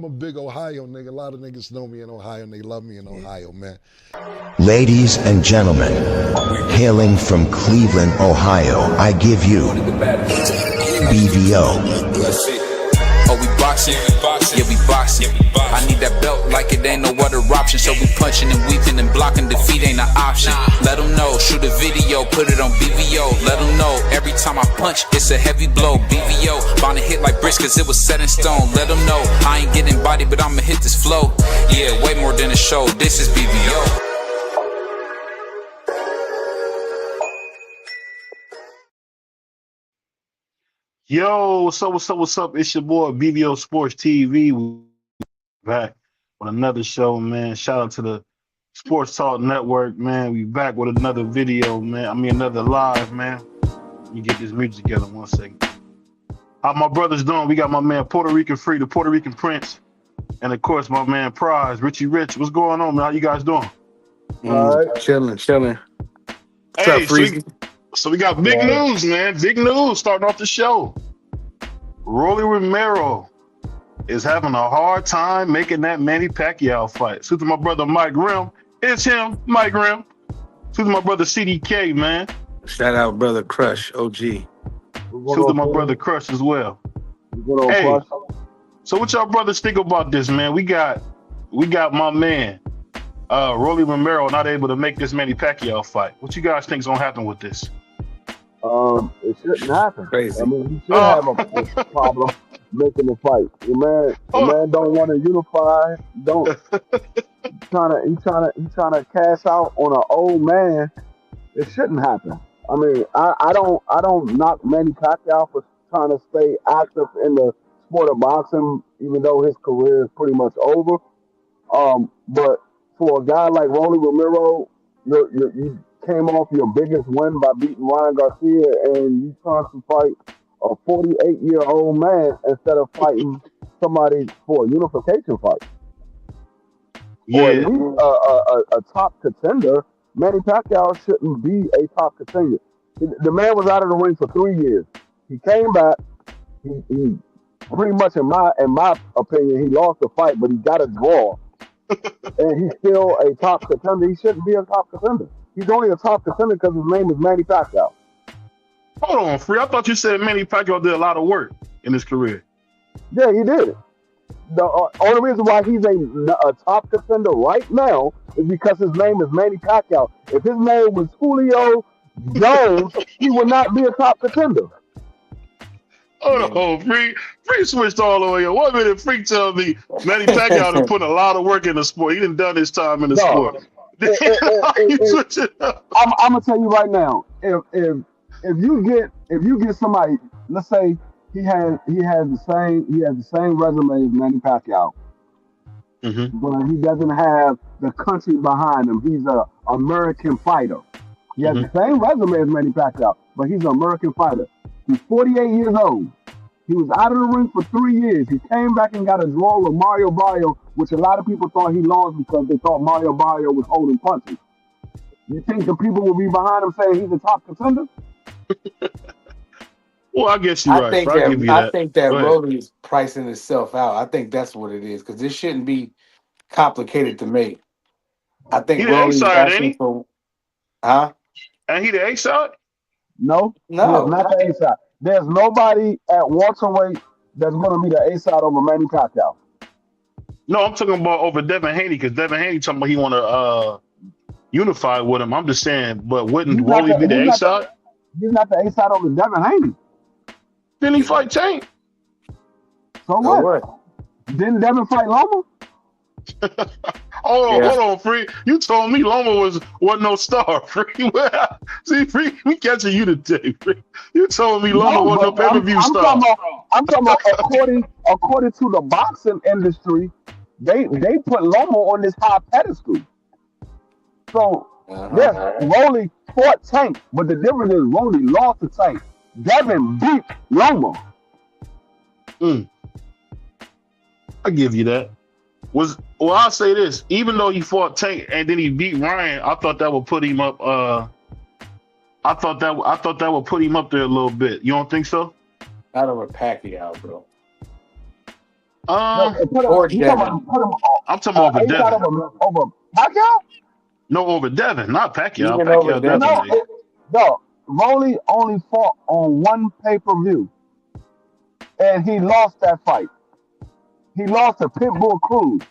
I'm a big Ohio nigga. A lot of niggas know me in Ohio and they love me in Ohio, man. Ladies and gentlemen, hailing from Cleveland, Ohio, I give you BVO. Oh, we boxing? Yeah, we boxing. I need that belt like it ain't no other option. So we punching and weaving and blocking. Defeat ain't an option. Let them know. Shoot a video, put it on BVO. Let them know. Every time I punch, it's a heavy blow. BVO, bound to hit like bricks cause it was set in stone. Let them know. I ain't getting body, but I'ma hit this flow. Yeah, way more than a show. This is BVO. Yo, what's up? It's your boy BVO Sports TV. We're back with another show, man. Shout out to the Sports Talk Network, man. We back with another video, man. Another live, man. Let me get this music together 1 second. How my brothers doing? We got my man Puerto Rican Free, the Puerto Rican Prince, and of course my man Prize, Richie Rich. What's going on, man? How you guys doing? All right, chilling. What's Hey, up, Freezy? So we got big news, man. Big news starting off the show. Rolly Romero is having a hard time making that Manny Pacquiao fight. So to my brother Mike Grimm, it's him, Mike Grimm. So to my brother CDK, man. Shout out, brother Crush, OG. So to my brother Crush as well. Hey, so what y'all brothers think about this, man? We got my man, Rolly Romero, not able to make this Manny Pacquiao fight. What you guys think's gonna happen with this? It shouldn't happen. Crazy. I mean, he should have a problem making the fight. The man don't want to unify. He's trying to cash out on an old man. It shouldn't happen. I mean, I don't knock Manny Pacquiao for trying to stay active in the sport of boxing, even though his career is pretty much over. But for a guy like Rolly Romero, you came off your biggest win by beating Ryan Garcia, and you trying to fight a 48-year-old man instead of fighting somebody for a unification fight. Yeah. Or at least a top contender. Manny Pacquiao shouldn't be a top contender. The man was out of the ring for 3 years. He came back. He pretty much, in my opinion, he lost the fight, but he got a draw. And he's still a top contender. He shouldn't be a top contender. He's only a top contender because his name is Manny Pacquiao. Hold on, Free. I thought you said Manny Pacquiao did a lot of work in his career. Yeah, he did. The only reason why he's a top contender right now is because his name is Manny Pacquiao. If his name was Julio Jones, he would not be a top contender. Hold on, Free switched all the way. 1 minute, Free tell me Manny Pacquiao done put a lot of work in the sport. He done done his time in the sport. I'm gonna tell you right now. If you get somebody, let's say he has the same resume as Manny Pacquiao, but he doesn't have the country behind him. He's an American fighter. He has the same resume as Manny Pacquiao, but he's an American fighter. He's 48 years old. He was out of the ring for 3 years. He came back and got a draw with Mario Barrio, which a lot of people thought he lost because they thought Mario Barrio was holding punches. You think the people will be behind him saying he's a top contender? Well, I guess you're right. I think that Rolly is pricing itself out. I think that's what it is, because this shouldn't be complicated to make. I think Rolly's asking for... Huh? And he the A-side? No, not the A-side. There's nobody at welterweight that's going to be the A-side over Manny Pacquiao. No, I'm talking about over Devin Haney, because Devin Haney talking about he want to unify with him. I'm just saying, but wouldn't Rolly be the A-side? He's not the A-side over Devin Haney. Didn't he fight Tank? So what? Didn't Devin fight Loma? Hold on, Free. You told me Loma wasn't no star, Free. See, Free, we catching you today, Free. You told me Loma wasn't no pay-per-view star. I'm talking about according to the boxing industry, they put Loma on this high pedestal. So yes, Rolly fought Tank, but the difference is Rolly lost to Tank. Devin beat Loma. I give you that. I'll say this. Even though he fought Tank and then he beat Ryan, I thought that would put him up. I thought that would put him up there a little bit. You don't think so? Not over Pacquiao, bro. Or Devin. I'm talking over Devin. Over Pacquiao? No, over Devin, not Pacquiao. Even over Pacquiao Devin. definitely. No, Rolly only fought on one pay-per-view, and he lost that fight. He lost to Pitbull Cruz.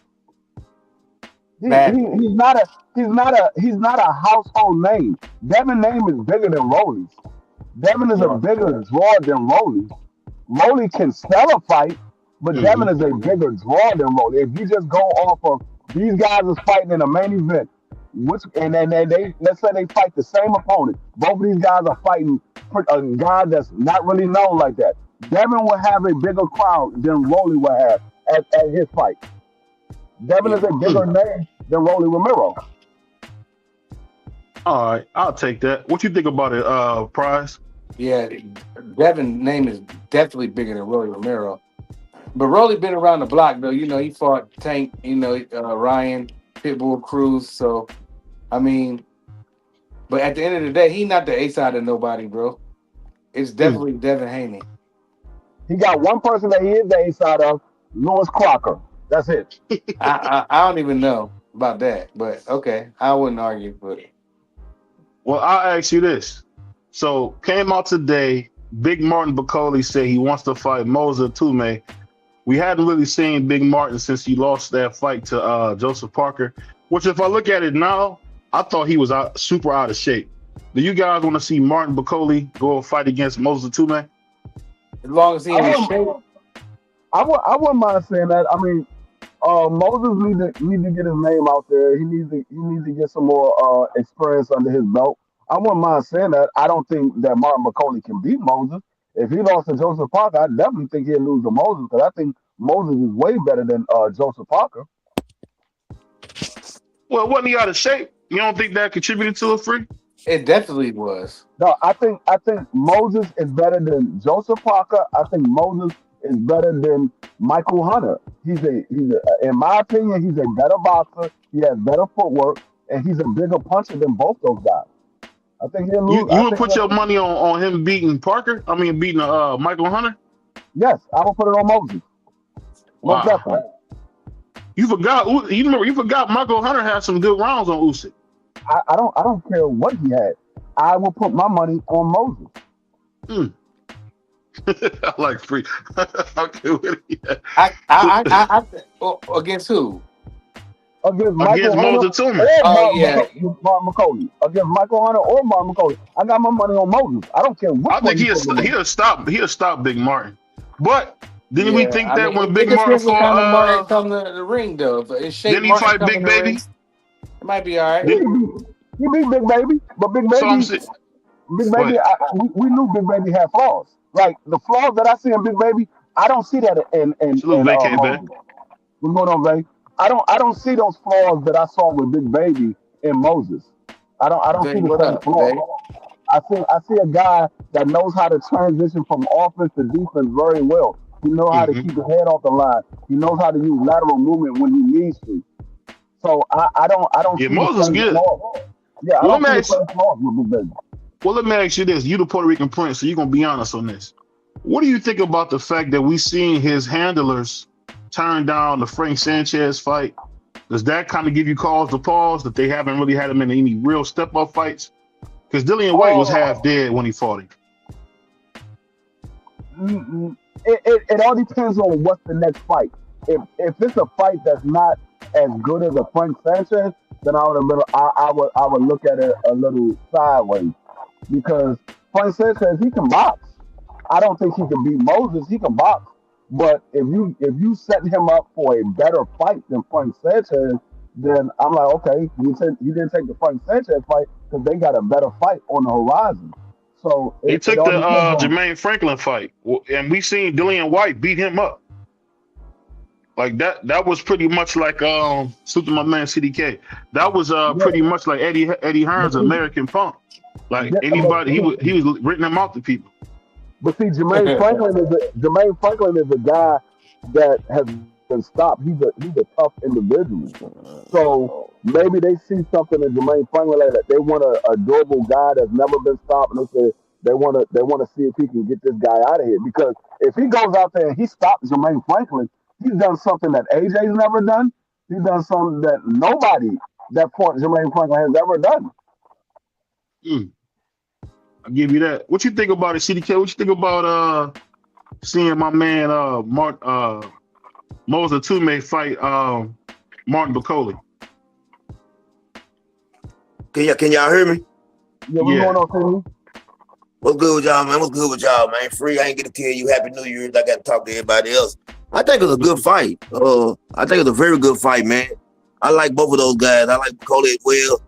He's not a household name. Devin's name is bigger than Rolly's. Devin is a bigger draw than Rolly. Rolly can sell a fight, but Devin is a bigger draw than Rolly. If you just go off of these guys is fighting in a main event, and then they let's say they fight the same opponent. Both of these guys are fighting a guy that's not really known like that. Devin will have a bigger crowd than Rolly will have at his fight. Devin is a bigger name than Rolly Romero. All right, I'll take that. What you think about it, Prize? Yeah, Devin's name is definitely bigger than Rolly Romero. But Rolly been around the block though. You know, he fought Tank, Ryan, Pitbull, Cruz. So, I mean, but at the end of the day, he not the A-side of nobody, bro. It's definitely Devin Haney. He got one person that he is the A-side of, Lewis Crocker. That's it. I don't even know about that, but okay, I wouldn't argue with it. Well, I'll ask you this. So, came out today, Big Martin Bacoli said he wants to fight Moza Tume. We hadn't really seen Big Martin since he lost that fight to Joseph Parker, which if I look at it now, I thought he was super out of shape. Do you guys want to see Martin Bacoli go fight against Moza Tume? As long as he in shape. I wouldn't mind saying that. I mean, Moses need to get his name out there. He needs to get some more experience under his belt. I wouldn't mind saying that. I don't think that Martin McCauley can beat Moses. If he lost to Joseph Parker, I definitely think he'd lose to Moses because I think Moses is way better than Joseph Parker. Well, wasn't he out of shape? You don't think that contributed to it, Free? It definitely was. No, I think Moses is better than Joseph Parker. I think Moses is better than Michael Hunter. He's in my opinion, he's a better boxer. He has better footwork, and he's a bigger puncher than both those guys. I think he'll lose. You would put your money on him beating Parker? I mean, beating Michael Hunter? Yes, I will put it on Moses. Wow. Most definitely. You forgot Michael Hunter had some good rounds on Usyk. I don't care what he had. I will put my money on Moses. I like Free. Okay, against who? Against Moses Tume. Martin McCauley. Against Michael Hunter or Martin McCauley. I got my money on Moses. I don't care what. I think he'll stop Big Martin. But didn't we think that when Big Martin fought Martin come to the ring though? Didn't he fight Big Baby? It might be all right. He beat Big Baby, but Big Baby, we knew Big Baby had flaws. Like the flaws that I see in Big Baby, I don't see that in what's going on, Ray? I don't see those flaws that I saw with Big Baby in Moses. I don't see the same flaws. I see a guy that knows how to transition from offense to defense very well. He knows how to keep his head off the line. He knows how to use lateral movement when he needs to. So I don't. Yeah, Moses good. Yeah, I don't see the same flaws with Big Baby. Well, let me ask you this. You the Puerto Rican prince, so you're going to be honest on this. What do you think about the fact that we seen his handlers turn down the Frank Sanchez fight? Does that kind of give you cause to pause that they haven't really had him in any real step-up fights? Because Dillian White was half dead when he fought him. It all depends on what's the next fight. If it's a fight that's not as good as a Frank Sanchez, then I would look at it a little sideways. Because Frank Sanchez, he can box. I don't think he can beat Moses. He can box. But if you set him up for a better fight than Frank Sanchez, then I'm like, okay, you didn't take the Frank Sanchez fight because they got a better fight on the horizon. So he took the Jermaine Franklin fight, and we seen Dillian White beat him up. Like that was pretty much like suit to my man CDK. That was pretty much like Eddie Hearn's American Punk. Like anybody, he was written them out to people. But see, Jermaine Franklin is a guy that has been stopped. He's a tough individual. So maybe they see something in Jermaine Franklin like that. They want a durable guy that's never been stopped, and they want to see if he can get this guy out of here. Because if he goes out there and he stops Jermaine Franklin, He's done something that AJ's never done. He's done something that nobody that Jermaine Franklin has ever done. I'll give you that. What you think about it, CDK? What you think about seeing my man Moses Tume fight Martin Bacoli? Can y'all hear me? Yeah, what's going on, Timmy? What's good with y'all, man? What's good with y'all, man? Free, I ain't get to tell you Happy New Year's. I got to talk to everybody else. I think it was a good fight. I think it was a very good fight, man. I like both of those guys. I like Bacoli as well.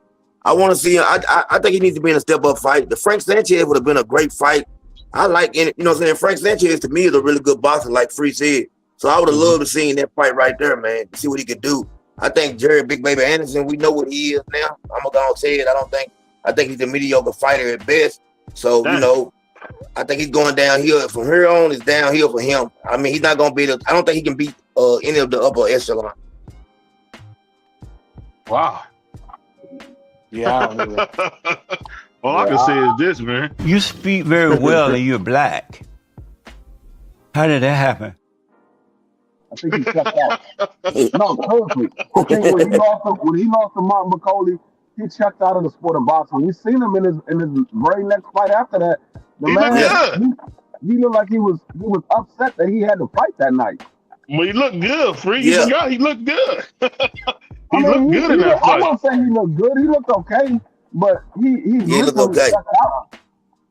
I want to see him. I think he needs to be in a step-up fight. The Frank Sanchez would have been a great fight. I like it. You know what I'm saying? Frank Sanchez, to me, is a really good boxer, like Free said. So I would have loved to see that fight right there, man, to see what he could do. I think Jerry Big Baby Anderson, we know what he is now. I'm going to go and say it. I think he's a mediocre fighter at best. So, you know, I think he's going downhill. From here on, it's downhill for him. I mean, he's not going to beat I don't think he can beat any of the upper echelon. Wow. Yeah. All I can say is this, man. You speak very well and you're black. How did that happen? I think he checked out. No, perfect. I think when he lost to Martin Bacoli, he checked out of the sport of boxing. We seen him in his very next fight after that. The man, he looked like he was upset that he had to fight that night. Well, he looked good, Free. Yeah. He looked good. He looked good in that fight. I won't say he looked good. He looked okay, but he looked okay. Checked out.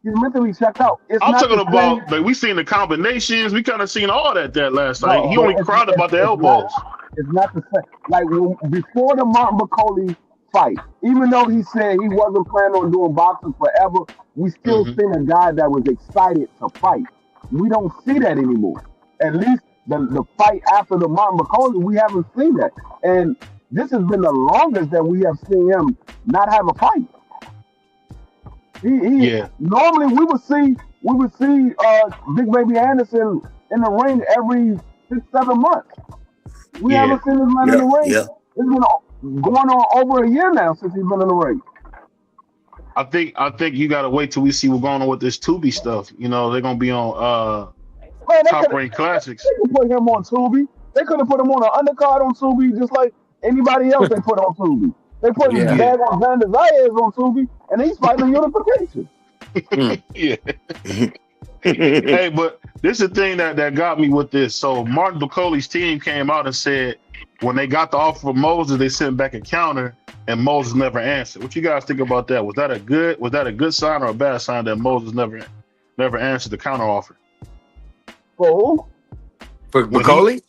He's mentally checked out. I'm talking about, like, we seen the combinations. We kind of seen all that last night. He only cried about the elbows. It's not the same. Like, before the Martin Bacoli fight, even though he said he wasn't planning on doing boxing forever, we still seen a guy that was excited to fight. We don't see that anymore. At least the fight after the Martin Bacoli, we haven't seen that. And this has been the longest that we have seen him not have a fight. Normally we would see Big Baby Anderson in the ring every 6-7 months. We haven't seen him in the ring. Yeah. It's been going on over a year now since he's been in the ring. I think you gotta wait till we see what's going on with this Tubi stuff. You know, they're gonna be on Top Rank Classics. They could put him on Tubi. They could have put him on an undercard on Tubi just like anybody else they put on Tubi. They put his bag on Xander Zayas on Tubi, and he's fighting unification. Hey, but this is the thing that got me with this. So Martin Bacoli's team came out and said when they got the offer from Moses, they sent back a counter, and Moses never answered. What you guys think about that? Was that a good sign or a bad sign that Moses never answered the counter offer? For who? For Bacoli?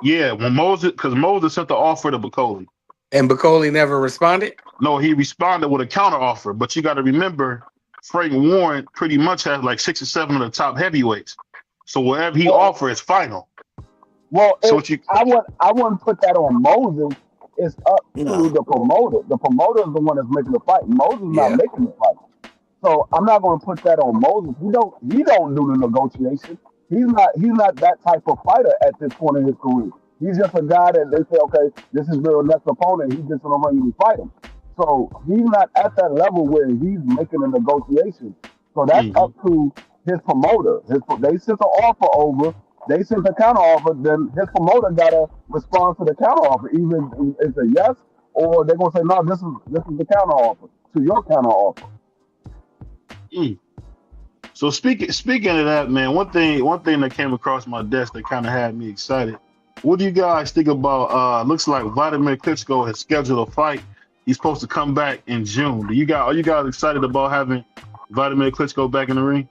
When Moses sent the offer to Bacoli. And Bacoli never responded? No, he responded with a counter offer. But you got to remember, Frank Warren pretty much has like 6 or 7 of the top heavyweights. So whatever he offers is final. Well, so I wouldn't put that on Moses. It's up to the promoter. The promoter is the one that's making the fight. Moses is not making the fight. So I'm not going to put that on Moses. He don't do the negotiation. He's not that type of fighter at this point in his career. He's just a guy that they say, okay, this is their next opponent. He's just going to run you to fight him. So he's not at that level where he's making a negotiation. So that's up to his promoter. They sent the offer over. They sent the counter offer. Then his promoter got to respond to the counter offer. Either it's a yes or they're going to say, no, this is the counter offer to your counter offer. So speaking of that, man, one thing that came across my desk that kind of had me excited. What do you guys think about? Looks like Vladimir Klitschko has scheduled a fight. He's supposed to come back in June. Are you guys excited about having Vladimir Klitschko back in the ring?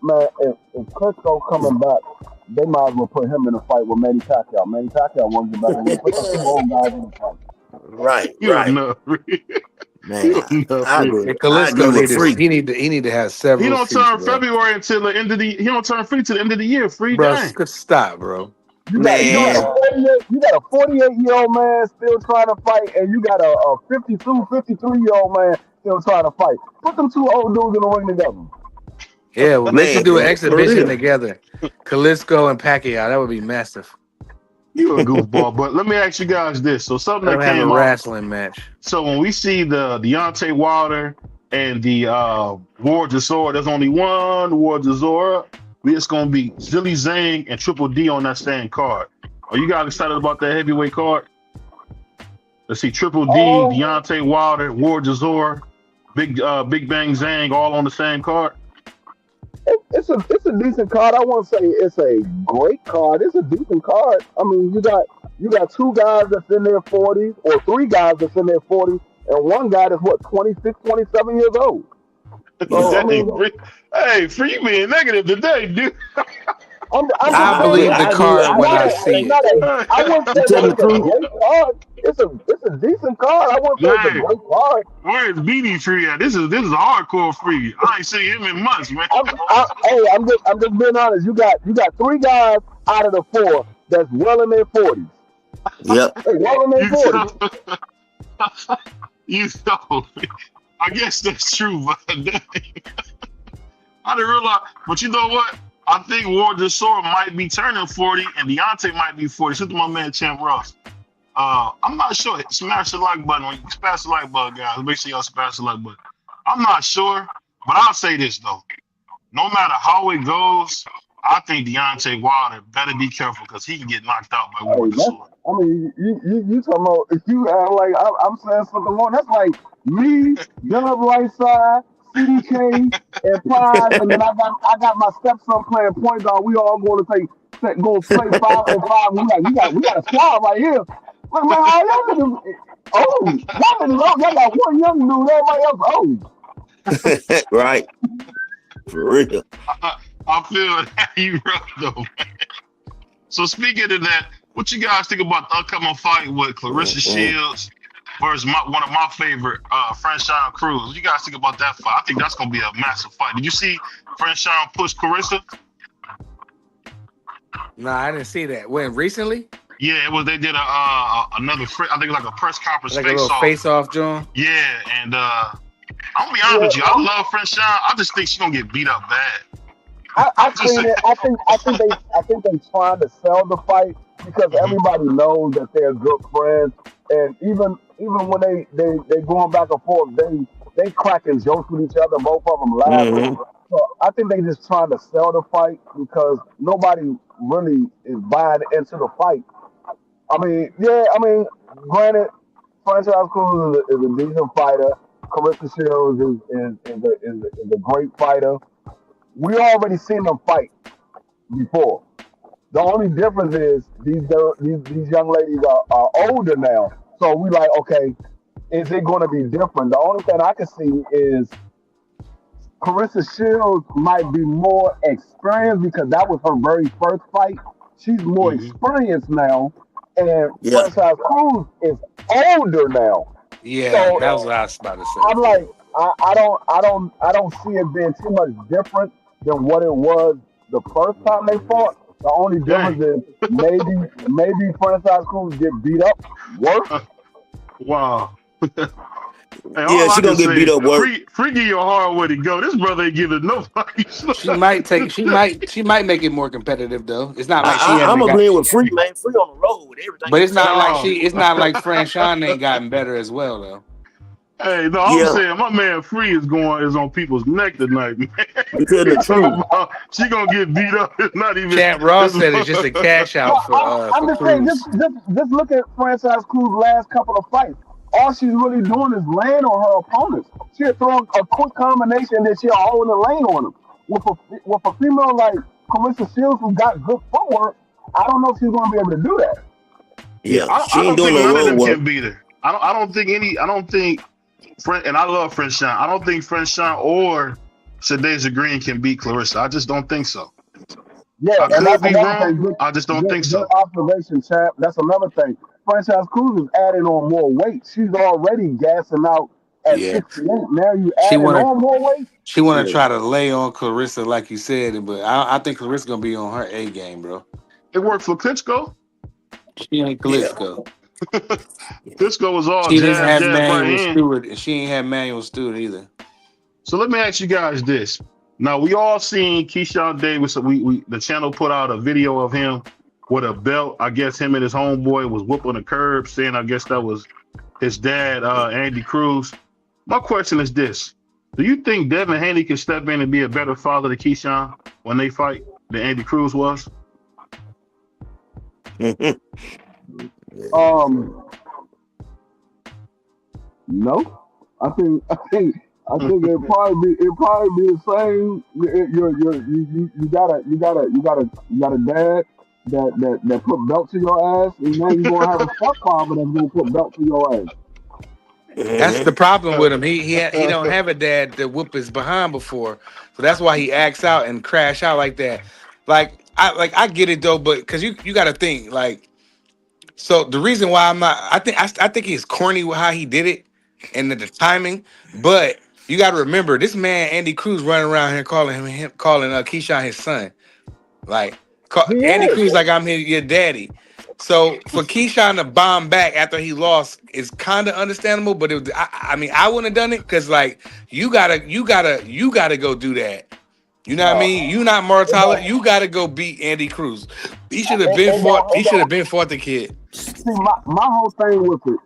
Man, if Klitschko coming back, they might as well put him in a fight with Manny Pacquiao. Manny Pacquiao wants to get back in the fight. Put some old guys in the fight. Right. Man, I agree. Klitschko he need to have several. He don't turn February until the end of the. He don't turn free till the end of the year. Free, bro. Stop, bro. You got a 48-year-old man still trying to fight, and you got a 52, 53-year-old man still trying to fight. Put them two old dudes in the ring together. Yeah, well, they should do an exhibition together. Klitschko and Pacquiao. That would be massive. You a goofball, but let me ask you guys this. So something that came a wrestling match. So when we see the Deontay Wilder and the War Jasora, there's only one War Jasora. It's going to be Zilly Zhang and Triple D on that same card. Are you guys excited about that heavyweight card? Let's see, Triple D, Oh. Deontay Wilder, Ward Jazor, Big Bang Zhang, all on the same card. It's a decent card. I won't say it's a great card. It's a decent card. I mean, you got two guys that's in their 40s, or three guys that's in their 40s, and one guy that's what 26, 27 years old. So, I mean, Hey, free being negative today, dude. I believe the card when I see it. I wouldn't say it's a great card. It's a decent card. I wouldn't say it's a great card. Where's BD Free at? This is hardcore free. I ain't seen him in months, man. I'm just being honest. You got three guys out of the four that's well in their 40s. Yep. Well in their 40s. You know, I guess that's true, but I didn't realize. But you know what? I think Ward Jazor might be turning 40, and Deontay might be 40. Shout out to my man Champ Ross. I'm not sure. Smash the like button. When you smash the like button, guys, make sure y'all smash the like button. I'm not sure, but I'll say this though. No matter how it goes, I think Deontay Wilder better be careful because he can get knocked out by Ward Jazor. I mean, you talking about if you like I'm saying something wrong. That's like me, Dub right side, CDK, and Pride, and then I got my stepson playing point guard. We all going to play 5 on 5. We got a squad right here. Like, man, how y'all niggas? Oh, y'all niggas old. Y'all got one young dude. Everybody else old. Right. For real. I feel that you right though, man. So speaking of that, what you guys think about the upcoming fight with Clarissa Shields versus one of my favorite, Keyshawn Cruz? What you guys think about that fight? I think that's gonna be a massive fight. Did you see Keyshawn push Clarissa? No, I didn't see that. When recently? Yeah, it was. They did another. I think like a press conference, like a little face-off, John. Yeah, and I'm gonna be honest with you. I love Keyshawn. I just think she's gonna get beat up bad. I think they trying to sell the fight because everybody knows that they're good friends, and even when they going back and forth, they cracking jokes with each other, both of them laughing. So I think they just trying to sell the fight because nobody really is buying into the fight. I mean, granted, Franchise Cruz is a decent fighter. Clarissa Shields is a great fighter. We already seen them fight before. The only difference is these young ladies are older now. So we like, okay, is it going to be different? The only thing I can see is Clarissa Shields might be more experienced because that was her very first fight. She's more experienced now, and Franchise Cruz is older now. Yeah, so, that was what I was about to say. I'm like, I don't see it being too much different than what it was the first time they fought. The only difference is maybe Franchise Cruz get beat up worse. Wow. Yeah, she gonna get beat up worse. Freaky your hard way to go. This brother ain't giving nobody. She might make it more competitive though. It's not like I'm agreeing with Free, man. Free on the road with everything. But it's not like Franchon ain't gotten better as well though. Hey, no, I'm saying my man Free is on people's neck tonight, man. Because the truth. She gonna get beat up. It's not even. Champ Ross said it's just a cash out for I'm just saying, just look at Franchise Cruz's last couple of fights. All she's really doing is laying on her opponents. She'll throw a quick combination and then she'll hold the lane on them. With a female like Clarissa Shields who got good footwork, I don't know if she's going to be able to do that. Yeah, she ain't doing no road work. Can beat her. I don't think, and I love Franchon. I don't think Franchon or Shadasia Green can beat Clarissa. I just don't think so. Yeah, I could be wrong. I just don't think so. Good observation, champ. That's another thing. Franchise Cruz is adding on more weight. She's already gassing out at 68. Now you adding on more weight? She want to try to lay on Clarissa like you said, but I think Clarissa's going to be on her A game, bro. It worked for Klitschko. She ain't Klitschko. Klitschko was all she didn't have Manuel right Stewart, and she ain't have Manuel Stewart either. So let me ask you guys this. Now, we all seen Keyshawn Davis. The channel put out a video of him with a belt. I guess him and his homeboy was whooping the curb, saying I guess that was his dad, Andy Cruz. My question is this. Do you think Devin Haney can step in and be a better father to Keyshawn when they fight than Andy Cruz was? No, I think it'd probably be the same. You got a dad that put belt to your ass, and now you gonna have a stepfather that's gonna put belt to your ass. That's the problem with him. He don't have a dad to whoop his behind before, so that's why he acts out and crash out like that. I get it though, but because you got to think like. So the reason why I'm not, I think he's corny with how he did it and the timing. But you got to remember, this man Andy Cruz running around here calling Keyshawn his son. Like Andy Cruz, like I'm your daddy. So for Keyshawn to bomb back after he lost is kind of understandable. But I mean, I wouldn't have done it because like you gotta go do that. You know what I mean? You not Martala. You gotta go beat Andy Cruz. He should have been fought. He should have been fought the kid. See, my whole thing with it,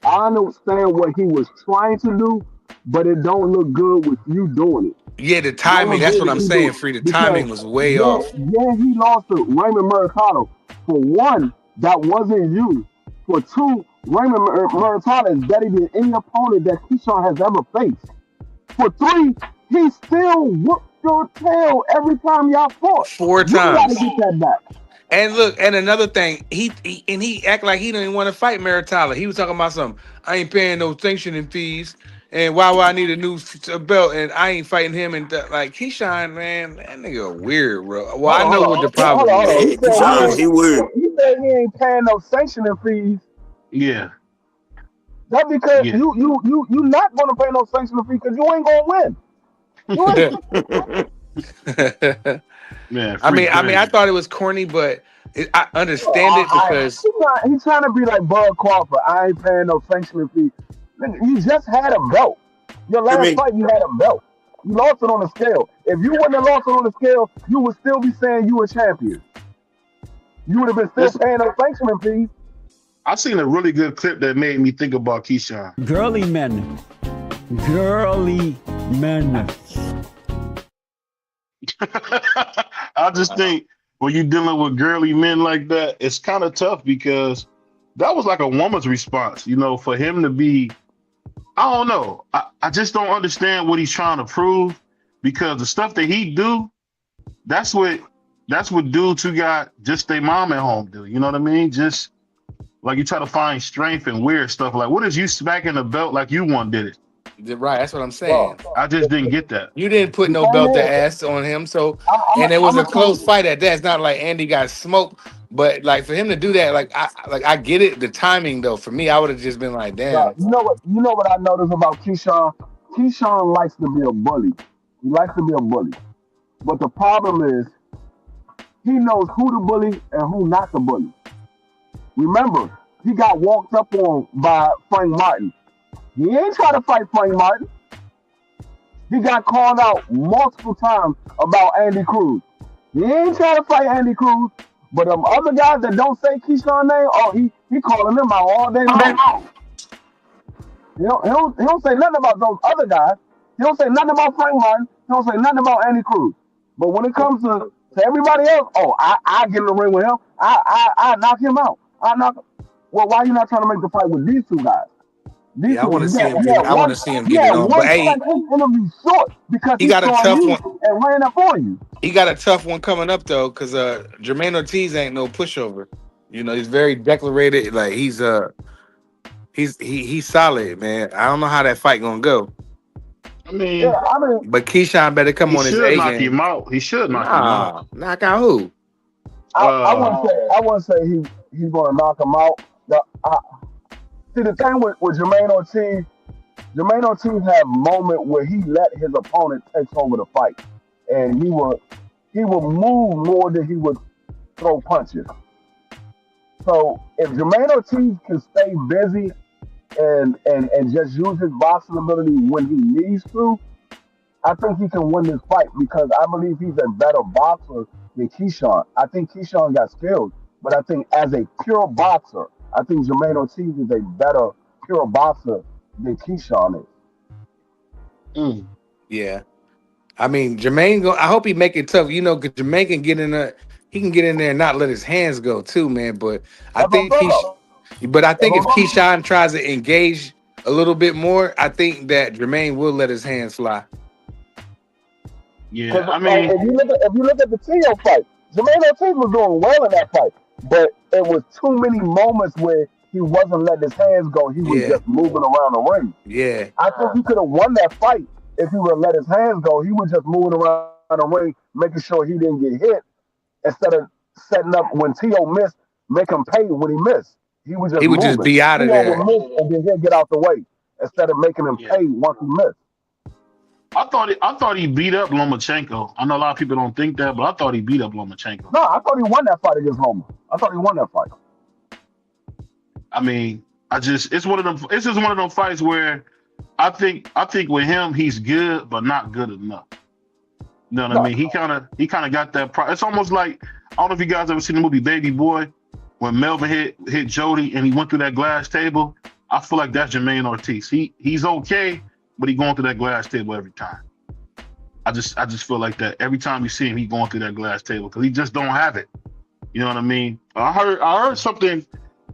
I understand what he was trying to do, but it don't look good with you doing it. Yeah, the timing. That's what I'm saying, Free. The timing was way off. Yeah, he lost to Raymond Mercado. For one, that wasn't you. For two, Raymond Mercado is better than any opponent that Keyshawn has ever faced. For three, he still whooped your tail every time y'all fought. 4 times. You gotta get that back. And look, and another thing, he act like he didn't want to fight Maritala. He was talking about something. I ain't paying no sanctioning fees, and why would I need a new belt? And I ain't fighting him. And like Keyshawn, man, that nigga weird, bro. Well, I know what the problem is. Keyshawn, he weird. He said he ain't paying no sanctioning fees. Yeah. That's because you not gonna pay no sanctioning fee because you ain't gonna win. Man, I mean, I thought it was corny, but I understand it because he's trying to be like Bud Crawford. I ain't paying no sanctioning fee. You just had a belt. Your last fight, you had a belt. You lost it on the scale. If you wouldn't have lost it on the scale, you would still be saying you were champion. You would have been still paying no sanctioning fees. I seen a really good clip that made me think about Keyshawn. Girly men. I just think when you're dealing with girly men like that, it's kind of tough because that was like a woman's response, you know, for him to be, I don't know. I just don't understand what he's trying to prove because the stuff that he do, that's what dudes who got just their mom at home do. You know what I mean? Just like you try to find strength and weird stuff. Like, what is you smacking the belt like you one did it? Right, that's what I'm saying. I just didn't get that. You didn't put no belt to ass on him, so and it was a close fight at that. It's not like Andy got smoked, but like for him to do that, I get it. The timing though, for me, I would have just been like, damn. You know what I noticed about Keyshawn? Keyshawn likes to be a bully. He likes to be a bully, but the problem is he knows who to bully and who not to bully. Remember, he got walked up on by Frank Martin. He ain't trying to fight Frank Martin. He got called out multiple times about Andy Cruz. He ain't trying to fight Andy Cruz. But them other guys that don't say Keyshawn name, he calling them out all day long. He don't say nothing about those other guys. He don't say nothing about Frank Martin. He don't say nothing about Andy Cruz. But when it comes to everybody else, I get in the ring with him. I knock him out. Well, why are you not trying to make the fight with these two guys? I want to see him. I want to see him get it on. But hey, short because he got a tough one and ran up on you. He got a tough one coming up though, because Jermaine Ortiz ain't no pushover. You know, he's very declarated. Like he's solid, man. I don't know how that fight gonna go. I mean, but Keyshawn better come on his A knock game. him out. He should knock him out. Knock out who? I wouldn't say he's gonna knock him out. See, the thing with Jermaine Ortiz had a moment where he let his opponent take over the fight, and he would move more than he would throw punches. So if Jermaine Ortiz can stay busy and just use his boxing ability when he needs to, I think he can win this fight because I believe he's a better boxer than Keyshawn. I think Keyshawn got skills, but I think as a pure boxer, I think Jermaine Ortiz is a better pure boxer than Keyshawn is. Yeah. I mean, Jermaine, I hope he make it tough, you know, because Jermaine can get in there he can get in there and not let his hands go too, man. But I That's what think I'm talking about. if Keyshawn tries to engage a little bit more, I think that Jermaine will let his hands fly. Yeah, Because I mean, if you look at the Tio fight, Jermaine Ortiz was doing well in that fight, but it was too many moments where he wasn't letting his hands go. He was Yeah, just moving around the ring. yeah. I think he could have won that fight if he would have let his hands go. He was just moving around the ring, making sure he didn't get hit instead of setting up when Tio missed, make him pay when he missed. He was just He would just moving. be out of Tio there. would miss and then he'd get out the way instead of making him yeah. pay once he missed. I thought he beat up Lomachenko. I know a lot of people don't think that, but I thought he beat up Lomachenko. No, I thought he won that fight against Loma. I thought he won that fight. I mean, it's one of them. It's just one of them fights where I think with him he's good, but not good enough. You know what I mean? He kind of got that. It's almost like, I don't know if you guys ever seen the movie Baby Boy when Melvin hit Jody and he went through that glass table. I feel like that's Jermaine Ortiz. He's okay, but he going through that glass table every time. I just feel like that every time you see him, he going through that glass table because he just don't have it. You know what I mean? I heard something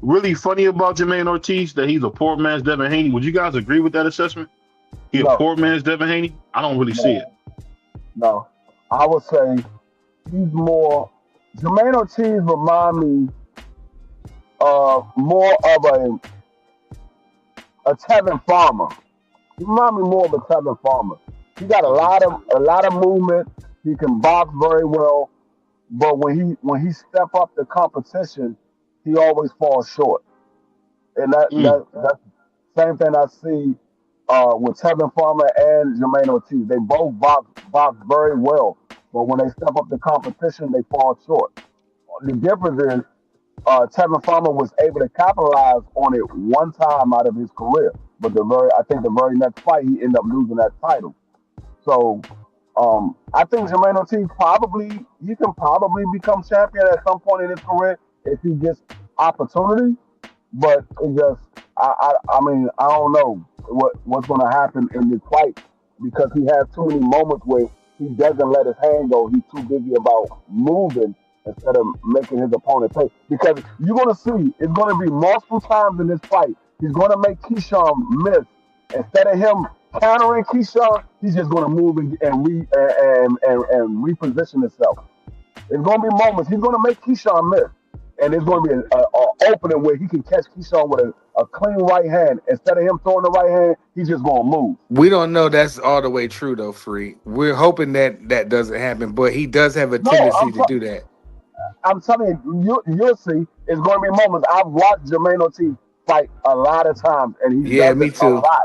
really funny about Jermaine Ortiz, that he's a poor man's Devin Haney. Would you guys agree with that assessment? He a poor man's Devin Haney? I don't really see it. No, I would say he's more. Jermaine Ortiz remind me more of a Tevin Farmer. He remind me more of a Tevin Farmer. He got a lot of movement. He can box very well, but when he step up the competition, he always falls short. And that's the same thing I see with Tevin Farmer and Jermaine Ortiz. They both box very well, but when they step up the competition, they fall short. The difference is Tevin Farmer was able to capitalize on it one time out of his career, but I think the very next fight he ended up losing that title. So I think Jermaine Ortiz can probably become champion at some point in his career if he gets opportunity. But it just I mean I don't know what's going to happen in this fight because he has too many moments where he doesn't let his hand go. He's too busy about moving instead of making his opponent pay. Because you're going to see it's going to be multiple times in this fight. He's going to make Keyshawn miss. Instead of him countering Keyshawn, he's just going to move and reposition himself. It's going to be moments. He's going to make Keyshawn miss. And there's going to be an opening where he can catch Keyshawn with a clean right hand. Instead of him throwing the right hand, he's just going to move. We don't know that's all the way true, though, Free. We're hoping that doesn't happen, but he does have a tendency to do that. I'm telling you'll see. It's going to be moments. I've watched Jermaine Ortiz fight a lot of times, and he does it a lot.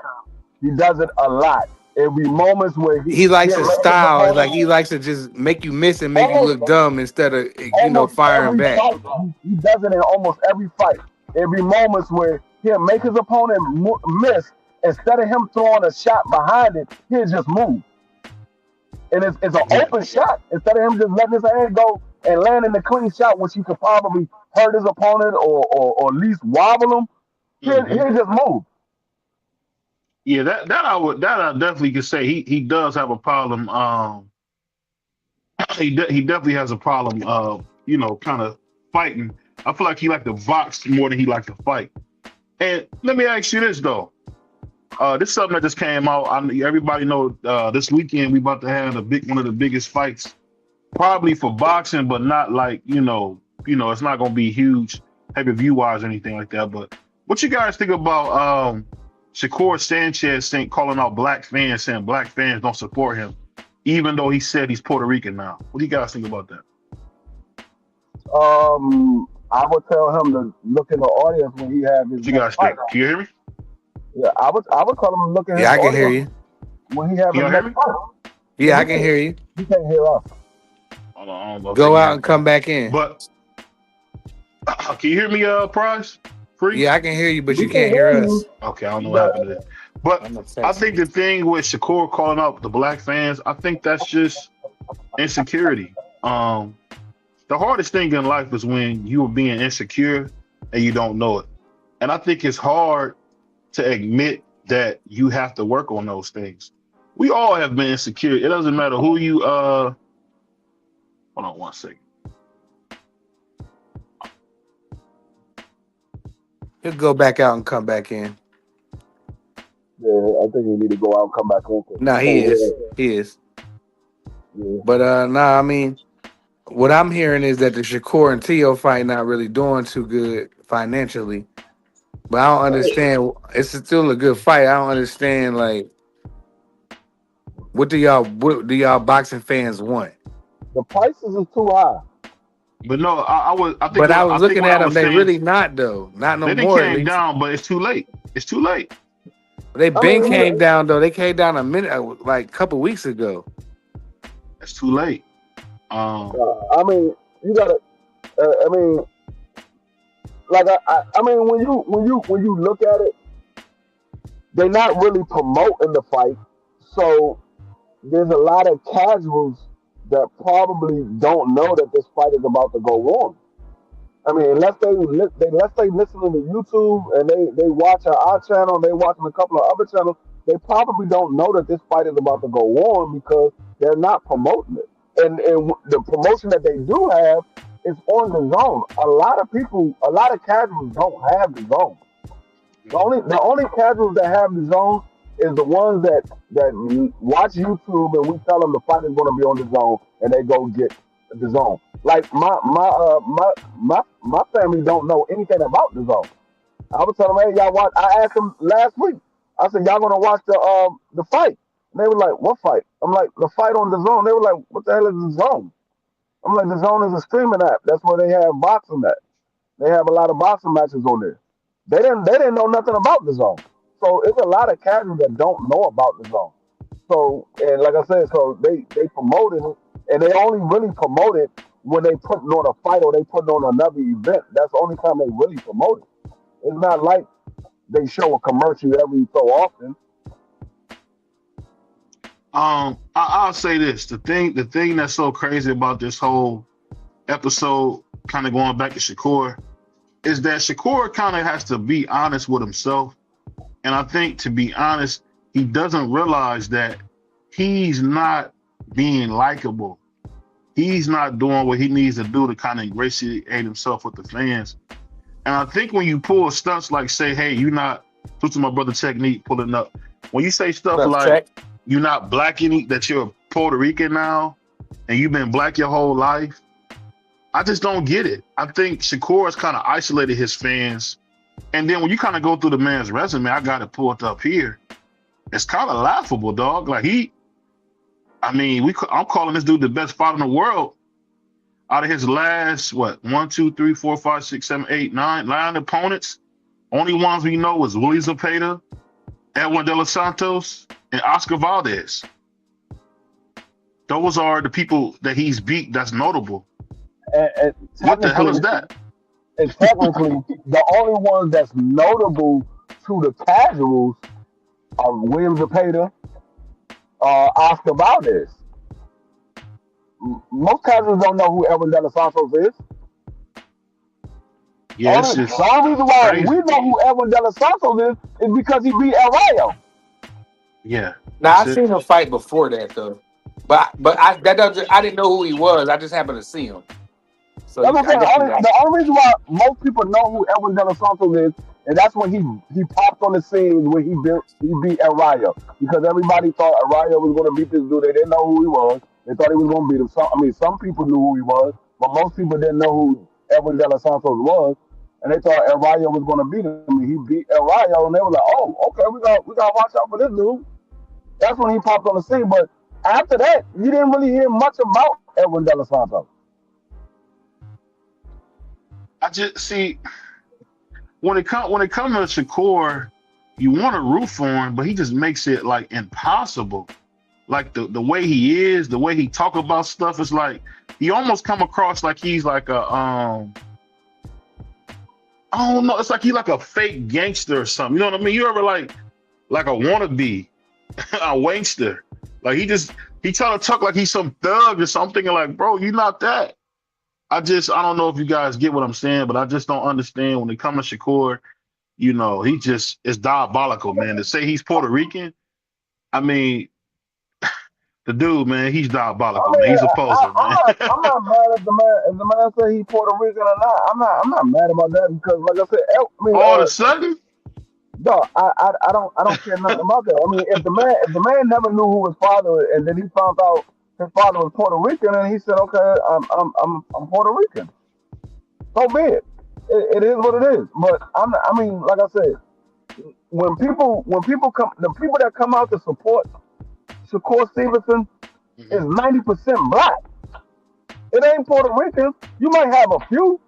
He does it a lot. It'll be moments where he likes his style. Like he likes to just make you miss and make you look dumb instead of firing back. He does it in almost every fight. There'll be moments where he'll make his opponent miss. Instead of him throwing a shot behind it, he'll just move. And it's an open shot. Instead of him just letting his hand go and landing the clean shot, which he could probably hurt his opponent or at least wobble him, he'll just move. Yeah, that I definitely could say he does have a problem. He definitely has a problem. Kind of fighting. I feel like he like to box more than he like to fight. And let me ask you this though. This is something that just came out. Everybody know this weekend we about to have one of the biggest fights, probably for boxing, but not like it's not gonna be huge pay-per-view wise or anything like that. But what you guys think about Shakur Sanchez calling out black fans, saying black fans don't support him, even though he said he's Puerto Rican now? What do you guys think about that? I would tell him to look in the audience when he has his. What you guys think? Can you hear me? Yeah, I would tell him to look in his audience. Yeah, I can hear you. When he has his next fight. Yeah, I can hear you. He can't hear us. Go out and come back in. But can you hear me, Prize? Free? Yeah, I can hear you, but you can't hear us. Okay, I don't know what happened to that. But I think the thing with Shakur calling out the black fans, I think that's just insecurity. The hardest thing in life is when you are being insecure and you don't know it. And I think it's hard to admit that you have to work on those things. We all have been insecure. It doesn't matter who you hold on one second. He'll go back out and come back in. Yeah, I think he need to go out and come back in. No, he is. He is. Yeah. But nah, I mean, what I'm hearing is that the Shakur and Tio fight not really doing too good financially. But I don't understand. It's still a good fight. I don't understand, like, what do y'all boxing fans want? The prices is too high. But no, I was looking at them. They saying, really not though. Not no they didn't more. At came least. down, but it's too late. It's too late. They came down though. They came down a minute, like a couple weeks ago. It's too late. I mean, you gotta. I mean, like I mean, when you look at it, they're not really promoting the fight, so there's a lot of casuals that probably don't know that this fight is about to go on. I mean, unless they listening to YouTube and they watching our channel, and they watching a couple of other channels, they probably don't know that this fight is about to go on because they're not promoting it. And the promotion that they do have is on the zone. A lot of casuals don't have the zone. The only casuals that have the zone is the ones that watch YouTube and we tell them the fight is going to be on the zone and they go get the zone. Like my family don't know anything about the zone. I was telling them, hey, y'all watch. I asked them last week. I said, y'all gonna watch the fight? And they were like, what fight? I'm like, the fight on the zone. They were like, what the hell is the zone? I'm like, the zone is a streaming app. That's where they have boxing at. They have a lot of boxing matches on there. They didn't know nothing about the zone. So it's a lot of casuals that don't know about the zone. So, and like I said, so they promoted it, and they only really promote it when they putting on a fight or they putting on another event. That's the only time they really promote it. It's not like they show a commercial every so often. I'll say this: the thing that's so crazy about this whole episode, kind of going back to Shakur, is that Shakur kind of has to be honest with himself. And I think, to be honest, he doesn't realize that he's not being likable. He's not doing what he needs to do to kind of ingratiate himself with the fans. And I think when you pull stunts like, say, hey, you're not, to my brother Technique pulling up, when you say stuff like you're not black, that you're Puerto Rican now, and you've been black your whole life, I just don't get it. I think Shakur has kind of isolated his fans. And then when you kind of go through the man's resume, I got it pulled up here. It's kind of laughable, dog. Like I'm calling this dude the best fighter in the world. Out of his last, 1, 2, 3, 4, 5, 6, 7, 8, 9 opponents, only ones we know was Willie Zepeda, Edwin De Los Santos, and Oscar Valdez. Those are the people that he's beat that's notable. And what the hell is that? And technically, the only ones that's notable to the casuals are William Zepeda, Oscar Valdez. Most casuals don't know who Edwin De Los Santos is. Yeah, the only reason why we know who Edwin De Los Santos is because he beat El Rayo. Yeah. Now I've seen him fight before that though, but I didn't know who he was. I just happened to see him. So the only reason why most people know who Edwin De Los Santos is, and that's when he popped on the scene when he beat El Rayo, because everybody thought El Rayo was going to beat this dude. They didn't know who he was. They thought he was going to beat him. Some people knew who he was, but most people didn't know who Edwin De Los Santos was, and they thought El Rayo was going to beat him. And he beat El Rayo, and they were like, "Oh, okay, we got to watch out for this dude." That's when he popped on the scene. But after that, you didn't really hear much about Edwin De Los Santos. I just see when it comes to Shakur, you want to root for him, but he just makes it like impossible. Like the way he is, the way he talk about stuff is like he almost come across like he's like a I don't know. It's like he's like a fake gangster or something. You know what I mean? You ever like a wannabe, a wankster? Like he trying to talk like he's some thug or something. And like, bro, you're not that. I don't know if you guys get what I'm saying, but I just don't understand when it comes to Shakur. You know, he just is diabolical, man. To say he's Puerto Rican, I mean, the dude, man, he's diabolical, I man. mean, He's a poser, man. I'm not mad at the man. If the man say he Puerto Rican or not, I'm not mad about that because, like I said, All of a sudden, no, I don't care nothing about that. I mean, if the man never knew who his father was, and then he found out his father was Puerto Rican, and he said, okay, I'm Puerto Rican. So be it. It is what it is. But I mean, like I said, when people come, the people that come out to support Shakur Stevenson is 90% black. It ain't Puerto Rican. You might have a few,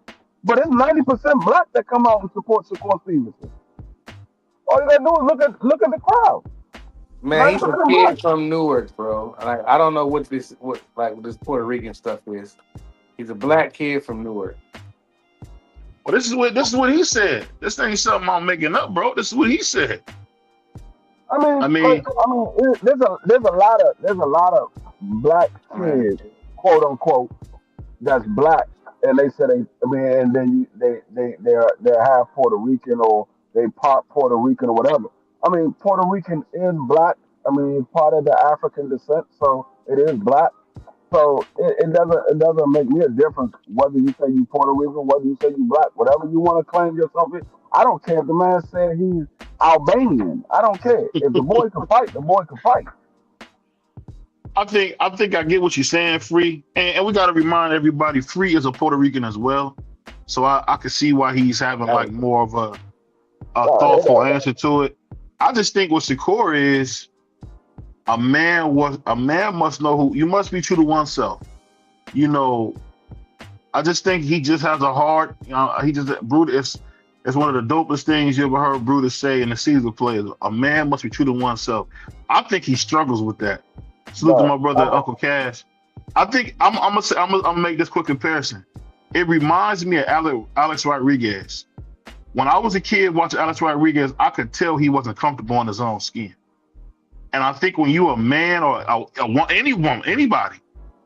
but it's 90% black that come out and support Shakur Stevenson. All you gotta do is look at the crowd. Man, he's a 90% kid black. from Newark, bro. Like, I don't know what this Puerto Rican stuff is. He's a black kid from Newark. well, this is what he said. This ain't something I'm making up, bro. This is what he said. I mean, there's a lot of black kids, quote unquote, that's black, and they say and then they're half Puerto Rican or they part Puerto Rican or whatever. I mean, Puerto Rican is black. I mean, it's part of the African descent, so it is black. So it doesn't make me a difference whether you say you Puerto Rican, whether you say you black, whatever you want to claim yourself. I don't care if the man said he's Albanian. I don't care. If the boy can fight, the boy can fight. I think I get what you're saying, Free, and we got to remind everybody, Free is a Puerto Rican as well, so I can see why he's having like more of a thoughtful answer to it. I just think what Shakur is, a man must know who you must be true to oneself. You know, I just think he just has a heart. You know, he just Brutus. It's one of the dopest things you ever heard Brutus say in the Caesar players. A man must be true to oneself. I think he struggles with that. Salute to my brother Uncle Cash. I think I'm gonna make this quick comparison. It reminds me of Alex Rodriguez. When I was a kid watching Alex Rodriguez, I could tell he wasn't comfortable in his own skin. And I think when you're a man or anybody,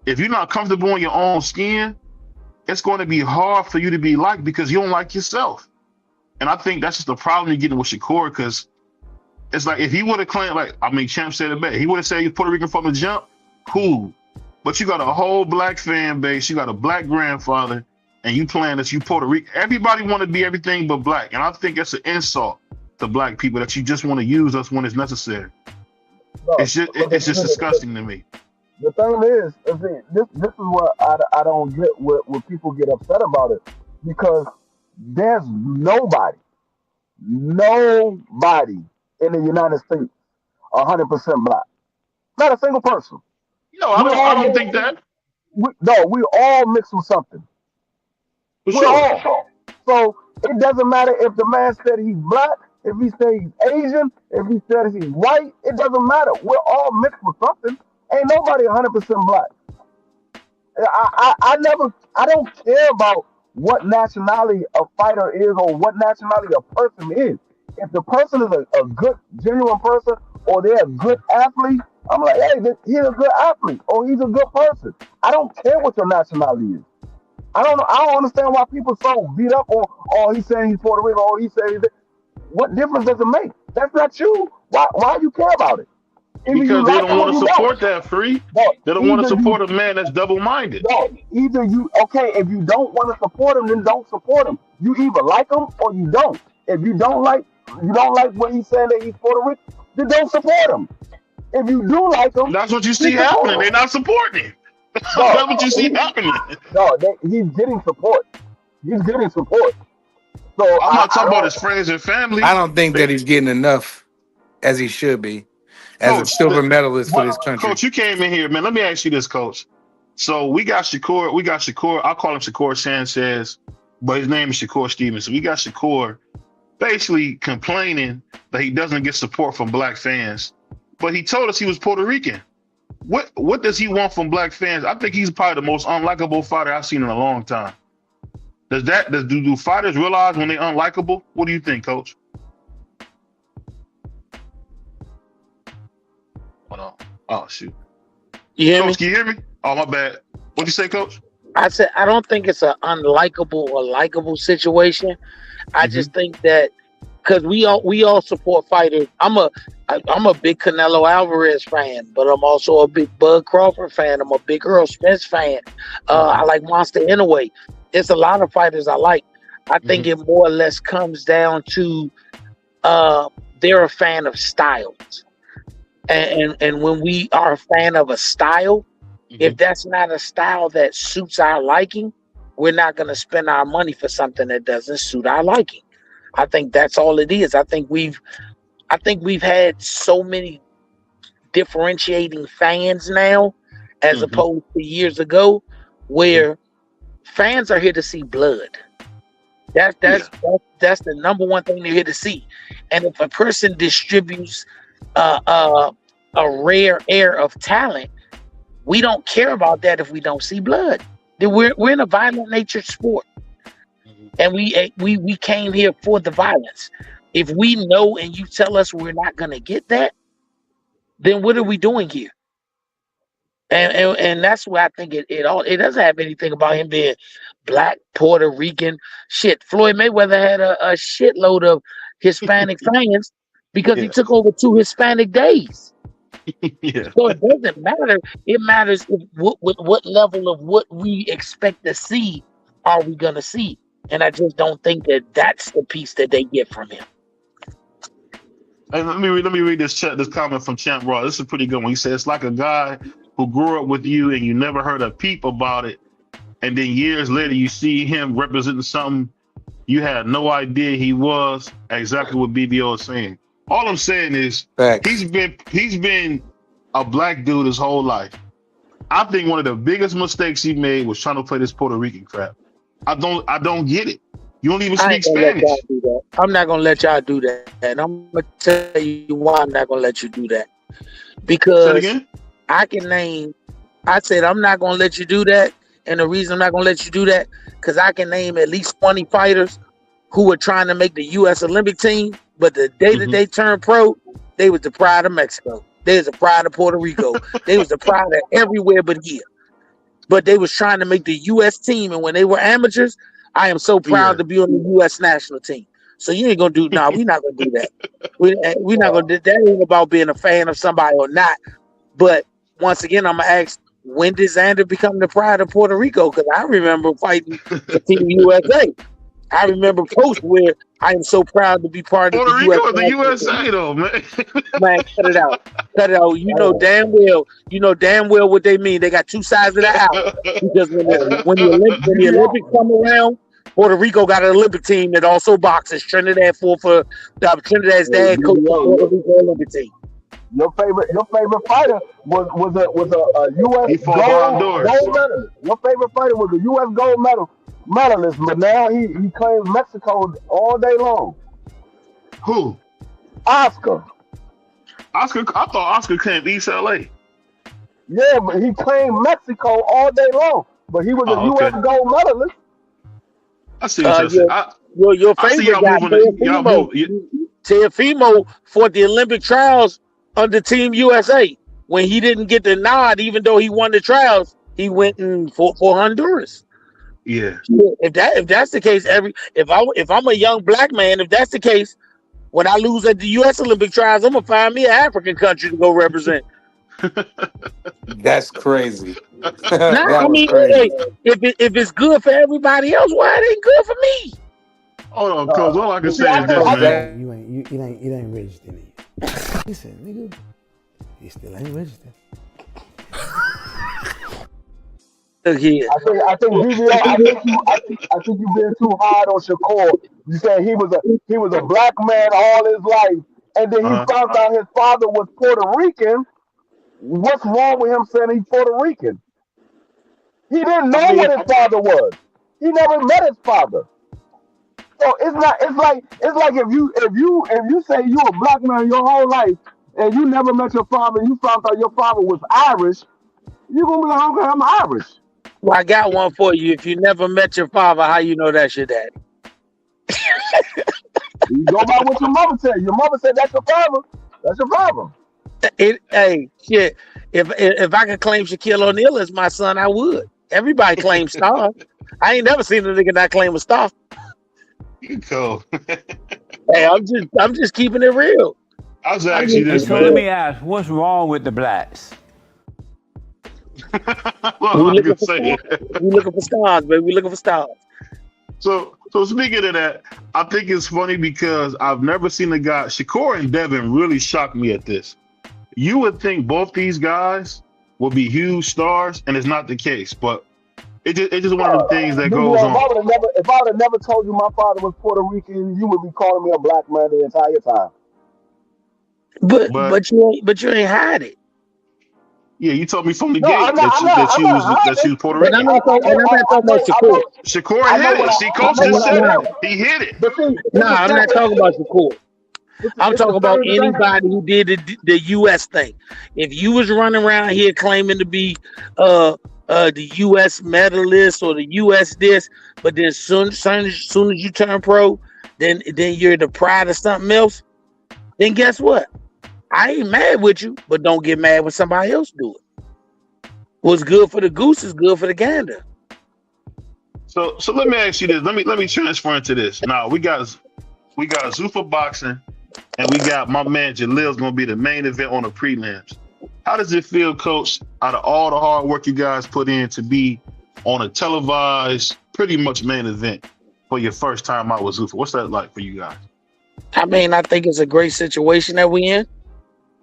if you're not comfortable in your own skin, it's going to be hard for you to be liked because you don't like yourself. And I think that's just the problem you're getting with Shakur, because it's like if he would have claimed, Champ said it better. He would have said he's Puerto Rican from the jump, cool. But you got a whole black fan base, you got a black grandfather, and you playing that you Puerto Rican. Everybody want to be everything but black. And I think that's an insult to black people that you just want to use us when it's necessary. No, it's just disgusting to me. The thing is, this is what I don't get when people get upset about it, because there's nobody in the United States 100% black. Not a single person. No, I don't think that. We all mix with something. For sure. All. So it doesn't matter if the man said he's black, if he said he's Asian, if he said he's white, it doesn't matter. We're all mixed with something. Ain't nobody 100% black. I don't care about what nationality a fighter is or what nationality a person is. If the person is a good, genuine person, or they're a good athlete, I'm like, hey, he's a good athlete, or he's a good person. I don't care what your nationality is. I don't understand why people so beat up on, oh, he's saying he's Puerto Rican, or he says what difference does it make? That's not you. Why you care about it? Because they don't want to support that, Free. They don't want to support a man that's double-minded. Either you, if you don't want to support him, then don't support him. You either like him or you don't. If you don't like what he's saying that he's Puerto Rican, then don't support him. If you do like him, that's what you see happening. They're not supporting him. That's what you see happening. No, he's getting support. He's getting support. So I'm not talking about his friends and family. I don't think that he's getting enough as he should be. As a silver medalist for this country. Coach, you came in here, man. Let me ask you this, Coach. So we got Shakur. I'll call him Shakur Sanchez, but his name is Shakur Stevenson. We got Shakur basically complaining that he doesn't get support from black fans. But he told us he was Puerto Rican. What does he want from black fans? I think he's probably the most unlikable fighter I've seen in a long time. Do fighters realize when they're unlikable? What do you think, Coach? Oh, shoot. You hear Coach, me? can you hear me? Oh, my bad. What'd you say, Coach? I said I don't think it's an unlikable or likable situation. I just think that because we all support fighters. I'm a big Canelo Alvarez fan, but I'm also a big Bud Crawford fan. I'm a big Earl Spence fan. I like Monster Inoue. There's a lot of fighters I like. I think it more or less comes down to they're a fan of styles, and when we are a fan of a style, if that's not a style that suits our liking, we're not going to spend our money for something that doesn't suit our liking. I think that's all it is. I think we've had so many differentiating fans now, as opposed to years ago, where fans are here to see blood. That's the number one thing they're here to see. And if a person distributes a rare air of talent, we don't care about that if we don't see blood. We're in a violent natured sport, and we came here for the violence. If we know and you tell us we're not gonna get that, then what are we doing here? And that's why I think it doesn't have anything about him being black, Puerto Rican. Shit, Floyd Mayweather had a shitload of Hispanic fans because he took over 2 Hispanic days. So it doesn't matter. It matters what level of what we expect to see are we gonna see. And I just don't think that that's the piece that they get from him. And let me read this comment from Champ Raw. This is a pretty good one. He said it's like a guy who grew up with you and you never heard a peep about it, and then years later you see him representing something you had no idea he was. Exactly what BBO is saying. All I'm saying is he's been a black dude his whole life. I think one of the biggest mistakes he made was trying to play this Puerto Rican crap. I don't get it. You don't even speak Spanish. I'm not gonna let y'all do that. And I'm gonna tell you why I'm not gonna let you do that. Because I said I'm not gonna let you do that. And the reason I'm not gonna let you do that, because I can name at least 20 fighters who were trying to make the US Olympic team, but the day that they turned pro, they was the pride of Mexico. They was the pride of Puerto Rico. They was the pride of everywhere but here. But they was trying to make the US team, and when they were amateurs, I am so proud to be on the US national team. So you ain't gonna do we're not gonna do that. We're not gonna do that. Ain't about being a fan of somebody or not. But once again, I'm gonna ask, when did Xander become the pride of Puerto Rico? Because I remember fighting for Team USA. I remember post where I am so proud to be part of Puerto the Rico, USA. the USA though, man. Man, cut it out. Cut it out. You know damn well what they mean. They got 2 sides of the house. Because when the Olympics come around, Puerto Rico got an Olympic team that also boxes. Trinidad's dad coached the Puerto Rico Olympic team. Your favorite fighter was a U.S. gold medalist. Your favorite fighter was a U.S. gold medalist, but now he claims Mexico all day long. Who? Oscar. I thought Oscar came East LA. Yeah, but he claimed Mexico all day long. But he was a U.S. gold medalist. I see what you're saying. Your favorite guy, Teofimo, fought the Olympic trials under Team USA. When he didn't get the nod, even though he won the trials, he went in for Honduras. Yeah. If that's the case, if I'm a young black man, if that's the case, when I lose at the U.S. Olympic trials, I'm gonna find me an African country to go represent. That's crazy. Hey, if it's good for everybody else, why it ain't good for me? Hold on, cuz all I can say is this, man. You ain't registered yet. Listen, nigga, you still ain't registered. I think you being too hard on Shakur. You said he was a black man all his life, and then he found out his father was Puerto Rican. What's wrong with him saying he's Puerto Rican? He didn't know what his father was. He never met his father. So it's like if you say you a black man your whole life and you never met your father, and you found out your father was Irish, you're gonna be like, okay, I'm Irish. Well, I got one for you. If you never met your father, how you know that's your daddy? You go by what your mother said. Your mother said that's your father. That's your father. Hey, shit. If I could claim Shaquille O'Neal as my son, I would. Everybody claims stars. I ain't never seen a nigga not claim a star. Cool. Hey, I'm just keeping it real. I was asking you And this, so let man. me ask, what's wrong with the blacks? Well, We I'm looking gonna for say stars. We looking for stars, baby. We looking for stars. So speaking of that, I think it's funny because I've never seen a guy. Shakur and Devin really shocked me at this. You would think both these guys would be huge stars, and it's not the case. But it's just one of the things that goes on. If I would have never told you my father was Puerto Rican, you would be calling me a black man the entire time. But you ain't hide it. Yeah, you told me from the No, gate I'm not that you was hiding. Puerto And I'm Rican. not talking about Shakur. Shakur I know hit what it. I, See, I Coach know just what said I it. am. He hit it. But see, Nah, I'm not talking about Shakur. I'm it's the talking about same thing. anybody who did the U.S. thing. If you was running around here claiming to be the U.S. medalist or the U.S. this, but then soon as you turn pro, then you're the pride of something else. Then guess what? I ain't mad with you, but don't get mad when somebody else do it. What's good for the goose is good for the gander. So let me ask you this. Let me transfer into this. Now we got Zuffa boxing, and we got my man Jalil's going to be the main event on the prelims. How does it feel, Coach, out of all the hard work you guys put in to be on a televised, pretty much main event for your first time out with Zuffa? What's that like for you guys? I mean, I think it's a great situation that we in.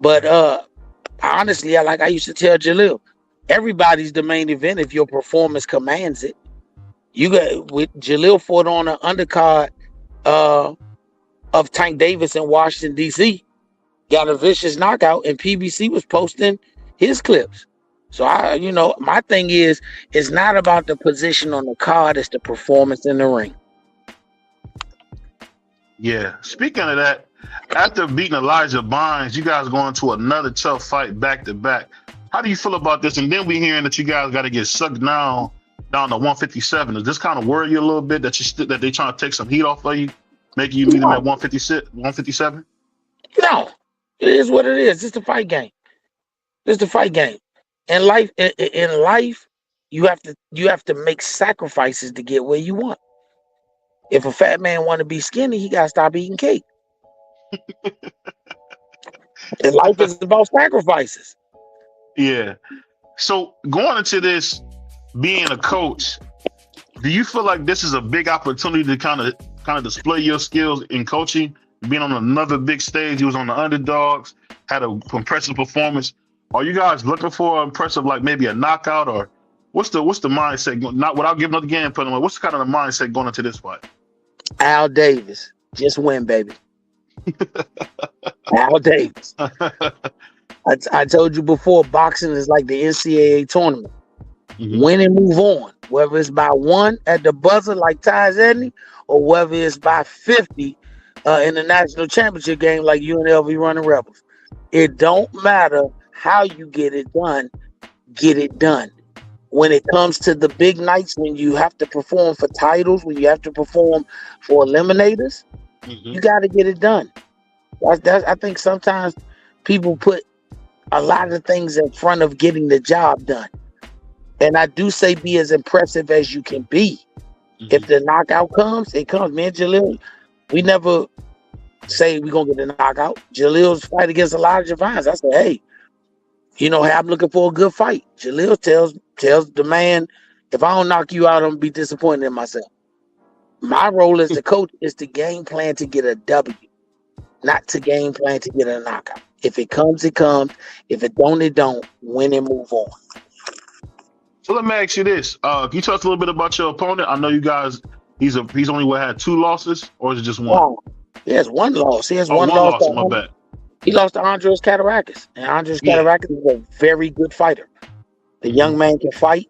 But honestly, I used to tell Jalil, everybody's the main event if your performance commands it. You got with Jalil fought on an undercard of Tank Davis in Washington, D.C. Got a vicious knockout, and PBC was posting his clips. So my thing is, it's not about the position on the card, it's the performance in the ring. Yeah. Speaking of that, after beating Elijah Bynes, you guys going to another tough fight back to back. How do you feel about this? And then we hearing that you guys got to get sucked down to 157. Does this kind of worry you a little bit that they trying to take some heat off of you, making you meet them at 156, 157? No, it is what it is. It's the fight game. It's the fight game. In life, you have to make sacrifices to get where you want. If a fat man want to be skinny, he gotta stop eating cake. And life is about sacrifices. Yeah. So going into this, being a coach, do you feel like this is a big opportunity to kind of display your skills in coaching? Being on another big stage, you was on the Underdogs, had an impressive performance. Are you guys looking for an impressive, like maybe a knockout, or what's the mindset? Not without giving up the game plan. What's kind of the mindset going into this fight? Al Davis, just win, baby. Al Davis. I told you before, boxing is like the NCAA tournament. Mm-hmm. Win and move on. Whether it's by 1 at the buzzer like Ty's Edney, or whether it's by 50 in the national championship game like UNLV running Rebels. It don't matter how you get it done. Get it done. When it comes to the big nights, when you have to perform for titles, when you have to perform for eliminators, you got to get it done. I think sometimes people put a lot of things in front of getting the job done. And I do say be as impressive as you can be. If the knockout comes, it comes. Me and Jalil, we never say we're going to get a knockout. Jalil's fight against Elijah Bynes, I said, hey, hey, I'm looking for a good fight. Jalil tells the man, if I don't knock you out, I'm going to be disappointed in myself. My role as the coach is to game plan to get a W, not to game plan to get a knockout. If it comes, it comes. If it don't, it don't. Win and move on. So let me ask you this. Can you talk a little bit about your opponent? I know you guys, he's only had 2 losses, or is it just 1? Oh, he has 1 loss. He has one loss. loss. My bad. He lost to Andres Katarakis. And Andres Katarakis is a very good fighter. The young man can fight.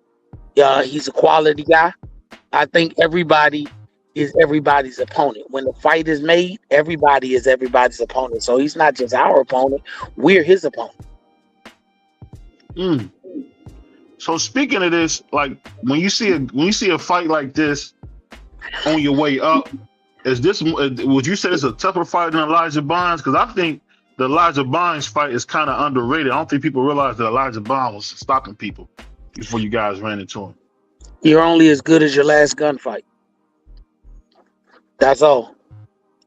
He's a quality guy. I think everybody is everybody's opponent. When the fight is made, everybody is everybody's opponent. So he's not just our opponent. We're his opponent. So speaking of this, like when you see a fight like this on your way up, would you say it's a tougher fight than Elijah Bynes? Because I think the Elijah Bynes fight is kind of underrated. I don't think people realize that Elijah Bynes was stopping people before you guys ran into him. You're only as good as your last gunfight. That's all.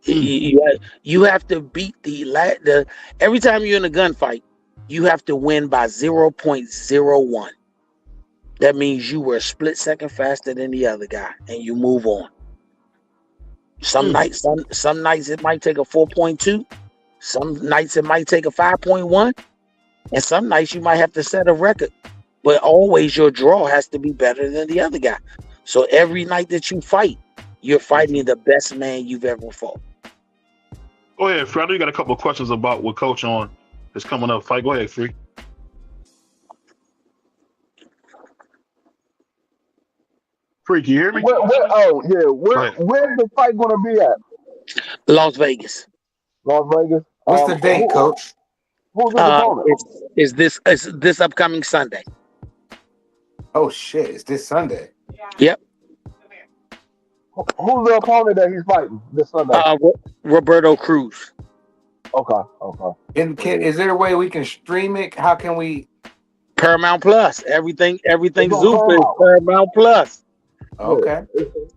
You have to beat the every time you're in a gunfight, you have to win by 0.01. That means you were a split second faster than the other guy, and you move on. Some nights it might take a 4.2. Some nights it might take a 5.1, and some nights you might have to set a record. But always your draw has to be better than the other guy. So every night that you fight, you're fighting the best man you've ever fought. Go ahead, Free. I know you got a couple of questions about what Coach on is coming up fight. Go ahead, Free. Free, can you hear me? Where's the fight going to be at? Las Vegas. Las Vegas. What's the date, Coach? Who's the opponent? Is this upcoming Sunday? Oh shit! It's this Sunday. Yep. Who's the opponent that he's fighting this Sunday? Roberto Cruz. Okay. And is there a way we can stream it? How can we? Paramount Plus. Everything Zuffa is Paramount Plus. Okay.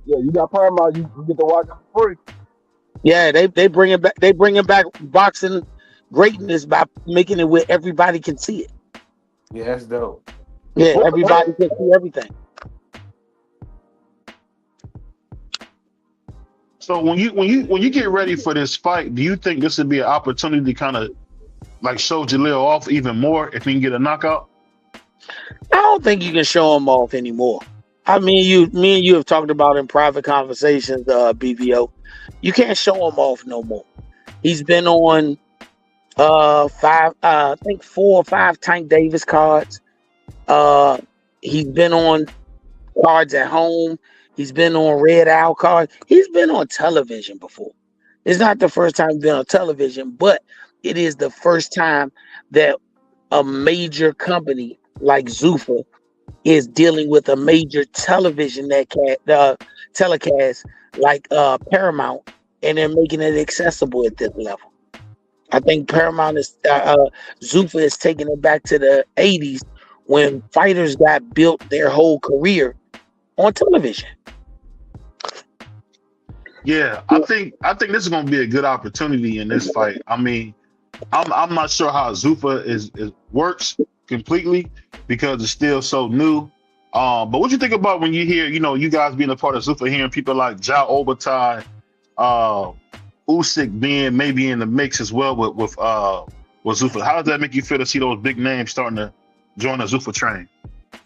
Yeah, you got Paramount. You get to watch it for free. Yeah, they bring it back. They bringing back boxing greatness by making it where everybody can see it. Yeah, that's dope. Yeah, everybody can see everything. So when you get ready for this fight, do you think this would be an opportunity to kind of like show Jaleel off even more if he can get a knockout? I don't think you can show him off anymore. Me and you have talked about in private conversations, BVO. You can't show him off no more. He's been on 4 or 5 Tank Davis cards. He's been on cards at home. He's been on Red Owl cards. He's been on television before. It's not the first time he's been on television, but it is the first time that a major company like Zuffa is dealing with a major television telecast like Paramount, and they're making it accessible at this level. I think Paramount is Zuffa is taking it back to the 80s when fighters got built their whole career on television. Yeah, I think this is going to be a good opportunity in this fight. I mean, I'm not sure how Zuffa is works completely because it's still so new. But what you think about when you hear, you guys being a part of Zuffa, hearing people like Ja Obertai, Usyk being maybe in the mix as well with Zuffa? How does that make you feel to see those big names starting to join the Zuffa train?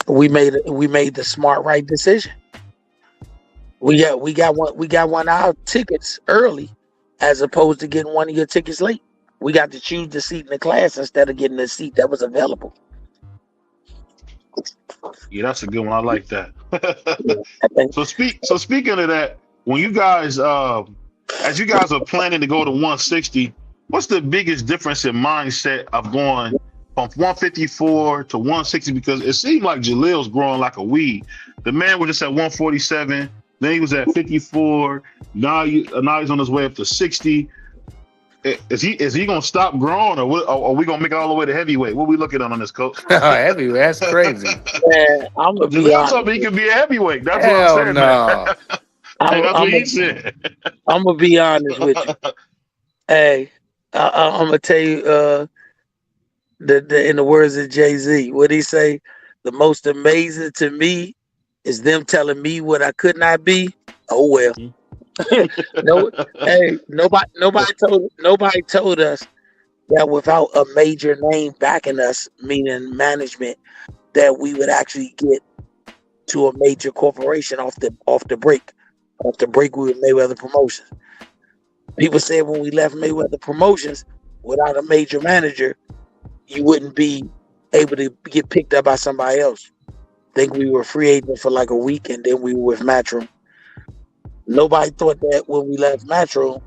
We made the smart right decision. We got one of our tickets early, as opposed to getting one of your tickets late. We got to choose the seat in the class instead of getting the seat that was available. Yeah, that's a good one. I like that. So speaking of that, when you guys, as you guys are planning to go to 160, what's the biggest difference in mindset of going from 154 to 160? Because it seemed like Jaleel's growing like a weed. The man was just at 147, then he was at 54. Now he's on his way up to 60. Is he gonna stop growing, or are we gonna make it all the way to heavyweight? What are we looking at on this, Coach? Heavyweight, that's crazy. Man, I'm gonna be honest. He could be a heavyweight. That's Hell what I'm saying. no. That's what he said. I'm gonna be honest with you. Hey, I'm gonna tell you, in the words of Jay-Z, what he say? The most amazing to me is them telling me what I could not be. Oh well. Nobody told us that without a major name backing us, meaning management, that we would actually get to a major corporation off the break. Off the break, we were Mayweather Promotions. People said when we left Mayweather Promotions, without a major manager, you wouldn't be able to get picked up by somebody else. I think we were free agent for like a week, and then we were with Matchroom. Nobody thought that when we left Matchroom,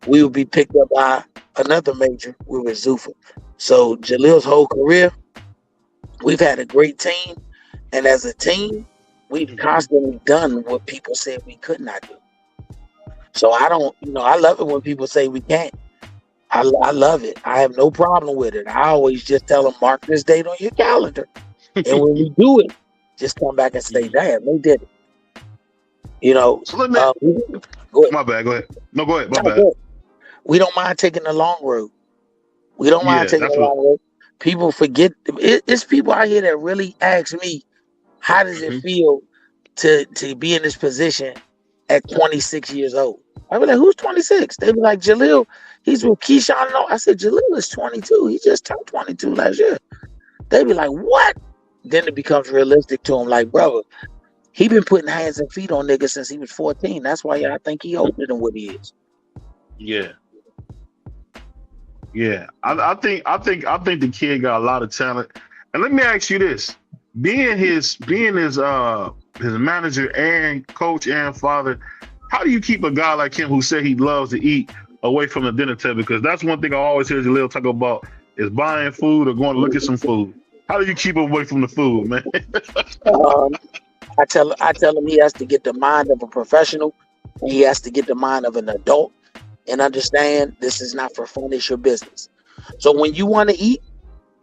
we would be picked up by another major. We were Zuffa. So Jaleel's whole career, we've had a great team, and as a team, we've constantly done what people said we could not do. So I love it when people say we can't. I love it. I have no problem with it. I always just tell them, mark this date on your calendar. And when we do it, just come back and say, damn, they did it. So let Go ahead. My bad. Go ahead. No, go ahead. My No, bad. go ahead. We don't mind taking the long road. We don't mind Yeah, taking the that's what. long road. People forget. It's people out here that really ask me, how does it feel to be in this position at 26 years old? I be like, who's 26? They be like, Jaleel, he's with Keyshawn. I said, Jaleel is 22. He just turned 22 last year. They be like, what? Then it becomes realistic to him. Like, brother, he been putting hands and feet on niggas since he was 14. That's why I think he older than what he is. Yeah. Yeah. I think the kid got a lot of talent. And let me ask you this: being his manager and coach and father, how do you keep a guy like him who said he loves to eat away from the dinner table? Because that's one thing I always hear Jaleel talk about is buying food or going to look at some food. How do you keep him away from the food, man? I tell him he has to get the mind of a professional. And he has to get the mind of an adult and understand this is not for fun, it's your business. So when you want to eat,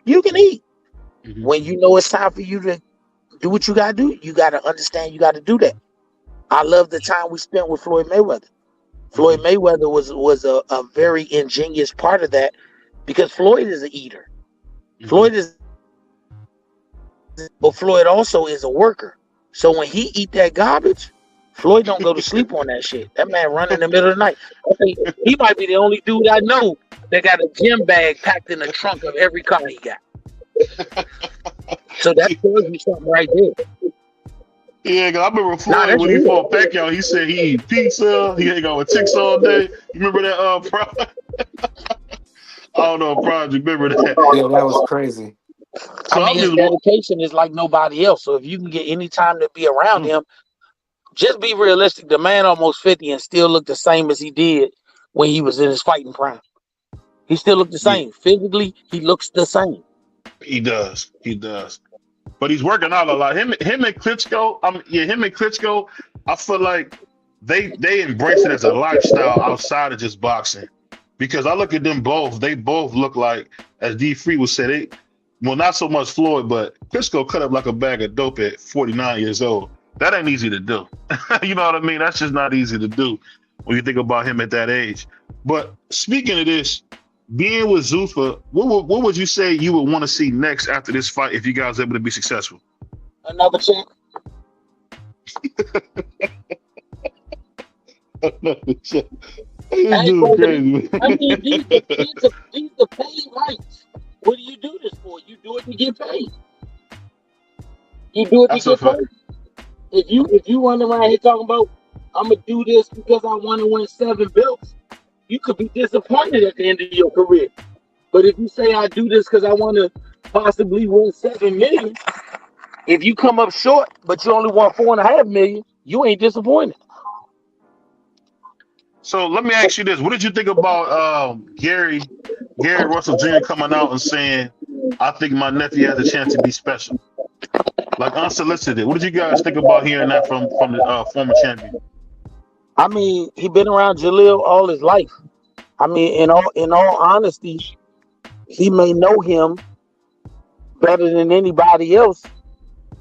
you can eat. When you know it's time for you to do what you got to do, you got to understand you got to do that. I love the time we spent with Floyd Mayweather. Floyd Mayweather was a very ingenious part of that because Floyd is an eater. But Floyd also is a worker. So when he eat that garbage, Floyd don't go to sleep on that shit. That man run in the middle of the night. I think he might be the only dude I know that got a gym bag packed in the trunk of every car he got. So that tells you something right there. Yeah, cause I remember Floyd when he fought Pacquiao, he said he eat pizza, he hang out with chicks all day. You remember that? I don't know, Prod, you remember that? Yeah, that was crazy. So I mean, his dedication is like nobody else. So if you can get any time to be around him, just be realistic. The man almost 50 and still look the same as he did when he was in his fighting prime. He still looked the same. Physically, he looks the same. He does. But he's working out a lot. Him and Klitschko, I feel like they embrace it as a lifestyle outside of just boxing. Because I look at them both, they both look like, as D. Free would say, not so much Floyd, but Klitschko cut up like a bag of dope at 49 years old. That ain't easy to do. You know what I mean? That's just not easy to do when you think about him at that age. But speaking of this, being with Zuffa, what would you say you would want to see next after this fight if you guys are able to be successful? Another check. Another check. This dude's crazy. I mean, these are paid rights. What do you do this for? You do it to get paid. You do it to get paid. If you run around here talking about I'm gonna do this because I want to win 7 belts, you could be disappointed at the end of your career. But if you say I do this because I want to possibly win 7 million, if you come up short but you only want 4.5 million, you ain't disappointed. So let me ask you this: what did you think about Gary Russell Jr. coming out and saying, "I think my nephew has a chance to be special"? Like unsolicited. What did you guys think about hearing that from the former champion? I mean, he been around Jaleel all his life. I mean, in all honesty, he may know him better than anybody else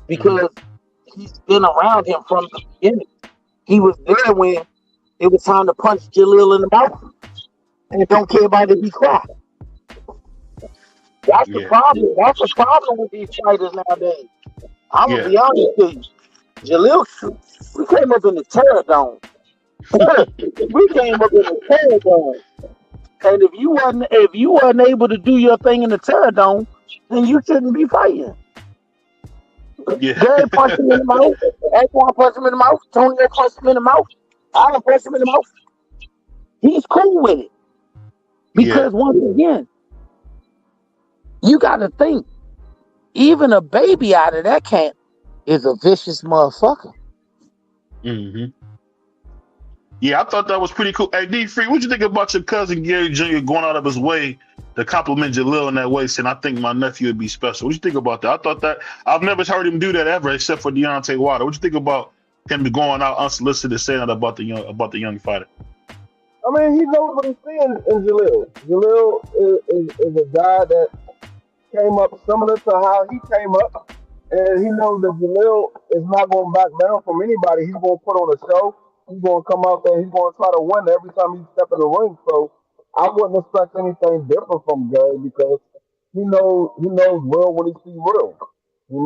because he's been around him from the beginning. He was there when it was time to punch Jaleel in the mouth and don't care about if he cried. That's the problem. That's the problem with these fighters nowadays. I'm gonna be honest with you. Jaleel, we came up in the Terror Dome. We came up in the Terror Dome. And if you wasn't able to do your thing in the Terror Dome, then you shouldn't be fighting. Gary punched him in the mouth. Antoine punched him in the mouth. Tony punched him in the mouth. Alan punched him in the mouth. He's cool with it. Because once again, you got to think, even a baby out of that camp is a vicious motherfucker. Yeah, I thought that was pretty cool. Hey, D. Free, what'd you think about your cousin Gary Jr. going out of his way to compliment Jaleel in that way, saying, "I think my nephew would be special"? What'd you think about that? I thought that I've never heard him do that ever, except for Deontay Wilder. What'd you think about him going out unsolicited, saying that about the young fighter? I mean, he knows what he's seeing in Jaleel. Jaleel is a guy that came up similar to how he came up, and he knows that Jaleel is not going to back down from anybody. He's going to put on a show. He's going to come out there. He's going to try to win every time he step in the ring. So I wouldn't expect anything different from Gary because he knows real when he see real. He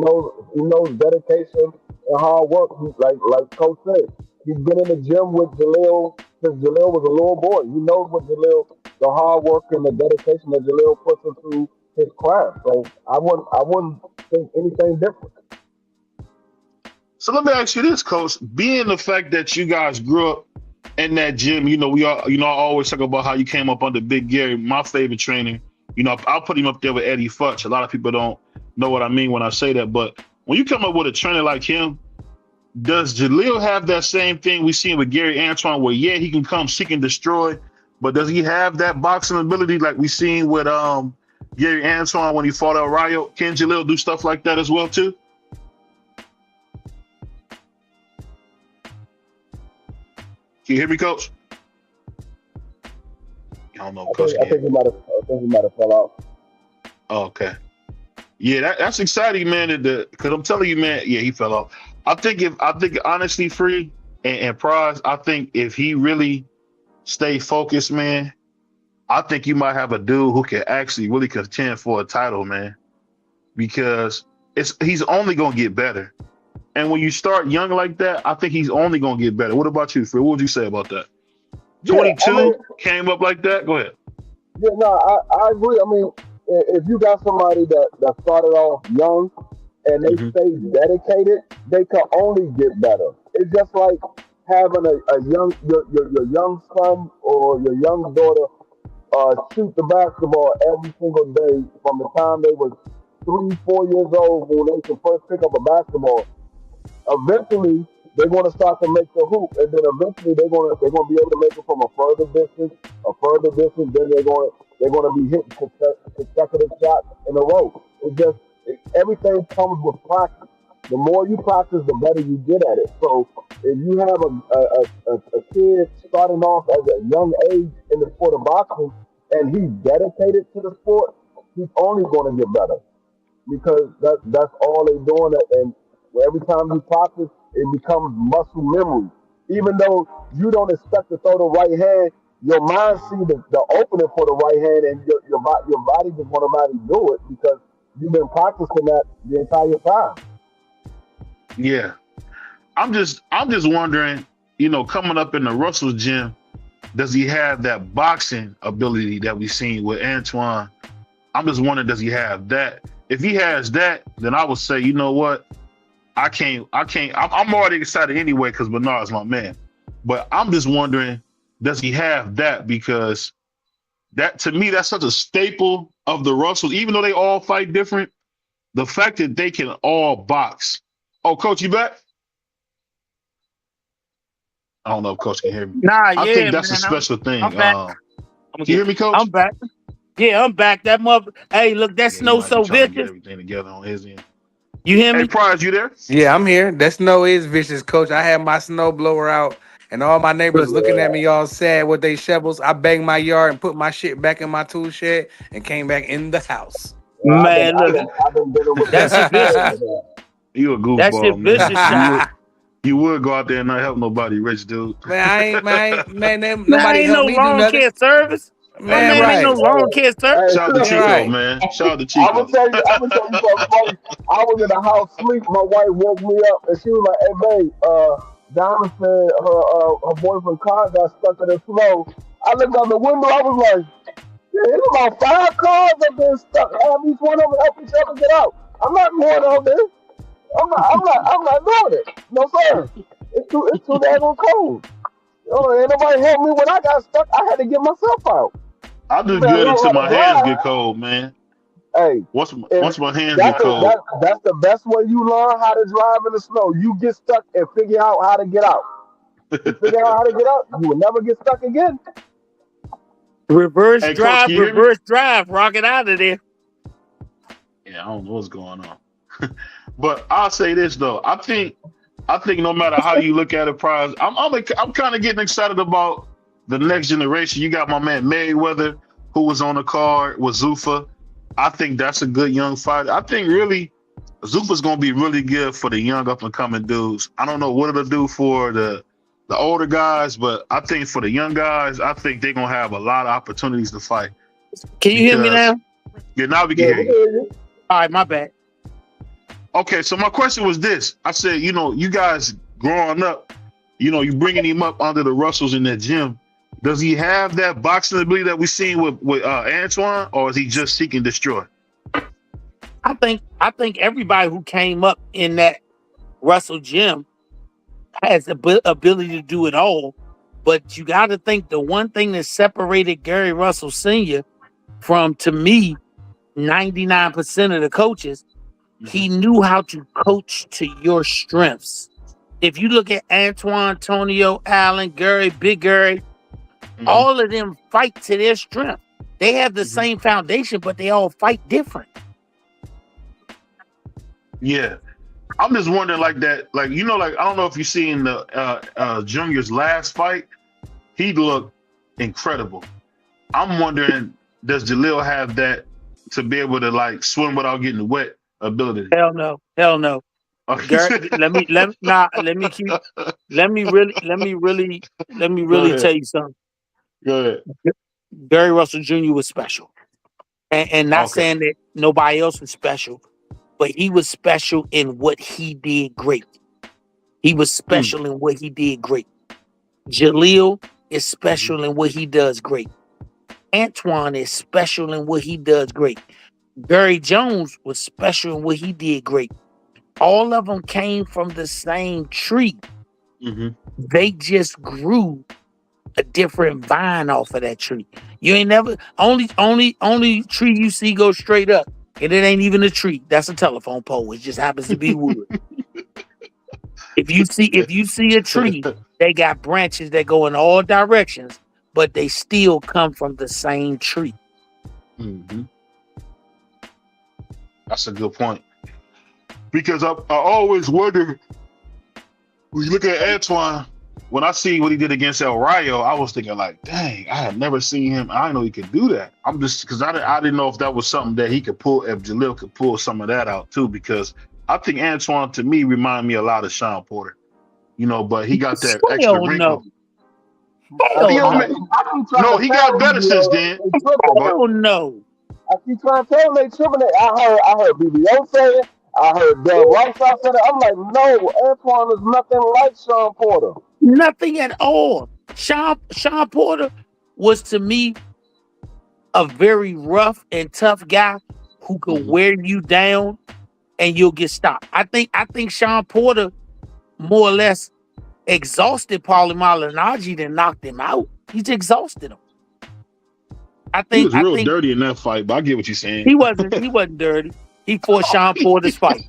knows dedication and hard work. Like Coach said, he's been in the gym with Jaleel since Jaleel was a little boy. He knows what the hard work and the dedication that Jaleel puts into his craft. So I wouldn't think anything different. So let me ask you this, Coach. Being the fact that you guys grew up in that gym, I always talk about how you came up under Big Gary, my favorite trainer. I'll put him up there with Eddie Futch. A lot of people don't know what I mean when I say that, but when you come up with a trainer like him, does Jaleel have that same thing we seen with Gary Antoine where, yeah, he can come seek and destroy, but does he have that boxing ability like we seen with Gary Antoine when he fought El Rayo? Can Jaleel do stuff like that as well, too? Can you hear me, Coach? I don't know, Coach. I think he might have fell out. Oh, okay. Yeah, that's exciting, man. Because I'm telling you, man. Yeah, he fell off. I think honestly, Free and Prize. I think if he really stay focused, man, I think you might have a dude who can actually really contend for a title, man. Because he's only gonna get better. And when you start young like that, I think he's only gonna get better. What about you, Free? What would you say about that? 22 came up like that. Go ahead. Yeah, no, I agree. I mean, if you got somebody that started off young and they stay dedicated, they can only get better. It's just like having your young son or your young daughter shoot the basketball every single day from the time they was 3-4 years old when they can first pick up a basketball. Eventually, they're going to start to make the hoop, and then eventually they're going to be able to make it from a further distance. Then they're going to be hitting consecutive shots in a row. Everything comes with practice. The more you practice, the better you get at it. So if you have a kid starting off at a young age in the sport of boxing, and he's dedicated to the sport, he's only going to get better because that's all they're doing. And every time you practice, it becomes muscle memory. Even though you don't expect to throw the right hand, your mind sees the opening for the right hand, and your body just automatically do it because you've been practicing that the entire time. Yeah, I'm just wondering, coming up in the Russell gym, does he have that boxing ability that we've seen with Antoine? I'm just wondering, does he have that? If he has that, then I would say, you know what? I can't. I'm already excited anyway because Bernard's my man. But I'm just wondering, does he have that? Because that, to me, that's such a staple of the Russells. Even though they all fight different, the fact that they can all box. Oh, Coach, you back? I don't know if Coach can hear me. I think that's a special thing. I'm back. Can you hear me, Coach? I'm back. Yeah, I'm back. That mother. Hey, look, that snow so vicious. Everything together on his end. You hear me? Hey, Prize, you there? Yeah, I'm here. That snow is vicious, Coach. I had my snow blower out, and all my neighbors looking at me all sad with their shovels. I banged my yard and put my shit back in my tool shed and came back in the house. Man, look, that's a vicious. You a goofball, That's a vicious shot. You would go out there and not help nobody, rich dude. Man, Nobody help me do nothing. Care service. Man, right. Ain't no lawn care service. Shout out to Chico, man. Shout out to Chico. I'm gonna tell you something funny. I was in the house sleep. My wife woke me up and she was like, "Hey, babe, Diamond said her boyfriend's car got stuck in the snow." I looked out the window. I was like, "Yeah, there's about 5 cars up there stuck. Have each one of them help each other get out. I'm not going out there. I'm not doing it. No sir. It's too damn cold. Ain't nobody help me when I got stuck. I had to get myself out. I do good until my hands get cold, man. Hey, once my hands get cold. That's the best way you learn how to drive in the snow. You get stuck and figure out how to get out. You will never get stuck again. Reverse drive, rocket out of there. Yeah, I don't know what's going on. But I'll say this though. I think no matter how you look at it, Prize, I'm kind of getting excited about the next generation. You got my man Mayweather, who was on the card with Zuffa. I think that's a good young fighter. I think really Zuffa's gonna be really good for the young up and coming dudes. I don't know what it'll do for the the older guys, but I think for the young guys, I think they're gonna have a lot of opportunities to fight. Can you hear me now? Yeah, now we can hear you. All right, my bad. Okay, so my question was this. I said, you guys growing up, you bringing him up under the Russells in that gym. Does he have that boxing ability that we seen with Antoine, or is he just seek and destroy? I think everybody who came up in that Russell gym has the ability to do it all. But you got to think the one thing that separated Gary Russell Sr. from, to me, 99% of the coaches, he knew how to coach to your strengths. If you look at Antoine, Antonio, Allen, Gary, Big Gary, all of them fight to their strength. They have the same foundation, but they all fight different. Yeah. I'm just wondering like that, I don't know if you seen the Junior's last fight, he looked incredible. I'm wondering, does Jalil have that to be able to swim without getting wet ability? Hell no. Gary, let me really tell you something. Go ahead. Gary Russell Jr. was special. And not saying that nobody else was special, but he was special in what he did great. He was special in what he did great. Jalil is special in what he does great. Antoine is special in what he does great. Gary Jones was special in what he did great. All of them came from the same tree. They just grew a different vine off of that tree. You ain't never only tree you see go straight up, and it ain't even a tree. That's a telephone pole. It just happens to be wood. If you see a tree, they got branches that go in all directions, but they still come from the same tree. That's a good point. Because I always wonder, when you look at Antoine, when I see what he did against El Rayo, I was thinking dang, I had never seen him. I didn't know he could do that. I'm just, because I didn't know if that was something that he could pull, if Jalil could pull some of that out too, because I think Antoine, to me, remind me a lot of Sean Porter, but he got that extra wrinkle. No, he got better since then. Hell no. I keep trying to tell them they tripping. I heard BBO say it. I heard Del Rice say it. I'm like, no, Antoine is nothing like Sean Porter. Nothing at all. Sean Porter was, to me, a very rough and tough guy who could wear you down and you'll get stopped. I think Sean Porter more or less exhausted Paulie Malignaggi than knocked him out. He's exhausted him. He was real dirty in that fight, but I get what you're saying. He wasn't dirty. He fought Sean Porter's fight.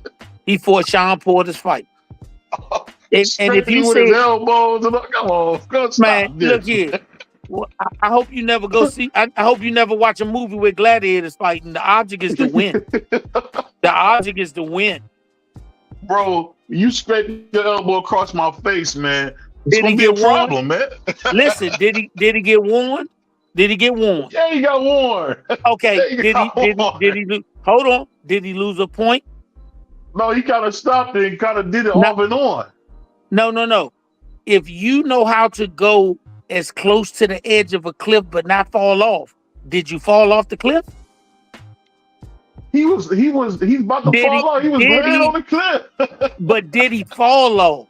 And if you say, his elbows, come on, man, look here. Well, I hope you never go see. I hope you never watch a movie with gladiators fighting. The object is to win. The object is to win. Bro, you scraped your elbow across my face, man. Did he get problem, man? Listen, did he get warned? Did he get warned? Yeah, he got warned. Okay. Did he hold on? Did he lose a point? No, he kind of stopped it and kind of did it off and on. No. If you know how to go as close to the edge of a cliff but not fall off, did you fall off the cliff? He's about to fall off. He was laying on the cliff. But did he fall off?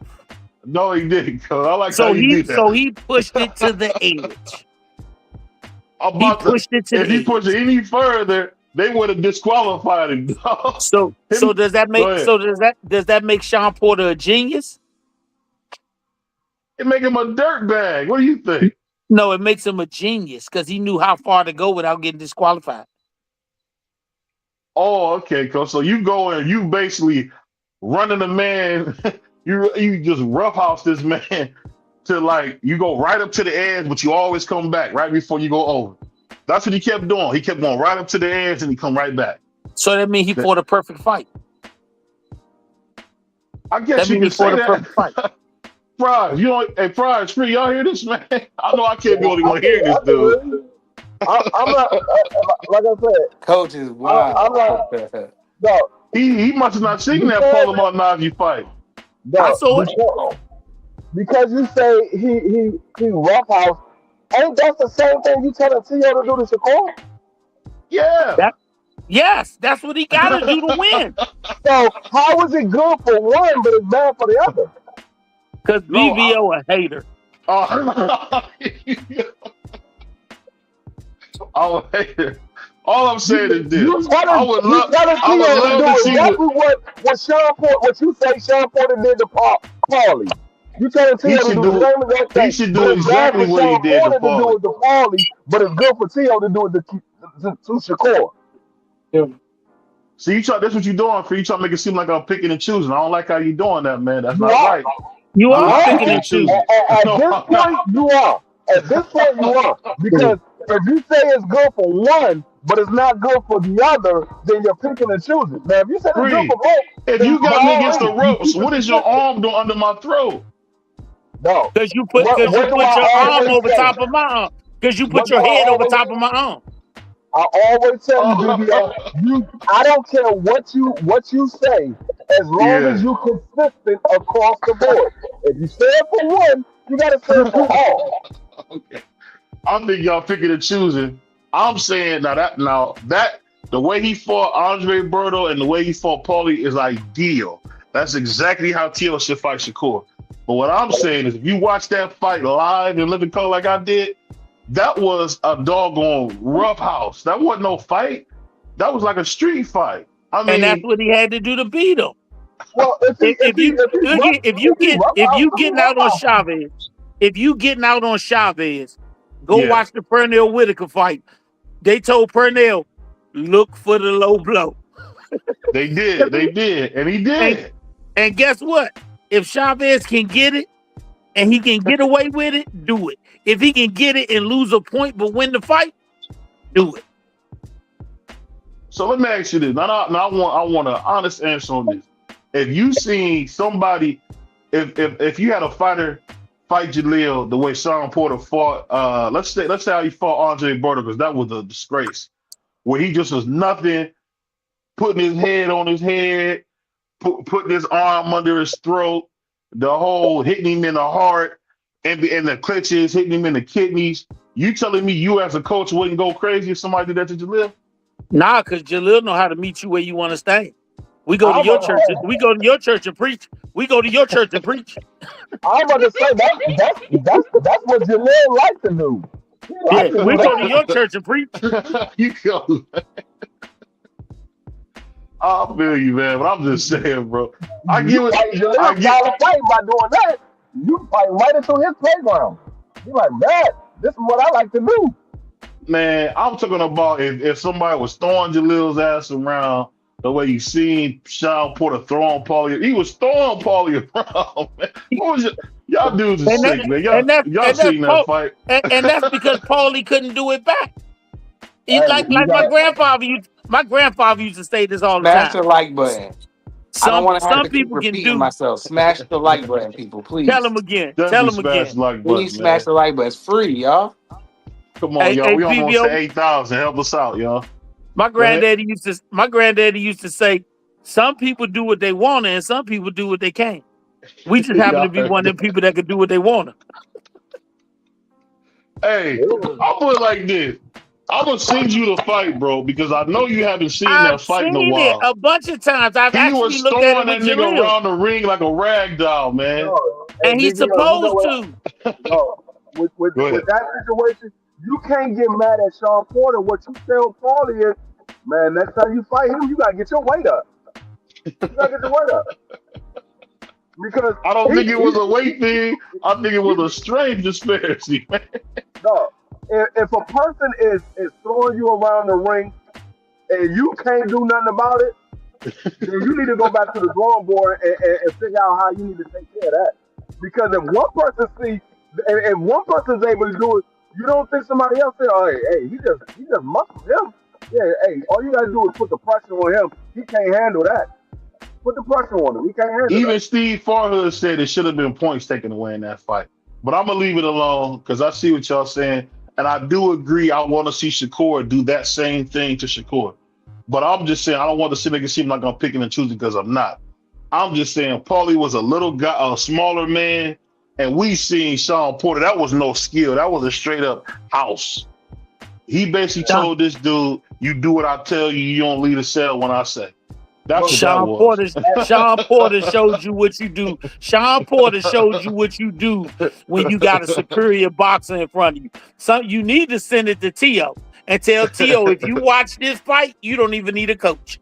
No, he didn't. I like how he did that. So he pushed it to the edge. If he pushed it any further, they would have disqualified him. So does that make Sean Porter a genius? It make him a dirtbag. What do you think? No, it makes him a genius because he knew how far to go without getting disqualified. Oh, okay, so you go and you basically running the man. you just roughhouse this man to you go right up to the edge, but you always come back right before you go over. That's what he kept doing. He kept going right up to the edge and he come right back. So that means he fought a perfect fight. I guess you can say that. Fries, Fries, free. Y'all hear this, man? I know I can't be the only one hearing this, dude. I'm not, like I said, Coach is wild. I'm not, no. He must have not seen that Paulie Malignaggi fight. No, I saw it. because you say he roughhouse, ain't that the same thing you telling T.O. to do to Shakur? Yeah. Yes, that's what he got to do to win. So how is it good for one, but it's bad for the other? Because BVO a hater. All I'm saying is this. I would love to see exactly what Sean Porter, what you say Sean Porter did to Paulie. You telling T.O. to do the same exact thing. He should do exactly what he did to Paulie. Do it to Paulie, but it's good for T.O. to do it to Shakur. Yeah. See, that's what you're doing. You trying to make it seem like I'm picking and choosing. I don't like how you doing that, man. That's not right. You are picking and choosing. At this point, you are. At this point, you are. Because if you say it's good for one, but it's not good for the other, then you're picking and choosing. Now, if you say it's good for both, if you got me against the ropes, what is your arm doing under my throat? No. Because you put your arm over top of my arm. Because you put your head over top of my arm. I always tell you, BBO, I don't care what you say, as long as you consistent across the board. If you say it for one, you gotta say it for all. Okay. I think y'all picking and choosing. I'm saying that the way he fought Andre Berto and the way he fought Paulie is ideal. That's exactly how T.O. should fight Shakur. But what I'm saying is, if you watch that fight live in living color like I did, that was a doggone roughhouse. That wasn't no fight. That was like a street fight. I mean, and that's what he had to do to beat him. Well, if you getting out on Chavez, go watch the Pernell Whitaker fight. They told Pernell, look for the low blow. They did, and he did. And guess what? If Chavez can get it and he can get away with it, do it. If he can get it and lose a point but win the fight, do it. So let me ask you this. Now I want an honest answer on this. If you seen somebody, if you had a fighter fight Jaleel the way Sean Porter fought, let's say how he fought Andre Berto, because that was a disgrace, where he just was nothing, putting his head on his head, putting his arm under his throat, the whole hitting him in the heart, and the clutches, hitting him in the kidneys. You telling me you as a coach wouldn't go crazy if somebody did that to Jaleel? Nah, because Jaleel know how to meet you where you want to stay. We go to your church. We go to your church and preach. We go to your church and preach. I'm about to say that's what Jaleel like to do. We go to your church and preach. You go. I feel you, man, but I'm just saying, bro. I get what I get by doing that. You fight right into his playground. You like that? This is what I like to do. Man, I'm talking about if somebody was throwing Jaleel's ass around the way you seen Sean Porter throwing Paulie. He was throwing Paulie around, man. What was y'all dudes are sick, man. Y'all seen that fight. And that's because Paulie couldn't do it back. Like my grandfather used to say this all the time. Smash the like button. I don't want to have to keep repeating myself. Smash the like button, people, please. Tell them again. Please smash the like button. It's free, y'all. Come on, y'all. We almost at 8,000. Help us out, y'all. My granddaddy used to say, some people do what they want and some people do what they can't. We just happen to be one of them people that can do what they want. Hey, I'll put it like this. I'm gonna send you the fight, bro, because I know you haven't seen that fight in a while. It a bunch of times. He was throwing that nigga around the ring like a rag doll, man. And he's supposed to. With that situation, you can't get mad at Sean Porter. What you tell Paulie is, man, next time you fight him, you gotta get your weight up. Because I don't think it was a weight thing. I think it was a strength disparity, man. No. If a person is throwing you around the ring and you can't do nothing about it, then you need to go back to the drawing board and figure out how you need to take care of that. Because if one person's able to do it, you don't think somebody else say, "Oh, hey, he just muscled him." Yeah, hey, all you gotta do is put the pressure on him. He can't handle that. Put the pressure on him. He can't handle Even that. Steve Farhood said it should have been points taken away in that fight. But I'm gonna leave it alone because I see what y'all saying. And I do agree, I want to see Shakur do that same thing to Shakur. But I'm just saying, I don't want to make it seem like I'm picking and choosing because I'm not. I'm just saying, Paulie was a little guy, a smaller man, And we seen Sean Porter. That was no skill. That was a straight up house. He basically told this dude, "You do what I tell you. You don't leave the cell when I say." That's what Sean that was. Sean Porter showed you what you do. Sean Porter showed you what you do when you got a superior boxer in front of you. So you need to send it to Tio and tell Tio, if you watch this fight, you don't even need a coach.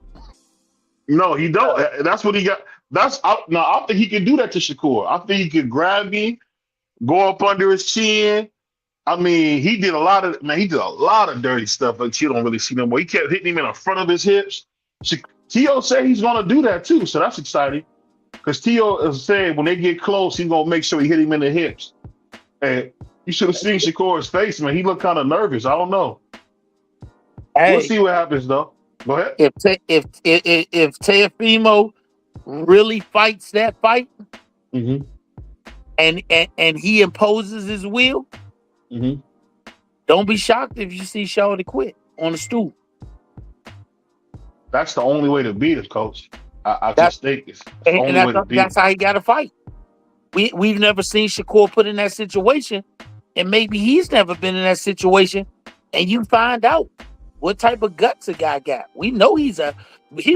No, he don't. That's what he got. I think he can do that to Shakur. I think he could grab me, go up under his chin. I mean, he did a lot of dirty stuff that you don't really see no more. He kept hitting him in the front of his hips. Tio said he's gonna do that too, so that's exciting. Because Tio is saying when they get close, he's gonna make sure he hit him in the hips. And you should have seen Shakur's face, man. He looked kind of nervous. I don't know. Hey, we'll see what happens though. Go ahead. If Teofimo really fights that fight, mm-hmm. and he imposes his will, mm-hmm. don't be shocked if you see Shawty quit on the stool. That's the only way to beat it, Coach. I just think it's the only way to beat it. That's how he got to fight. We've never seen Shakur put in that situation, and maybe he's never been in that situation, and you find out what type of guts a guy got. We know he's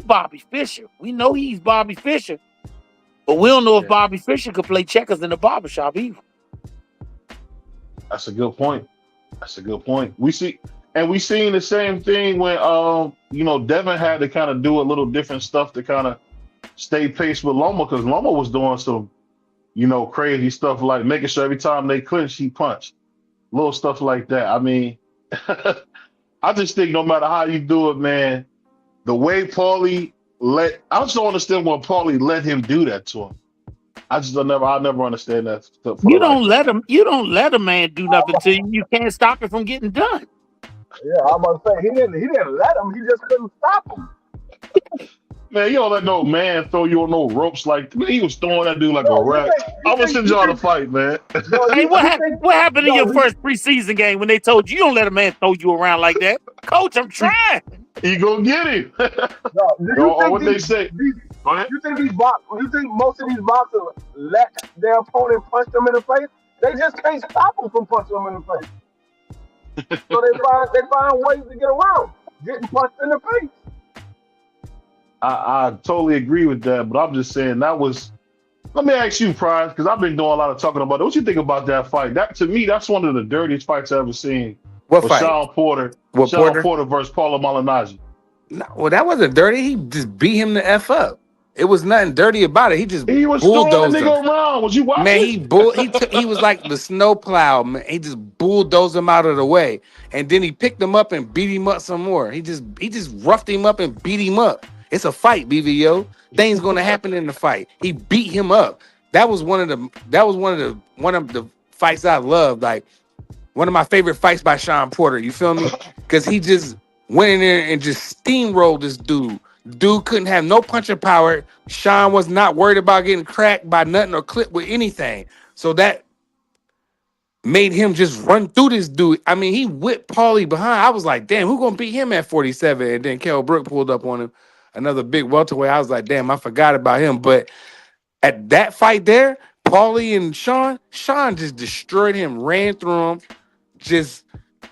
Bobby Fischer. We know he's Bobby Fischer, but we don't know if Bobby Fischer could play checkers in the barbershop either. That's a good point. We seen the same thing when Devin had to kind of do a little different stuff to kind of stay pace with Loma, because Loma was doing some crazy stuff like making sure every time they clinch he punched, little stuff like that. I mean, I just think no matter how you do it, man, the way Paulie I just don't understand why Paulie let him do that to him. I'll never understand that stuff. You don't let a man do nothing to you. You can't stop it from getting done. Yeah, I'm about to say he didn't let him. He just couldn't stop him. Man, you don't let no man throw you on no ropes like. Man, he was throwing that dude like a rat. I'm gonna send y'all to fight, man. Hey, what happened in your first preseason game when they told you don't let a man throw you around like that? Coach, I'm trying. You gonna get him? What they say? You think most of these boxers let their opponent punch them in the face? They just can't stop them from punching them in the face. So they find ways to get around getting punched in the face. I totally agree with that, but I'm just saying that was. Let me ask you, Prize, because I've been doing a lot of talking about it. What you think about that fight? That to me, that's one of the dirtiest fights I've ever seen. What fight? Sean Porter. Porter versus Paulo Malignaggi. No, well, that wasn't dirty. He just beat him the F up. It was nothing dirty about it. He was bulldozed throwing the nigga around. Was you watching? Man, he was like the snow plow. Man, he just bulldozed him out of the way, and then he picked him up and beat him up some more. He just roughed him up and beat him up. It's a fight, BVO. Things gonna happen in the fight. He beat him up. That was one of the fights I loved. Like one of my favorite fights by Sean Porter. You feel me? Because he just went in there and just steamrolled this dude. Dude couldn't have no punching power. Sean was not worried about getting cracked by nothing or clipped with anything. So that made him just run through this dude. I mean, he whipped Paulie behind. I was like, damn, who gonna beat him at 47? And then Kell Brook pulled up on him. Another big welterweight. I was like, damn, I forgot about him. But at that fight there, Paulie and Sean just destroyed him, ran through him.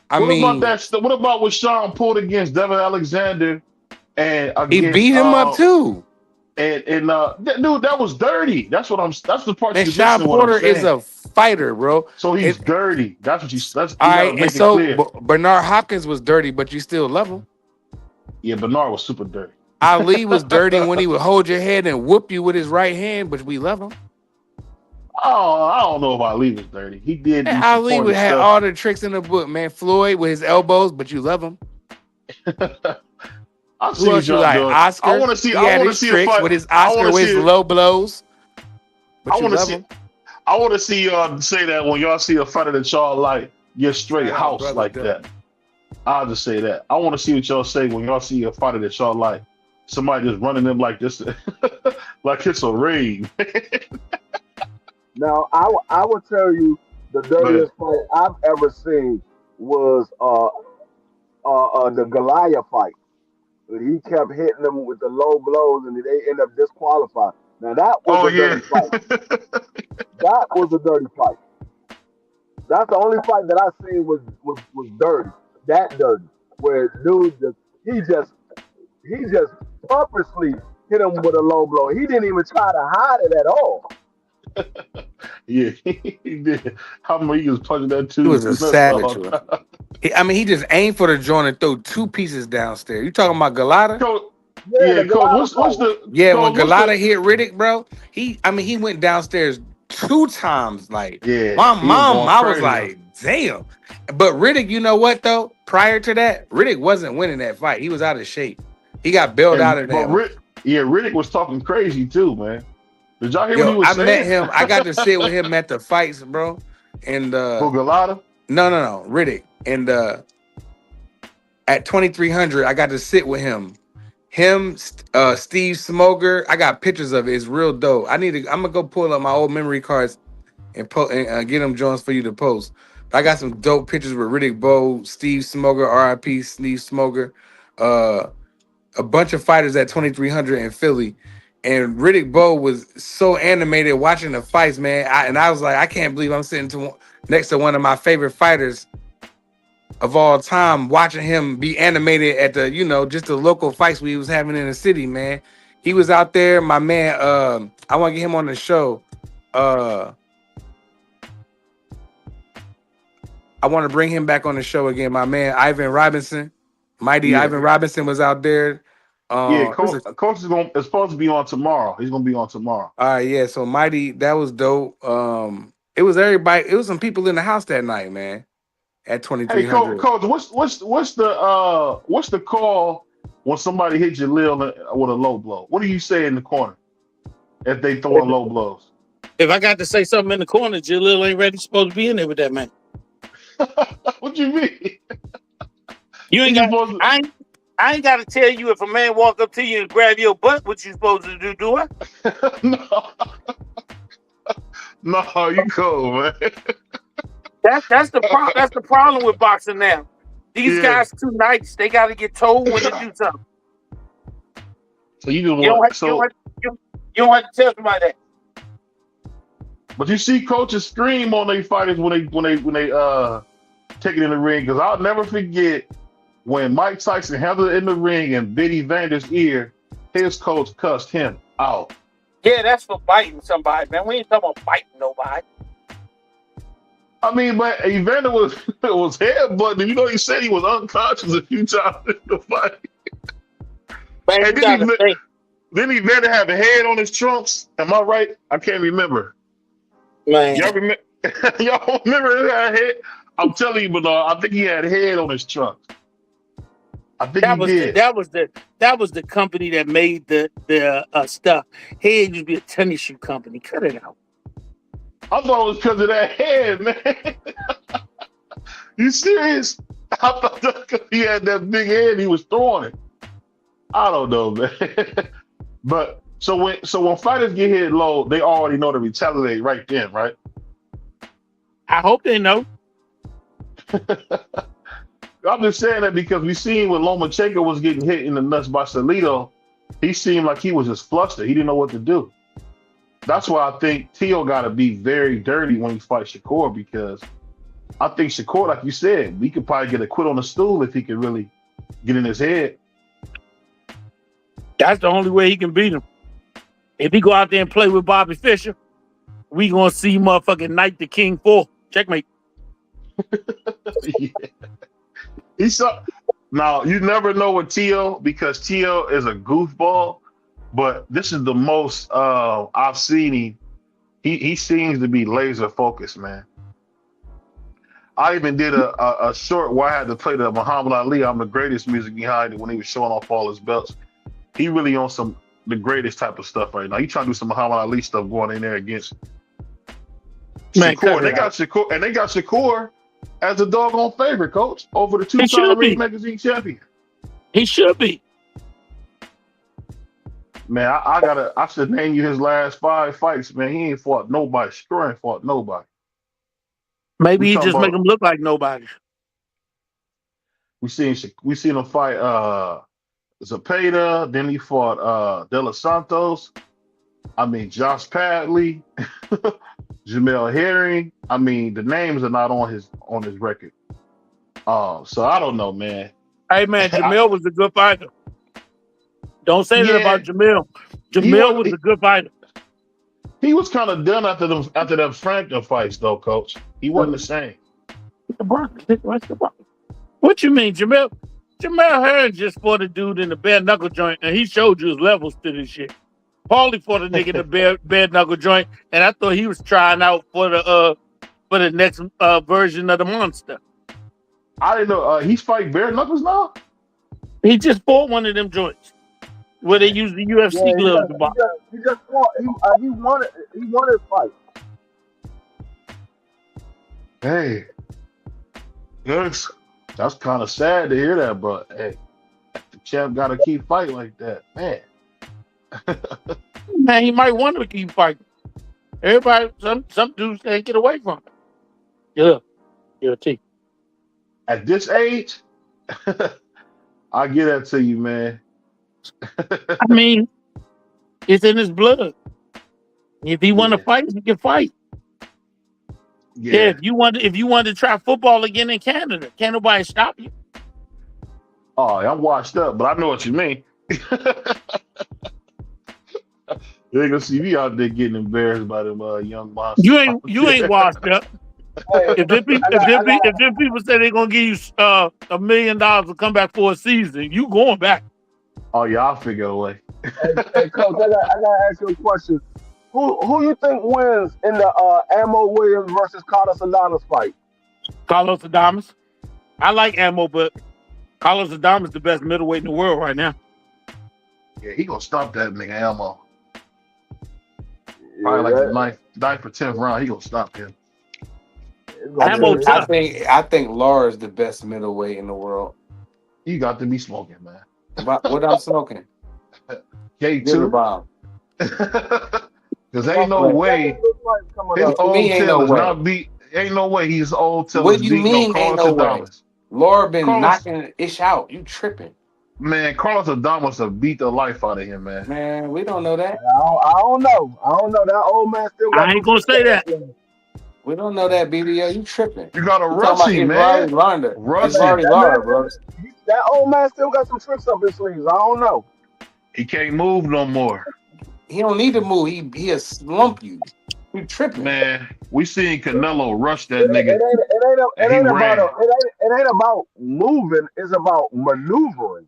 What about what Sean pulled against Devin Alexander? And he beat him up too. And dude, that was dirty. That's the part. And Sean Porter is a fighter, bro. So he's dirty. That's what you. That's all right. And so Bernard Hopkins was dirty, but you still love him. Yeah, Bernard was super dirty. Ali was dirty when he would hold your head and whoop you with his right hand, but we love him. Oh, I don't know if Ali was dirty. He did. Ali would have all the tricks in the book, man. Floyd with his elbows, but you love him. I'll see what you like. Oscar. I want to see. I want to see tricks with his Oscar with his low blows. But I want to see. I want to see y'all say that when y'all see a fighter that y'all like, your straight house like that. I'll just say that. I want to see what y'all say when y'all see a fighter that y'all like. Somebody just running them like this, like it's a raid. Now, I will tell you the dirtiest fight I've ever seen was the Goliath fight. He kept hitting them with the low blows, and they end up disqualified. Now that was a dirty fight. That was a dirty fight. That's the only fight that I seen was dirty. That dirty. Where dude he just purposely hit him with a low blow. He didn't even try to hide it at all. Yeah, he did. How many he was punching that too? He was a savage. He just aimed for the joint and threw two pieces downstairs. You talking about Galata? Coach, Yeah, Coach, what's the when Galata hit Riddick, bro? He went downstairs 2 times. Like, my mom, I was like, damn. But Riddick, you know what though? Prior to that, Riddick wasn't winning that fight. He was out of shape. He got bailed out of that. Riddick was talking crazy too, man. Did y'all hear what he was saying? I met him. I got to sit with him at the fights, bro. And Galata? No, Riddick. And at 2300, I got to sit with him. Steve Smoger. I got pictures of it. It's real dope. I'm gonna go pull up my old memory cards and get them joints for you to post. But I got some dope pictures with Riddick Bowe, Steve Smoger, RIP Steve Smoger, a bunch of fighters at 2300 in Philly. And Riddick Bowe was so animated watching the fights, man. I was like, I can't believe I'm sitting next to one of my favorite fighters of all time, watching him be animated at the, just the local fights we was having in the city, man. He was out there, my man. I want to get him on the show. I want to bring him back on the show again, my man. Ivan Robinson, Ivan Robinson was out there. Coach is supposed to be on tomorrow. He's gonna be on tomorrow. All right, yeah. So Mighty, that was dope. It was everybody. It was some people in the house that night, man. At 2300. Hey, Coach, what's the call when somebody hits your lil with a low blow? What do you say in the corner if they throwing low blows? If I got to say something in the corner, Jalil ain't ready supposed to be in there with that man. What you mean? You ain't got. I ain't got to tell you if a man walk up to you and grab your butt, what you supposed to do, do I? No, you cool, man. That's the problem. That's the problem with boxing now. These guys too nice. They got to get told when to do something. So you don't have to tell somebody that. But you see coaches scream on their fighters when they take it in the ring, because I'll never forget when Mike Tyson held it in the ring and bit Evander's ear, his coach cussed him out. Yeah, that's for biting somebody, man. We ain't talking about biting nobody. I mean, but Evander was headbutting. You know, he said he was unconscious a few times in the fight. Man, then Evander had a head on his trunks. Am I right? I can't remember. Man, y'all remember that head? I'm telling you, but I think he had a head on his trunks. I think he did. That was the company that made the stuff. Head used to be a tennis shoe company. Cut it out. I thought it was because of that head, man. You serious? I thought that because he had that big head, he was throwing it. I don't know, man. But so when fighters get hit low, they already know to retaliate right then, right? I hope they know. I'm just saying that because we seen when Lomachenko was getting hit in the nuts by Salido, he seemed like he was just flustered. He didn't know what to do. That's why I think Teo got to be very dirty when he fights Shakur, because I think Shakur, like you said, we could probably get a quit on the stool if he could really get in his head. That's the only way he can beat him. If he go out there and play with Bobby Fischer, we gonna see motherfucking Knight the King 4. Checkmate. Yeah. Now, you never know with Teo, because Teo is a goofball, but this is the most I've seen him. He seems to be laser focused, man. I even did a short where I had to play the Muhammad Ali I'm the Greatest music behind it when he was showing off all his belts. He really on the greatest type of stuff right now. He trying to do some Muhammad Ali stuff going in there against Shakur. They got Shakur as a doggone favorite, coach, over the 2-time Ring Magazine champion. He should be. Man, I should name you his last 5 fights, man. He ain't fought nobody. Shakur ain't fought nobody. Maybe he just make him look like nobody. We seen him fight Zepeda, then he fought De Los Santos. I mean, Josh Padley, Jamel Herring. I mean, the names are not on his record. So I don't know, man. Hey man, Jamel was a good fighter. Don't say that about Jamel. Jamel was a good fighter. He was kind of done after them Frampton fights, though, Coach. He wasn't the same. What you mean, Jamel? Jamel Herring just fought a dude in the bare knuckle joint, and he showed you his levels to this shit. Paulie fought a nigga in the bare knuckle joint, and I thought he was trying out for the next version of the monster. I didn't know he's fighting bare knuckles now. He just fought one of them joints where they use the UFC gloves to box. He just fought. He won it. He won his fight. Hey, that's kind of sad to hear that, but hey, the champ got to keep fighting like that, man. Man, he might want to keep fighting. Everybody, some dudes can't get away from it. Yeah, T. At this age, I get that to you, man. I mean, it's in his blood. If he want to fight, he can fight. Yeah, if you want to try football again in Canada, can't nobody stop you. Oh, I'm washed up, but I know what you mean. You ain't gonna see me out there getting embarrassed by them young monsters. You ain't washed up. If them people say they're gonna give you $1 million to come back for a season, you going back. Oh yeah, I'll figure a way. Hey, Coach, I gotta ask you a question. Who you think wins in the Ammo Williams versus Carlos Adames fight? Carlos Adames. I like Ammo, but Carlos Adames is the best middleweight in the world right now. Yeah, he gonna stop that nigga Ammo. Probably like the ninth or 10th round, he gonna stop him. I think Laura's the best middleweight in the world. You got to be smoking, man. What I'm smoking? K2. Because ain't no way his old tail is not beat. Ain't no way he's old tail. What do you mean ain't no way? Laura been knocking ish out. You tripping. Man, Carlos Adames have beat the life out of him, man. Man, we don't know that. I don't know. That old man still got. I ain't gonna say that. We don't know that, BBO. You tripping. You got a Rusty, man. Rusty, bro. That old man still got some tricks up his sleeves. I don't know. He can't move no more. He don't need to move. He'll slump you. You tripping, man. We seen Canelo rush that nigga. It ain't about moving. It's about maneuvering.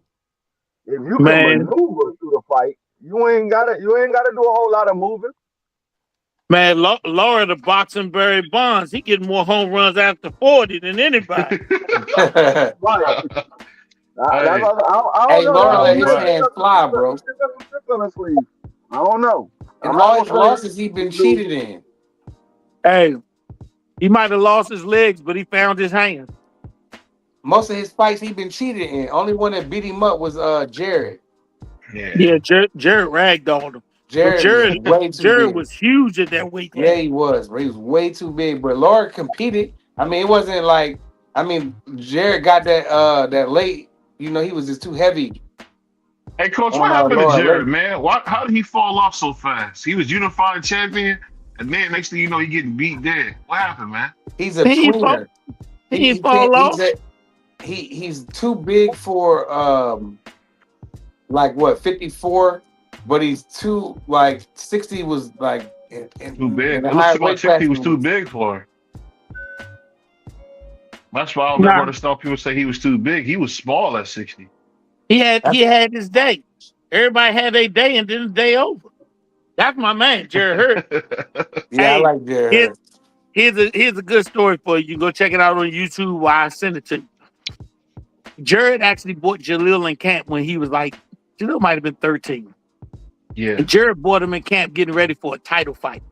If you can maneuver through the fight, you ain't gotta do a whole lot of moving. Man, Laura the boxing Barry Bonds, he getting more home runs after 40 than anybody. Right. Hey, Laura let his hands fly, bro. I don't know. And all his losses he been cheated in. Hey, he might have lost his legs, but he found his hands. Most of his fights he been cheated in. Only one that beat him up was Jared. Yeah, Jared ragdolled him. Jared was huge at that weight. Yeah, he was, bro. He was way too big. But Laura competed. I mean, it wasn't like. I mean, Jared got that late. You know, he was just too heavy. Hey, Coach, what happened to Jared, man? How did he fall off so fast? He was unified champion, and then next thing you know, he getting beat dead. What happened, man? He's a tweener. He fall off. He's too big for 54, but he's too 60 was too big. It looks like 60 was too big for him. That's why I'll never understand people say he was too big. He was small at 60. He had his day. Everybody had their day, and then the day over. That's my man, Jared Hurd. I like Jared. Here's a good story for you. You can go check it out on YouTube while I send it to you. Jared actually bought Jaleel in camp when he was Jaleel might have been 13. Yeah. And Jared bought him in camp getting ready for a title fight.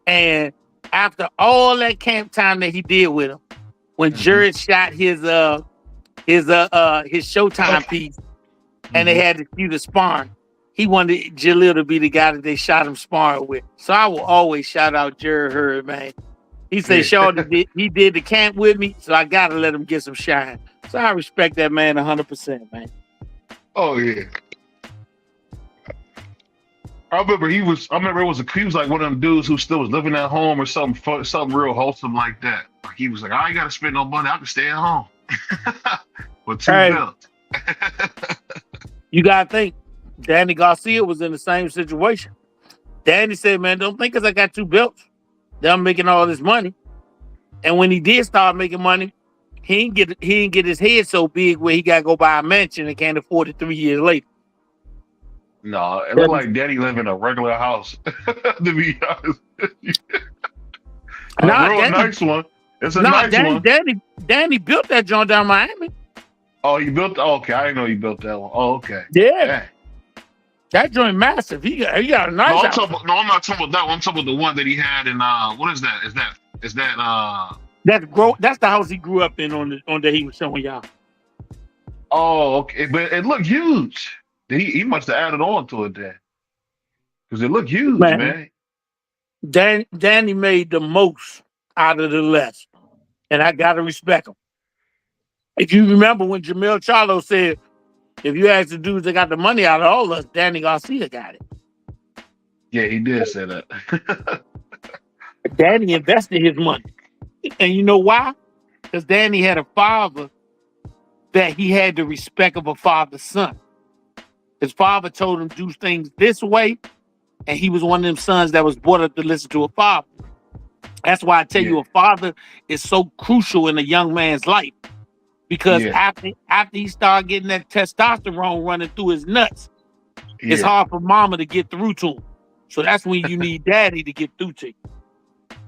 And after all that camp time that he did with him, when Jared shot his Showtime piece and they had to do the sparring, he wanted Jaleel to be the guy that they shot him sparring with. So I will always shout out Jared Hurd, man. He said, he did the camp with me, so I got to let him get some shine. So I respect that man 100%, man. Oh, yeah. I remember he was like one of them dudes who still was living at home or something real wholesome like that. Like he was like, I ain't gotta spend no money, I can stay at home. With two belts. You gotta think, Danny Garcia was in the same situation. Danny said, man, don't think because I got 2 belts that I'm making all this money. And when he did start making money, he didn't get his head so big where he got to go buy a mansion and can't afford it 3 years later. No, it looked like Danny lived in a regular house, to be honest. Nice one. It's a nice one. Danny built that joint down in Miami. Oh, he built. Okay, I didn't know he built that one. Oh, okay. Yeah. Dang. That joint massive. He got a nice house. I'm not talking about that one. I'm talking about the one that he had in. What is that? Is that? That's the house he grew up in on that he was showing y'all. Oh, okay. But it looked huge. He must have added on to it then, because it looked huge, man. Danny made the most out of the less, and I gotta respect him. If you remember when Jamel Charlo said, if you ask the dudes that got the money out of all of us, Danny Garcia got it. Yeah, he did say that. Danny invested his money. And you know why? Because Danny had a father that he had the respect of a father's son. His father told him do things this way, and he was one of them sons that was brought up to listen to a father. That's why I tell you, a father is so crucial in a young man's life. Because after he started getting that testosterone running through his nuts, it's hard for mama to get through to him. So that's when you need daddy to get through to you.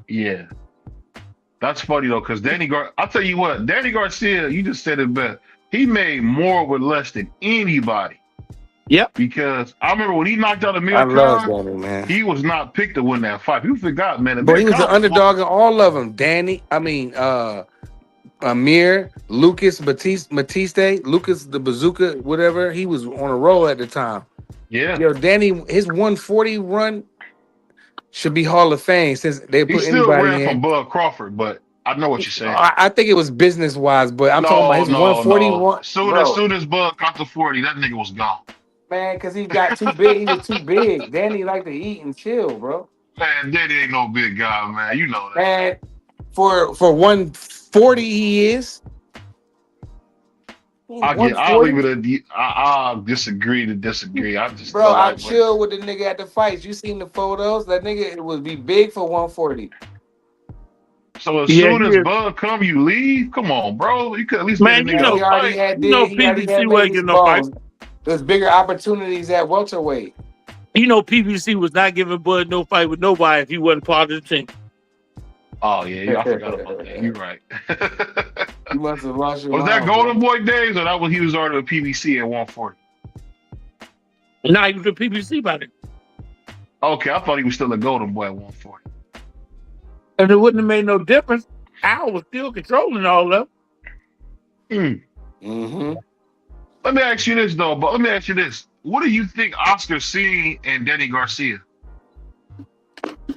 Yeah. That's funny though, because I'll tell you what, Danny Garcia, you just said it best. He made more with less than anybody. Yep. Because I remember when he knocked out Amir Khan, man. He was not picked to win that fight. People forgot, man. But he was an underdog in all of them. Amir, Lucas Batiste, Lucas the Bazooka, whatever. He was on a roll at the time. Yeah. Yo, Danny, his 140 run should be Hall of Fame since they put still anybody ran in. from Bud Crawford, but I know what you're saying. I think it was business wise, but I'm talking about his 141. As soon as Bud got to 40, that nigga was gone. Man, because he got too big. He was too big. Danny liked to eat and chill, bro. Man, Danny ain't no big guy, man. You know that. Man, for 140 he is. I'll leave it I'll disagree to disagree. I chill with the nigga at the fights. You seen the photos? That nigga would be big for 140. So as soon as Bud come, you leave? Come on, bro. You could at least get a nigga he already had PBC wasn't getting no fight. There's bigger opportunities at welterweight. You know PBC was not giving Bud no fight with nobody if he wasn't part of the team. Oh, yeah, I forgot about that. You're right. You must have lost your Was mind, that Golden Boy days, or that was he was already with PBC at 140? Nah, he was with PBC by then. Okay, I thought he was still a Golden Boy at 140. And it wouldn't have made no difference. Al was still controlling all of them. Mm-hmm. Let me ask you this, though. But let me ask you this. What do you think Oscar's seeing in Danny Garcia?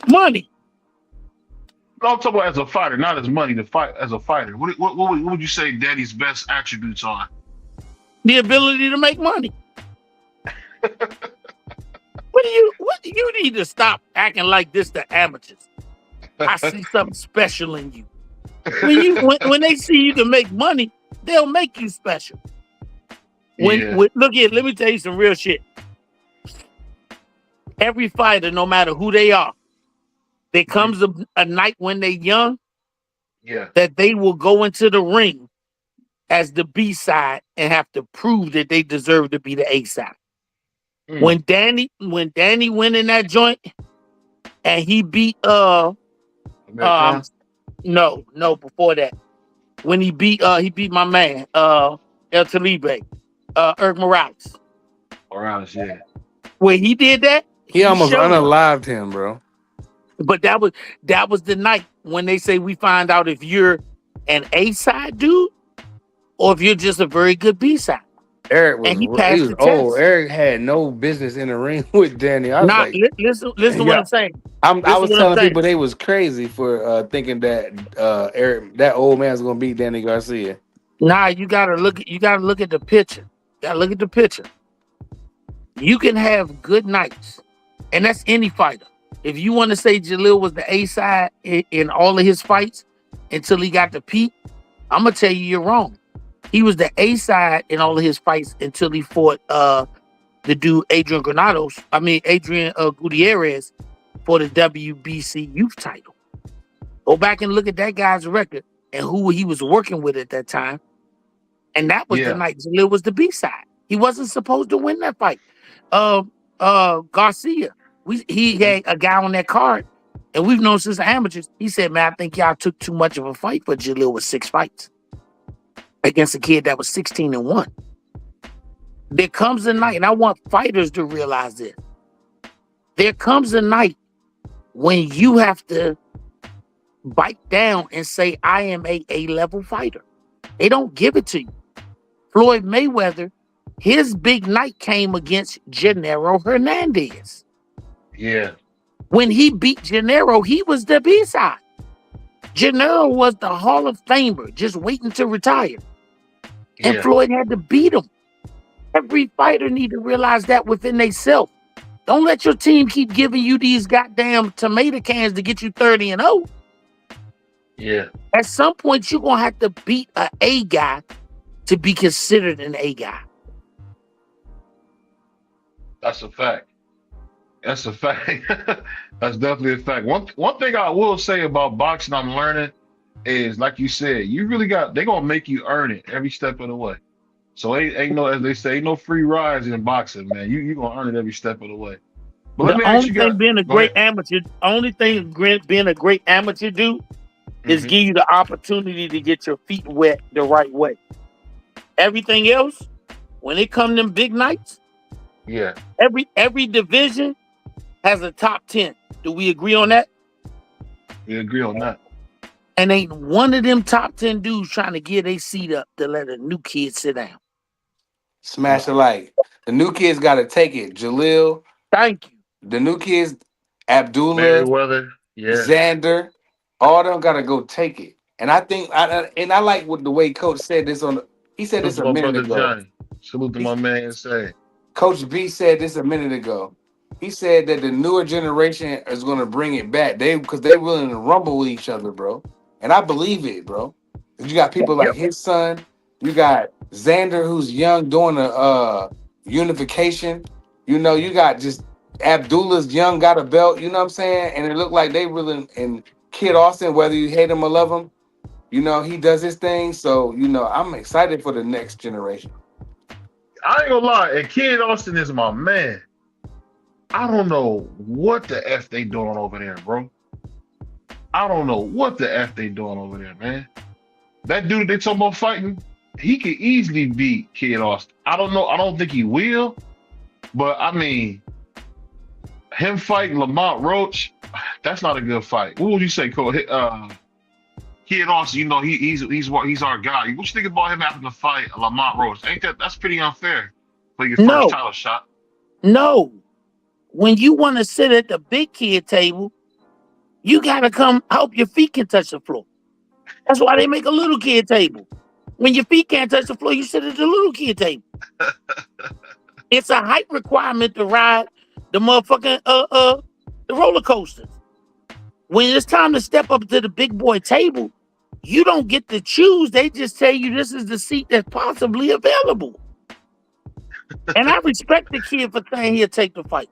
Money. No, I'm talking about as a fighter, not as money. To fight as a fighter. What would you say Danny's best attributes are? The ability to make money. What you need to stop acting like this to amateurs. I see something special in you. When they see you can make money, they'll make you special. Look here, let me tell you some real shit. Every fighter, no matter who they are, there comes a night when they're young, that they will go into the ring as the B side and have to prove that they deserve to be the A side. When Danny went in that joint and he beat no, before that. When he beat my man, El Talibe, Eric Morales. Morales, yeah. When he did that, he almost unalived him, bro. But that was the night when they say we find out if you're an A side dude or if you're just a very good B side. Eric was old. Eric had no business in the ring with Danny. Listen what I'm saying. I was telling people they was crazy for thinking that Eric, that old man's gonna beat Danny Garcia. Nah, you gotta look at the picture. You can have good nights And that's any fighter. If you want to say Jalil was the A side in all of his fights until he got the peak, I'm gonna tell you you're wrong. He was the A side in all of his fights until he fought the dude Adrian Gutierrez for the WBC youth title. Go back and look at that guy's record and who he was working with at that time. And that was the night Jalil was the B side. He wasn't supposed to win that fight. Garcia, he had a guy on that card, and we've known since the amateurs. He said, "Man, I think y'all took too much of a fight for Jalil with 6 fights against a kid that was 16-1." There comes a night, and I want fighters to realize this. There comes a night when you have to bite down and say, "I am a A-level fighter." They don't give it to you. Floyd Mayweather, his big night came against Gennaro Hernandez. Yeah. When he beat Gennaro, he was the B-side. Gennaro was the Hall of Famer, just waiting to retire. And Floyd had to beat him. Every fighter need to realize that within themselves. Don't let your team keep giving you these goddamn tomato cans to get you 30-0. Yeah. At some point, you're going to have to beat an A guy to be considered an A guy. That's a fact. That's a fact. That's definitely a fact. One thing I will say about boxing I'm learning is, like you said, you really they're going to make you earn it every step of the way. So ain't no, as they say, ain't no free rides in boxing, man. You going to earn it every step of the way. But let me ask you guys, being a great amateur, only thing being a great amateur do is give you the opportunity to get your feet wet the right way. Everything else, when it comes to them big nights, every division has a top 10. Do we agree on that? We agree on that. And ain't one of them top 10 dudes trying to get their seat up to let a new kid sit down. Smash a like. The new kids got to take it. Jalil. Thank you. The new kids, Abdullah, Merriweather, Xander, all them got to go take it. And I think, I like what the way Coach said this he said this a minute ago. Johnny. Salute to my man insane. Coach B said this a minute ago. He said that the newer generation is going to bring it back. Because they're willing to rumble with each other, bro. And I believe it, bro. You got people like his son. You got Xander, who's young, doing a unification. You know, you got just Abdullah's young, got a belt. You know what I'm saying? And it looked like they really, and Kid Austin, whether you hate him or love him, you know, he does his thing. So, you know, I'm excited for the next generation. I ain't gonna lie, and Kid Austin is my man. I don't know what the F they doing over there, bro. I don't know what the F they doing over there, man. That dude they talking about fighting, he could easily beat Kid Austin. I don't know. I don't think he will. But, I mean, him fighting Lamont Roach, that's not a good fight. What would you say, Cole? Kid Austin, you know, he's our guy. What you think about him having to fight Lamont Roach? That's pretty unfair for your first title shot? No. When you want to sit at the big kid table, you got to come hope your feet can touch the floor. That's why they make a little kid table. When your feet can't touch the floor, you sit at the little kid table. It's a height requirement to ride the motherfucking the roller coasters. When it's time to step up to the big boy table, you don't get to choose. They just tell you this is the seat that's possibly available. And I respect the kid for saying he'll take the fight.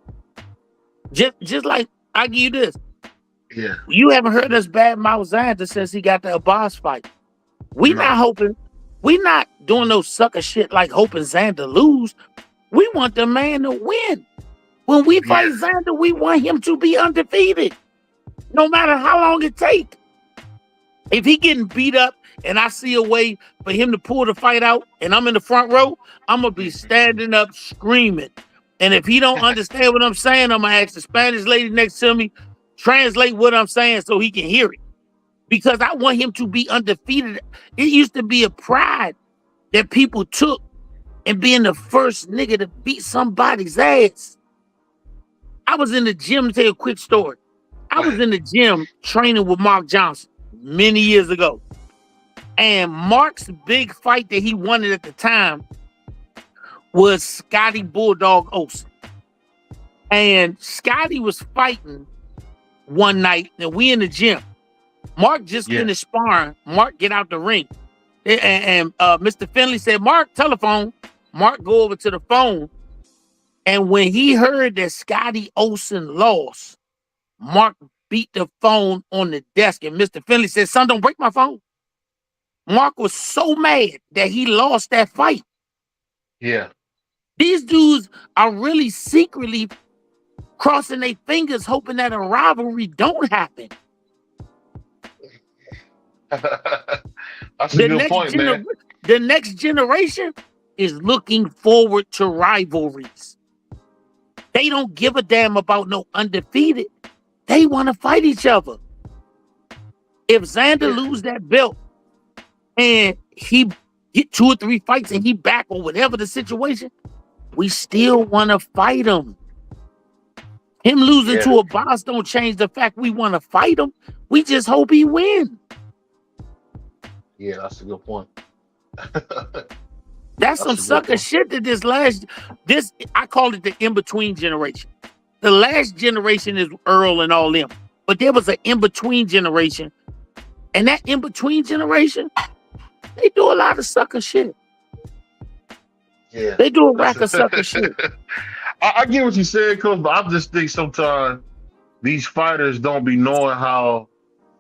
Just like I give you this. Yeah. You haven't heard us badmouth Xander since he got the Abbas fight. We not doing no sucker shit like hoping Xander lose. We want the man to win. When we fight Xander, we want him to be undefeated. No matter how long it takes. If he getting beat up and I see a way for him to pull the fight out and I'm in the front row, I'm going to be standing up screaming. And if he don't understand what I'm saying, I'm going to ask the Spanish lady next to me, translate what I'm saying so he can hear it. Because I want him to be undefeated. It used to be a pride that people took in being the first nigga to beat somebody's ass. I was in the gym, to tell you a quick story. I was in the gym training with Mark Johnson many years ago. And Mark's big fight that he wanted at the time was Scotty Bulldog Olsen. And Scotty was fighting one night, and we in the gym. Mark just finished sparring. Mark get out the ring. And Mr. Finley said, Mark, telephone. Mark go over to the phone. And when he heard that Scotty Olsen lost, Mark beat the phone on the desk. And Mr. Finley said, son, don't break my phone. Mark was so mad that he lost that fight. Yeah. These dudes are really secretly crossing their fingers, hoping that a rivalry don't happen. That's a good point, man. The next generation is looking forward to rivalries. They don't give a damn about no undefeated. They want to fight each other. If Xander lose that belt and he get 2 or 3 fights and he back or whatever the situation, we still want to fight him. Him losing to a boss don't change the fact we want to fight him. We just hope he win. Yeah, that's a good point. That's some sucker shit that I call it the in-between generation. The last generation is Earl and all them. But there was an in-between generation. And that in-between generation, they do a lot of sucker shit. Yeah. They do a rack of sucker shit. I get what you said, Coach, but I just think sometimes these fighters don't be knowing how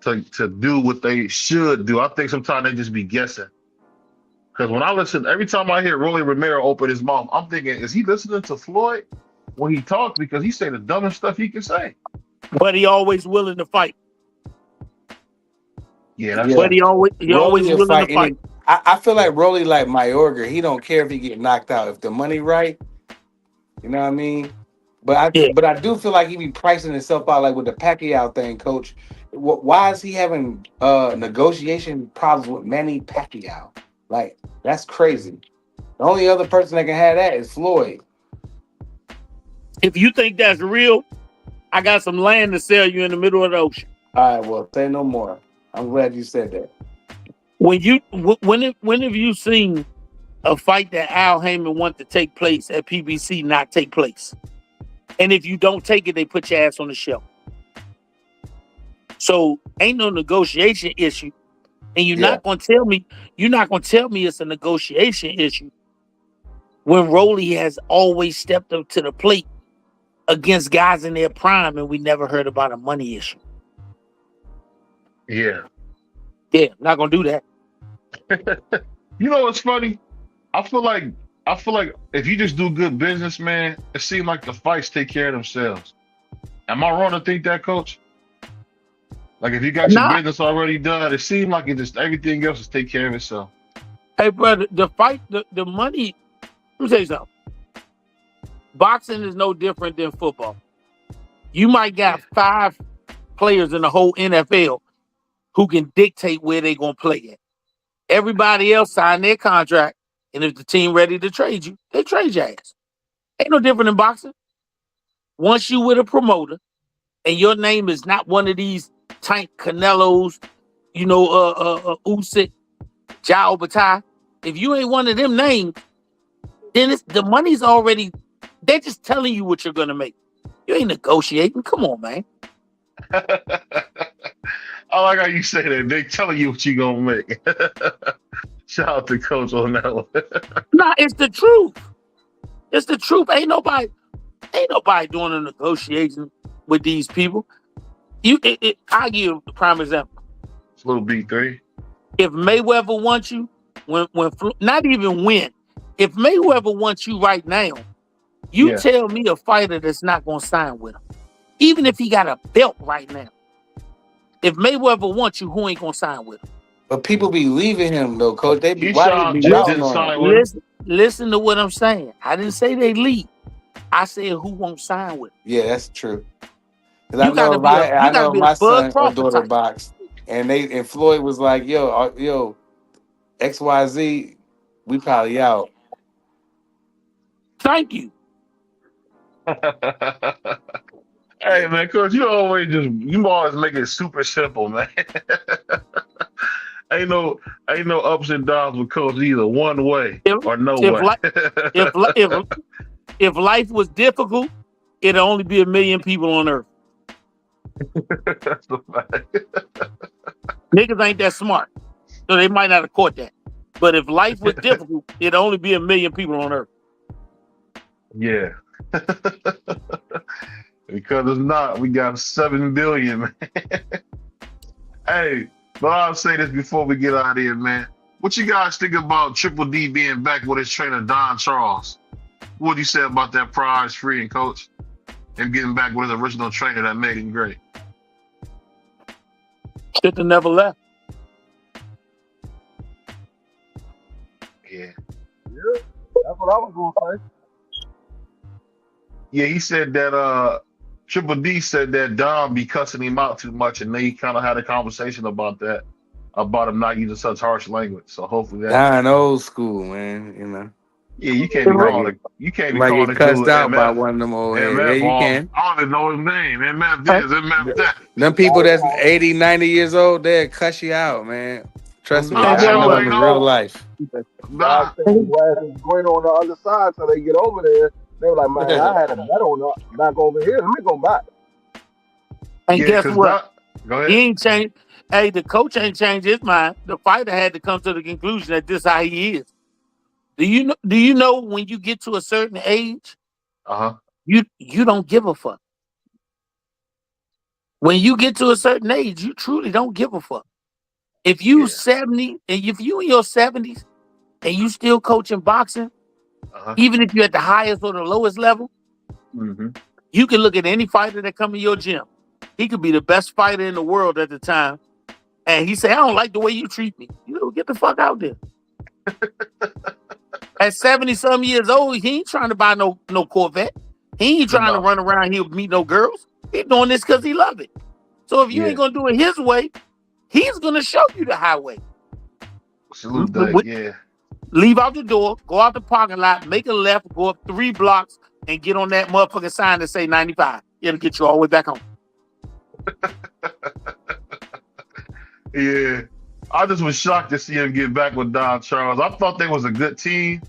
to do what they should do. I think sometimes they just be guessing. Because when I listen, every time I hear Rolly Romero open his mouth, I'm thinking, is he listening to Floyd when he talks? Because he say the dumbest stuff he can say. But he always willing to fight. Yeah, that's but he always willing to fight. I feel like Rolly like Mayorga. He don't care if he get knocked out. If the money right, you know what I mean? But I do feel like he be pricing himself out, like with the Pacquiao thing, Coach. Why is he having negotiation problems with Manny Pacquiao? Like, that's crazy. The only other person that can have that is Floyd. If you think that's real, I got some land to sell you in the middle of the ocean. All right, well, say no more. I'm glad you said that. When have you seen a fight that Al Heyman wanted to take place at PBC not take place? And if you don't take it, they put your ass on the shelf. So ain't no negotiation issue. And you're not gonna tell me it's a negotiation issue when Rolly has always stepped up to the plate against guys in their prime and we never heard about a money issue. Yeah. Yeah, not gonna do that. You know what's funny? I feel like if you just do good business, man, it seems like the fights take care of themselves. Am I wrong to think that, Coach? Like if you got your business already done, it seems like it just everything else is take care of itself. Hey, brother, the fight, the money. Let me tell you something. Boxing is no different than football. You might got 5 players in the whole NFL who can dictate where they're gonna play at. Everybody else sign their contract, and if the team ready to trade you, they trade your ass. Ain't no different in boxing. Once you with a promoter, and your name is not one of these Tank Canelos, Usyk, Jao Batai. If you ain't one of them names, then the money's already. They're just telling you what you're gonna make. You ain't negotiating. Come on, man. I like how you say that. They telling you what you gonna make. Shout out to Coach on that one. Nah, it's the truth. It's the truth. Ain't nobody doing a negotiation with these people. I'll give you a prime example. It's a little B3. If Mayweather wants you, not even win. If Mayweather wants you right now, you tell me a fighter that's not gonna sign with him, even if he got a belt right now. If Mayweather wants you, who ain't gonna sign with him? But people be leaving him though, Coach. They be listen to what I'm saying. I didn't say they leave. I said who won't sign with him. Yeah, that's true. I know my son or daughter boxed, and Floyd was like, yo, XYZ, we probably out. Thank you. Hey man, Coach, you always make it super simple, man. ain't no ups and downs with Coach either, one way or no way. If life was difficult, it'll only be 1 million people on Earth. That's the fact. Niggas ain't that smart, so they might not have caught that. But if life was difficult, it'd only be 1 million people on Earth. Yeah. Because it's not, we got 7 billion, man. Hey, but I'll say this before we get out of here, man. What you guys think about Triple D being back with his trainer Don Charles? What do you say about that prize free and coach? And getting back with his original trainer that made him great. Should have never left. Yeah. Yeah, that's what I was gonna say. Yeah, he said that Triple D said that Don be cussing him out too much, and they kind of had a conversation about that, about him not using such harsh language. So hopefully that. Don old school, man. You know. Yeah, you can't be calling it. You can't be Might calling get it cussed out MF, by one of them old heads. Yeah, you can. I don't even know his name. MF this, MF that. Them people that's 80, 90 years old, they'll cuss you out, man. Trust me, Nah, I know them in no. real life. Nah. Glasses going on the other side till they get over there. They were like, man, I had a bet on back over here. Let me go back. And Yeah, guess 'cause what? Go ahead. He ain't changed. Hey, the coach ain't changed his mind. The fighter had to come to the conclusion that this is how he is. Do you know when you get to a certain age, you don't give a fuck. When you get to a certain age, you truly don't give a fuck. If you 70, and if you in your 70s and you still coaching boxing, even if you're at the highest or the lowest level, you can look at any fighter that come in your gym. He could be the best fighter in the world at the time, and he say, "I don't like the way you treat me." You know, get the fuck out there. At 70-some years old, he ain't trying to buy no Corvette. He ain't trying to run around here meet no girls. He doing this because he love it. So if you ain't gonna do it his way, he's gonna show you the highway. Salute that, yeah. Leave out the door, go out the parking lot, make a left, go up 3 blocks, and get on that motherfucking sign that say 95. It'll get you all the way back home. Yeah. I just was shocked to see him get back with Don Charles. I thought they was a good team.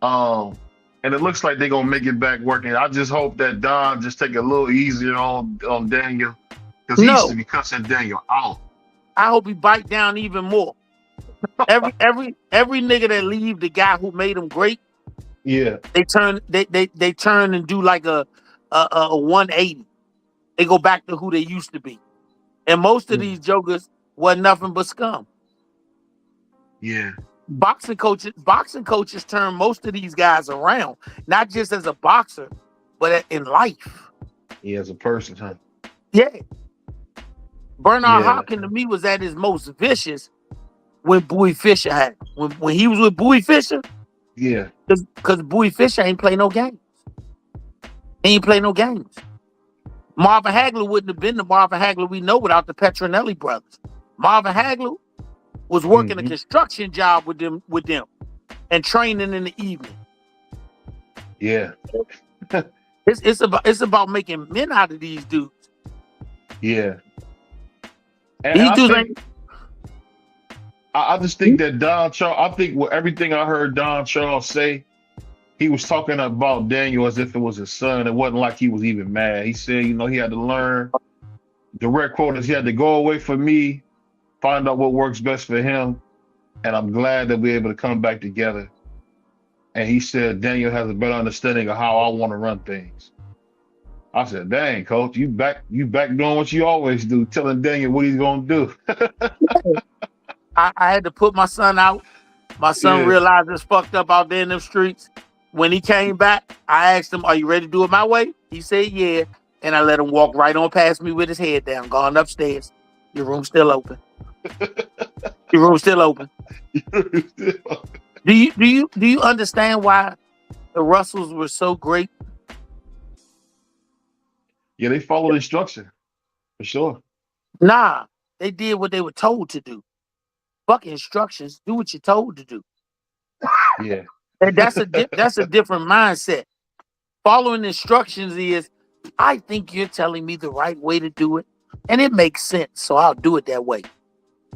And it looks like they're gonna make it back working. I just hope that Don just take it a little easier on Daniel. Because he used to be cussing Daniel out. I hope he bite down even more. Every nigga that leave the guy who made him great, yeah, they turn and do like a 180. They go back to who they used to be. And most of these jokers wasn't nothing but scum. Yeah. Boxing coaches turn most of these guys around, not just as a boxer, but in life. Yeah, as a person, huh? Yeah. Bernard Hopkins to me was at his most vicious when Bowie Fischer had him. When he was with Bowie Fischer. Yeah. Because Bowie Fischer ain't play no games. He ain't play no games. Marvin Hagler wouldn't have been the Marvin Hagler we know without the Petronelli brothers. Marvin Hagler was working a construction job with them and training in the evening. Yeah. It's about making men out of these dudes. Yeah. And I just think that Don Charles, I think with everything I heard Don Charles say, he was talking about Daniel as if it was his son. It wasn't like he was even mad. He said, he had to learn. Direct quote is, he had to go away from me, find out what works best for him, and I'm glad that we're able to come back together. And he said Daniel has a better understanding of how I want to run things. I said, dang, coach, you back doing what you always do, telling Daniel what he's gonna do. I had to put my son out. My son realized it's fucked up out there in them streets. When he came back, I asked him, "Are you ready to do it my way?" He said, "Yeah." And I let him walk right on past me with his head down, gone upstairs. Your room's still open. Your room's still open. Do you understand why the Russells were so great? Yeah, they followed instruction for sure. Nah, they did what they were told to do. Fuck instructions. Do what you're told to do. Yeah. And that's a different mindset. Following instructions is, I think you're telling me the right way to do it, and it makes sense, so I'll do it that way.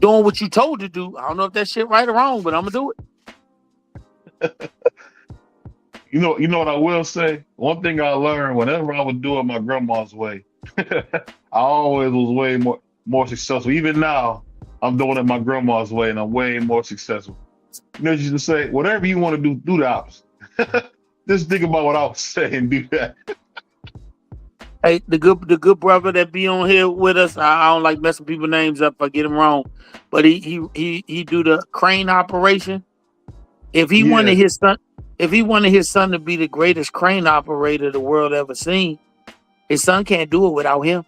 Doing what you told to do, I don't know if that shit right or wrong, but I'm gonna do it. You know what I will say? One thing I learned whenever I would do it my grandma's way, I always was way more successful. Even now, I'm doing it my grandma's way, and I'm way more successful. You know, you just say whatever you want to do the opposite. Just think about what I was saying, do that. Hey, the good brother that be on here with us. I don't like messing people's names up if I get them wrong, but he do the crane operation. If he wanted his son to be the greatest crane operator the world ever seen, his son can't do it without him.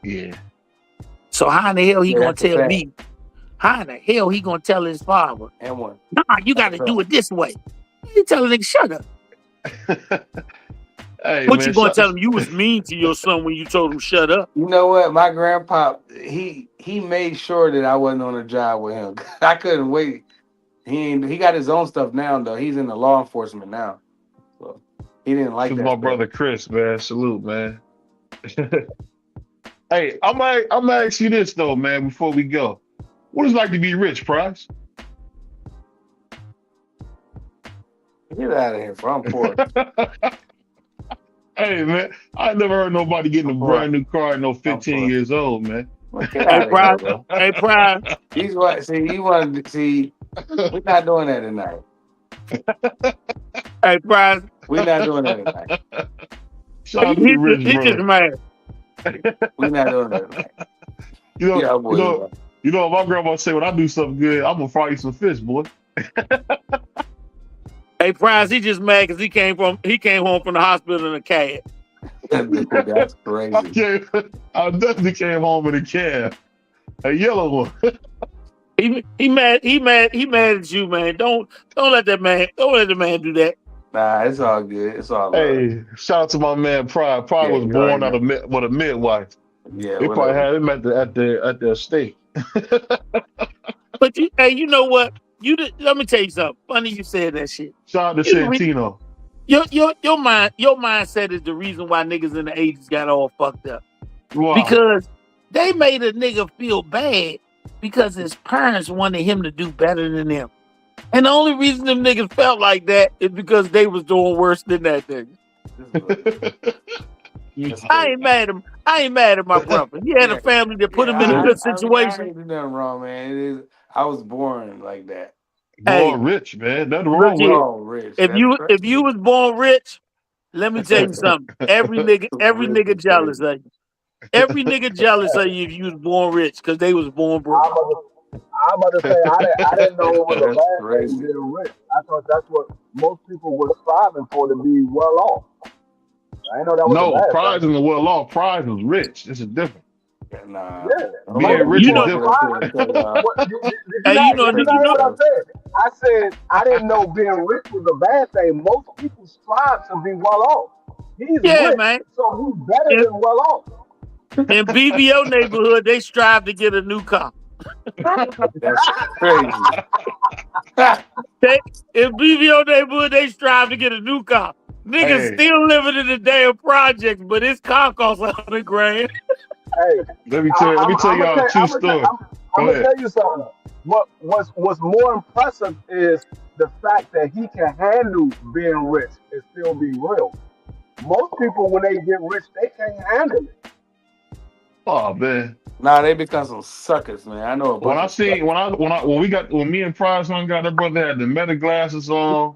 Yeah. So how in the hell he gonna tell me? How in the hell he gonna tell his father? And one. Nah, you got to do it this way. You tell a nigga shut up. Hey, What man, you gonna tell him? You was mean to your son when you told him shut up. You know what? My grandpa, he made sure that I wasn't on a job with him. I couldn't wait. He got his own stuff now though. He's in the law enforcement now. So he didn't like that. My stuff. brother Chris, man. Salute, man. Hey, I'm gonna ask you this though, man, before we go. What is it like to be rich, Price? Get out of here, bro. I'm poor. Hey, man, I never heard nobody getting a brand new car at no 15 years old, man. Hey, Price. Hey, Price. He's what? See, he wanted to see. We're not doing that tonight. Hey, Price. We're not doing that tonight. Shout out to the rich, He just mad. We're not doing that tonight. You know, my grandma say when I do something good, I'm gonna fry you some fish, boy. Hey, Price, he just mad because he came home from the hospital in a cab. That's crazy. I definitely came home in a cab, a yellow one. He mad at you, man. Don't let the man do that. Nah, it's all good. It's all Hey, shout out to my man Pride. Pride was born out of with a midwife. Yeah, they probably had him at the estate. But you know what? Let me tell you something. Funny you said that shit. Shout out to Santino. Your mindset is the reason why niggas in the 80s got all fucked up. Wow. Because they made a nigga feel bad because his parents wanted him to do better than them. And the only reason them niggas felt like that is because they was doing worse than that nigga. I ain't mad at my brother. He had a family that put him in a good situation. I ain't do nothing wrong, man. I was born like that. Born rich, man. Nothing wrong with it. If you was born rich, let me tell you something. Every nigga jealous of you. Every nigga jealous of you if you was born rich because they was born broke. I'm about to say I didn't know it was a bad thing being rich. I thought that's what most people were striving for, to be well off. I didn't know that was a bad Prize thing. isn't well off. Prize is rich. This is different. Nah. Yeah. Being rich is different. You know what I said? I said I didn't know being rich was a bad thing. Most people strive to be well off. He's rich, man. So he's better than well off. In BBO neighborhood, they strive to get a new car. That's crazy. In BBO neighborhood, they strive to get a new car. Niggas still living in the damn projects, but his car costs $100,000. Hey, let me tell y'all a true story. I'm gonna tell you something. What's more impressive is the fact that he can handle being rich and still be real. Most people, when they get rich, they can't handle it. Oh man. Nah, they become some suckers, man. I know. When me and Prize got that brother had the meta glasses on.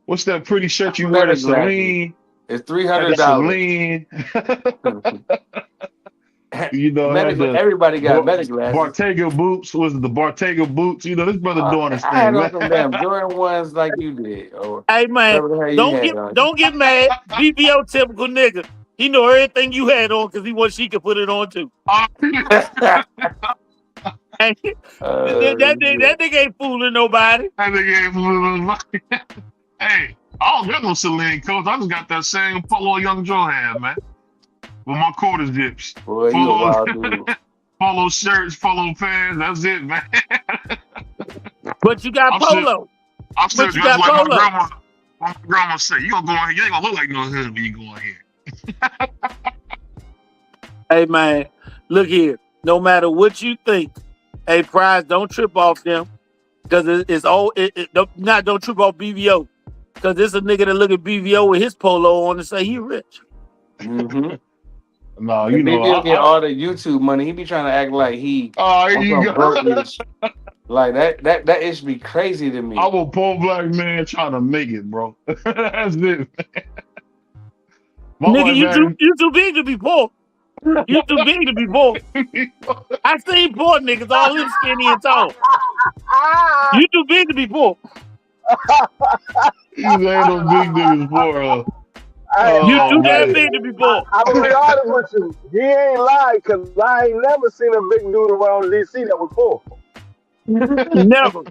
What's that pretty shirt you wear? Celine. It's $300. Celine. You know, everybody got meta glasses. Bottega boots. Was it the Bottega boots? You know, this brother doing his thing. I had on some damn Jordan ones like you did. Hey man, don't get mad. BBO typical nigga. He know everything you had on because he wants she could put it on too. That nigga ain't fooling nobody. That nigga ain't fooling nobody. Hey, I don't got no Celine coats. I just got that same polo Young Joe had, man. With my quarter zips. Boy, you a wild dude. Polo shirts, polo pants. That's it, man. But you got polo. I'm still dressed like polo. My grandma said, you gonna go in here, you ain't gonna look like no hood when you go in here. Hey man, look here. No matter what you think, hey Prize, don't trip off them because it's all. Don't trip off BBO Because this a nigga that look at BVO with his polo on and say he rich. Mm-hmm. No, you know, BVO get all the YouTube money. He be trying to act like he here you go. broke. Like that it should be crazy to me. I'm a poor black man trying to make it, bro. That's it, man. Nigga, you too big to be poor. You too big to be poor. I seen poor niggas, all them skinny and tall. You too big to be poor. These ain't no big niggas poor. You too damn big to be poor. I'm gonna be honest with you. He ain't lying because I ain't never seen a big dude around DC that was poor. Never.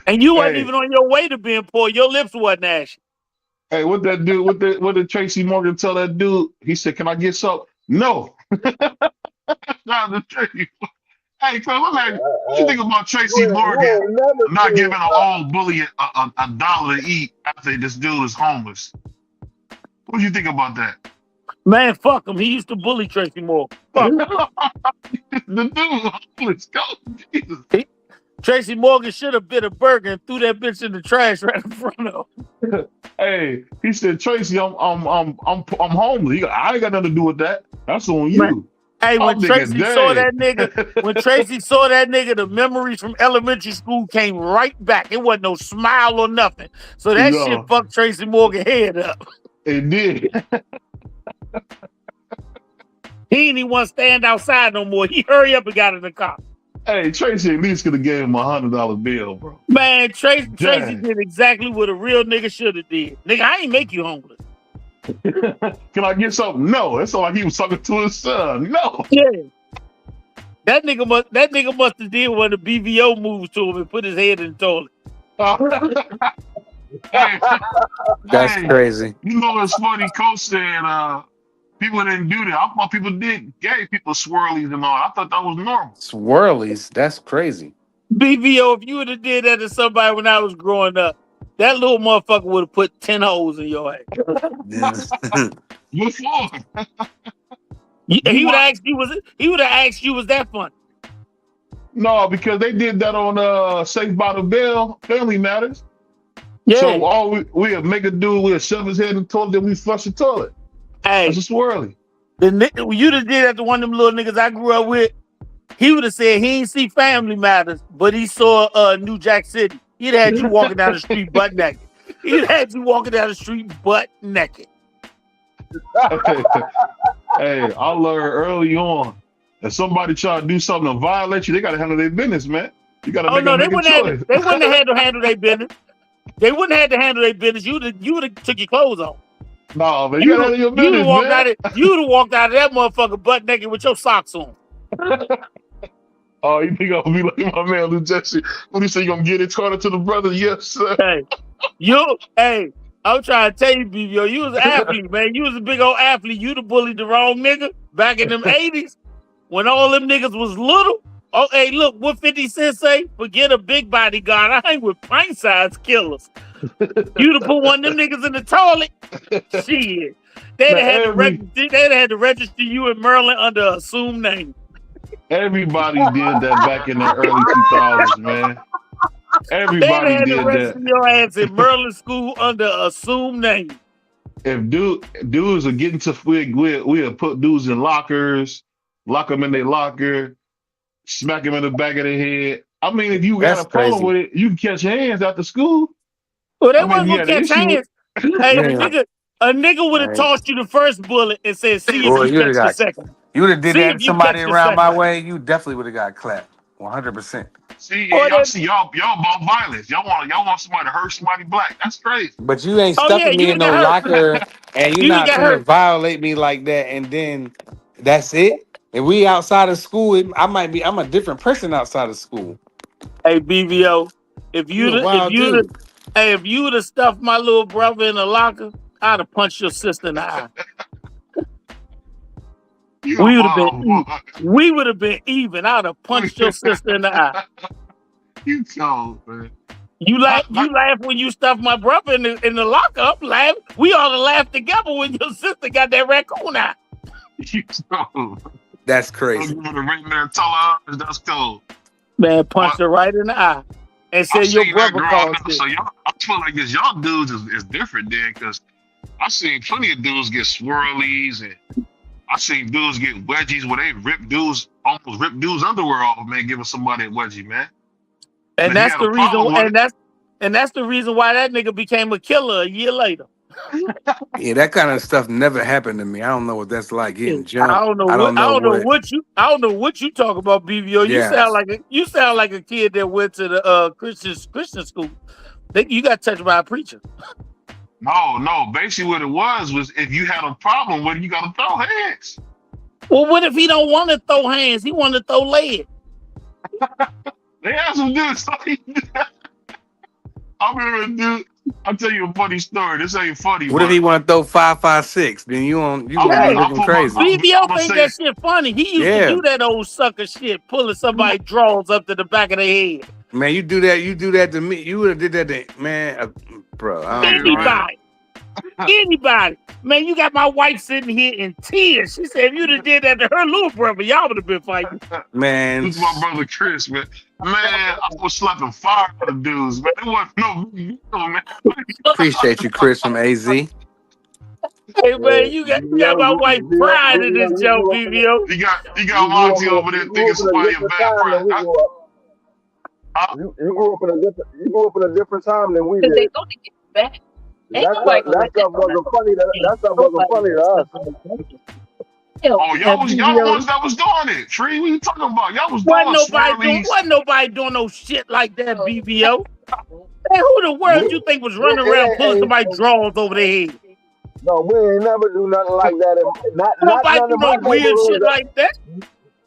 And you wasn't even on your way to being poor. Your lips wasn't ashy. Hey, what that dude? What did Tracy Morgan tell that dude? He said, "Can I get some?" No. Not the Tracy. Hey, cuz, what you think about Tracy Morgan not giving an old bully a dollar to eat after this dude is homeless? What do you think about that? Man, fuck him. He used to bully Tracy Morgan. Fuck him. The dude homeless. Go, Jesus. Tracy Morgan should have bit a burger and threw that bitch in the trash right in front of him. Hey, he said, Tracy, I'm homeless. He go, I ain't got nothing to do with that. That's on you. Man. Hey, when Tracy saw that nigga, the memories from elementary school came right back. It wasn't no smile or nothing. So that shit fucked Tracy Morgan head up. It did. He ain't even want to stand outside no more. He hurry up and got in the car. Hey, Tracy at least could have gave him $100 bill, bro. Man, Tracy did exactly what a real nigga should have did. Nigga, I ain't make you homeless. Can I get something? No. It's like he was talking to his son. No. Yeah. That nigga must have did one of the BVO moves to him and put his head in the toilet. That's crazy. You know what's funny? Coach said people didn't do that. I thought people gave people swirlies and all. I thought that was normal. Swirlies? That's crazy. BVO, if you would have did that to somebody when I was growing up, that little motherfucker would have put 10 holes in your head. What for? He would have asked you, was that fun? No, because they did that on Safe by the Bell, Family Matters. Yeah. So all we'll make a dude, we'll shove his head in the toilet, then we flush the toilet. Hey, that's a swirly. You just did that to one of them little niggas I grew up with. He would have said he ain't see Family Matters, but he saw New Jack City. He'd had you walking down the street butt naked. He'd had you walking down the street butt naked. Hey, I learned early on if somebody try to do something to violate you, they gotta handle their business, man. You gotta make a choice. They wouldn't have had to handle their business. They wouldn't have had to handle their business. You would have took your clothes off. No, man, you gotta handle your business, You would have walked out of that motherfucker butt naked with your socks on. Oh, you think I'll be like my man Lou Jesse? What do you say? You gonna get it taught to the brother? Yes, sir. Hey, I'm trying to tell you, BBO, you was an athlete, man. You was a big old athlete. You the bullied the wrong nigga back in them 80s when all them niggas was little. Oh, hey, look, what 50 Cent say? Forget a big body guard. I hang with pint-sized killers. You'd have put one of them niggas in the toilet. Shit. They'd have had to register you in Maryland under an assumed name. Everybody did that back in the early 2000s, man. Everybody did that. They had to register your ass in Maryland school under assumed name. If dudes are getting to, we'll put dudes in lockers, lock them in their locker, smack them in the back of their head. I mean, if you got a problem with it, you can catch hands after school. Well, they wasn't gonna catch hands. Hey, a nigga would have tossed you the first bullet and said, see if you catch the second. You would have did that to somebody around my way, you definitely would have got clapped. 100%. See, y'all about violence. Y'all want somebody to hurt somebody black. That's crazy. But you ain't stuffing me in no locker and you're not gonna violate me like that, and then that's it. If we outside of school, I'm a different person outside of school. Hey, BVO, if you would have stuffed my little brother in a locker, I'd have punched your sister in the eye. We would have been even. I'd have punched your sister in the eye. You told, man. You laugh when you stuff my brother in the locker. I'm laughing. We ought to laugh together when your sister got that raccoon eye. You told. That's crazy. That's cold. Man, punched her right in the eye. and say I've your seen that brother growing called up. shit. So I feel like this y'all dudes is different then, because I've seen plenty of dudes get swirlies, and I seen dudes get wedgies where they almost rip dudes underwear off, man, giving somebody a wedgie, man. And He that's had the a reason. problem with it. And that's the reason why that nigga became a killer a year later. Yeah, that kind of stuff never happened to me. I don't know what that's like getting I jumped. don't know I don't know what you talk about, BBO. Yeah. You sound like a kid that went to the Christian school. You got touched by a preacher. No. Basically, what it was if you had a problem with it, you got to throw hands. Well, what if he don't want to throw hands? He want to throw legs. They had some dudes. I remember a dude. I'll tell you a funny story. This ain't funny. What if he want to throw 5.56? Then you gonna be looking crazy. BBO think that shit funny. He used to do that old sucker shit, pulling somebody's drawers up to the back of their head. Man, you do that to me. You would have did that to man, bro. Anybody. Man, you got my wife sitting here in tears. She said if you'd have did that to her little brother, y'all would have been fighting. Man. This is my brother Chris, man. Man, I was slapping fire for the dudes, man. It wasn't no man. Appreciate you, Chris from AZ. Hey man, you got my wife pride in this joke, BBO. You got Monty over there thinking somebody a bad person. You grew up in a different time than we did. They gonna get back. That stuff wasn't funny. That stuff wasn't funny to us. Oh, y'all the ones that was doing it. Tree, what you talking about? Y'all was doing Wasn't nobody doing no shit like that, BBO. Hey, who the world you think was running around pulling somebody's drawers over their head? No, we ain't never do nothing like that. Nobody do no weird shit like that.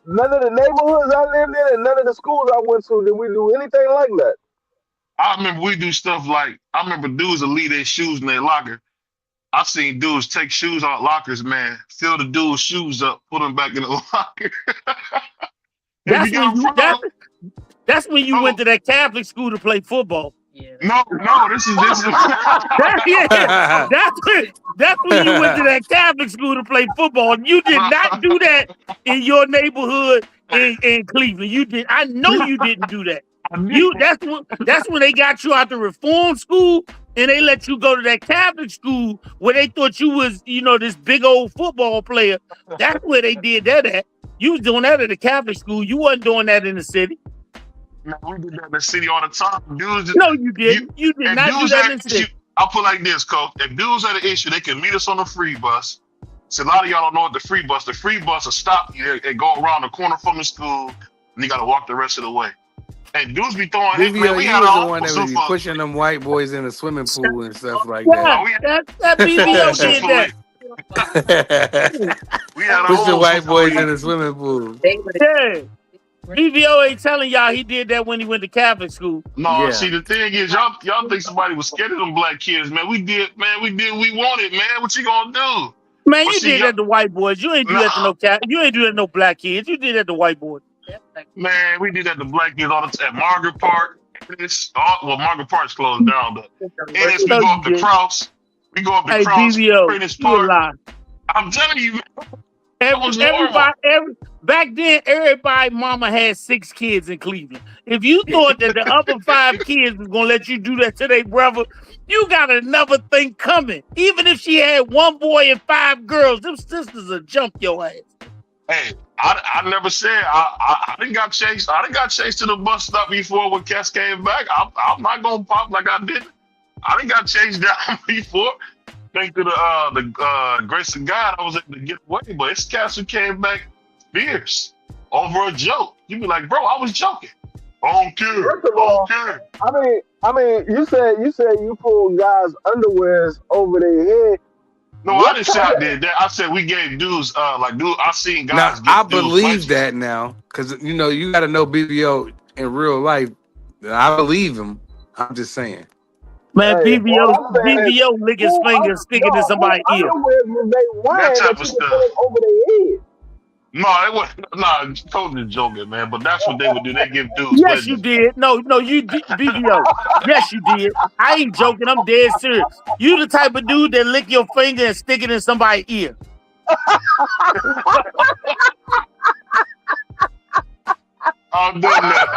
None of the neighborhoods I lived in and none of the schools I went to did we do anything like that. I remember we do stuff like, I remember dudes would leave their shoes in their locker. I seen dudes take shoes out lockers, man, fill the dude's shoes up, put them back in the locker. That's when you went to that Catholic school to play football. Yeah. No, this is that's when you went to that Catholic school to play football. You did not do that in your neighborhood in Cleveland. You did. I know you didn't do that. That's when they got you out the reform school and they let you go to that Catholic school where they thought you was, this big old football player. That's where they did that at. You was doing that at the Catholic school. You wasn't doing that in the city. Man, we did that in the city all the time. Dudes no, you didn't. You did not do that in the city. I'll put it like this, Coach. If dudes had an issue, they can meet us on the free bus. So a lot of y'all don't know what the free bus will stop you and go around the corner from the school, and you got to walk the rest of the way. And dudes be throwing hit, man. We had the one that was pushing them white boys in the swimming pool and stuff like that. That BBO did that. We had pushing white boys in the swimming pool. Yeah. BBO ain't telling y'all he did that when he went to Catholic school. No, see, the thing is, y'all think somebody was scared of them black kids, man. We did what we wanted, man. What you gonna do? Man, you did that to white boys. You ain't do that to no you ain't do that to no black kids. You did that to white boys. Man, we did that to black kids all the time. At Margaret Park. Margaret Park's closed down, but we go up to Krause. We go up to Krause, Prentice Park. I'm telling you, man. Back then, everybody mama had 6 kids in Cleveland. If you thought that the other 5 kids was gonna let you do that to their brother, you got another thing coming. Even if she had 1 boy and 5 girls, them sisters will jump your ass. Hey, I never said I didn't got chased. I didn't got chased to the bus stop before when Cass came back. I'm not gonna pop like I did. I didn't got chased down before. Thanks to the grace of God, I was able to get away. But it's Cass who came back fierce over a joke. You be like, bro, I was joking. I don't care. First of all, I mean, you said you pulled guys' underwears over their head. No, I didn't say I did that. I said we gave dudes I seen guys. Now, I believe that now, because you got to know BBO in real life. I believe him. I'm just saying. Man, BBO lick his finger sticking in somebody's ear. That type of stuff. Over their head. No, it wasn't. No, totally joking, man. But that's what they would do. They give dudes. Yes, wedges. You did. No, you did, BBO. Yes, you did. I ain't joking. I'm dead serious. You the type of dude that lick your finger and stick it in somebody's ear. I've done that.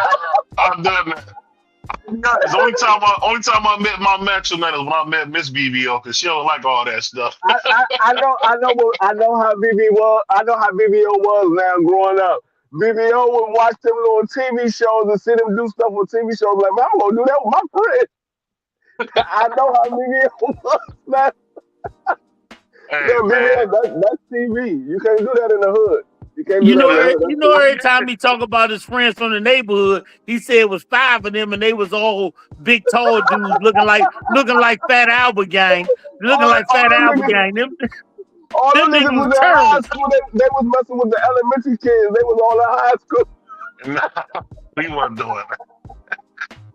The only time I met my macho man is when I met Miss BBO because she don't like all that stuff. I know how BB was. I know how BBO was now growing up. BBO would watch them on TV shows and see them do stuff on TV shows. Like, man, I'm gonna do that with my friend. I know how BBO was, man. Hey, Yeah, man. that's TV. You can't do that in the hood. You can't do You know, that. you know, every time he talk about his friends from the neighborhood, he said it was 5 of them, and they was all big, tall dudes looking like Fat Albert gang, All them niggas was in high school. They was messing with the elementary kids. They was all in high school. Nah, we weren't doing that.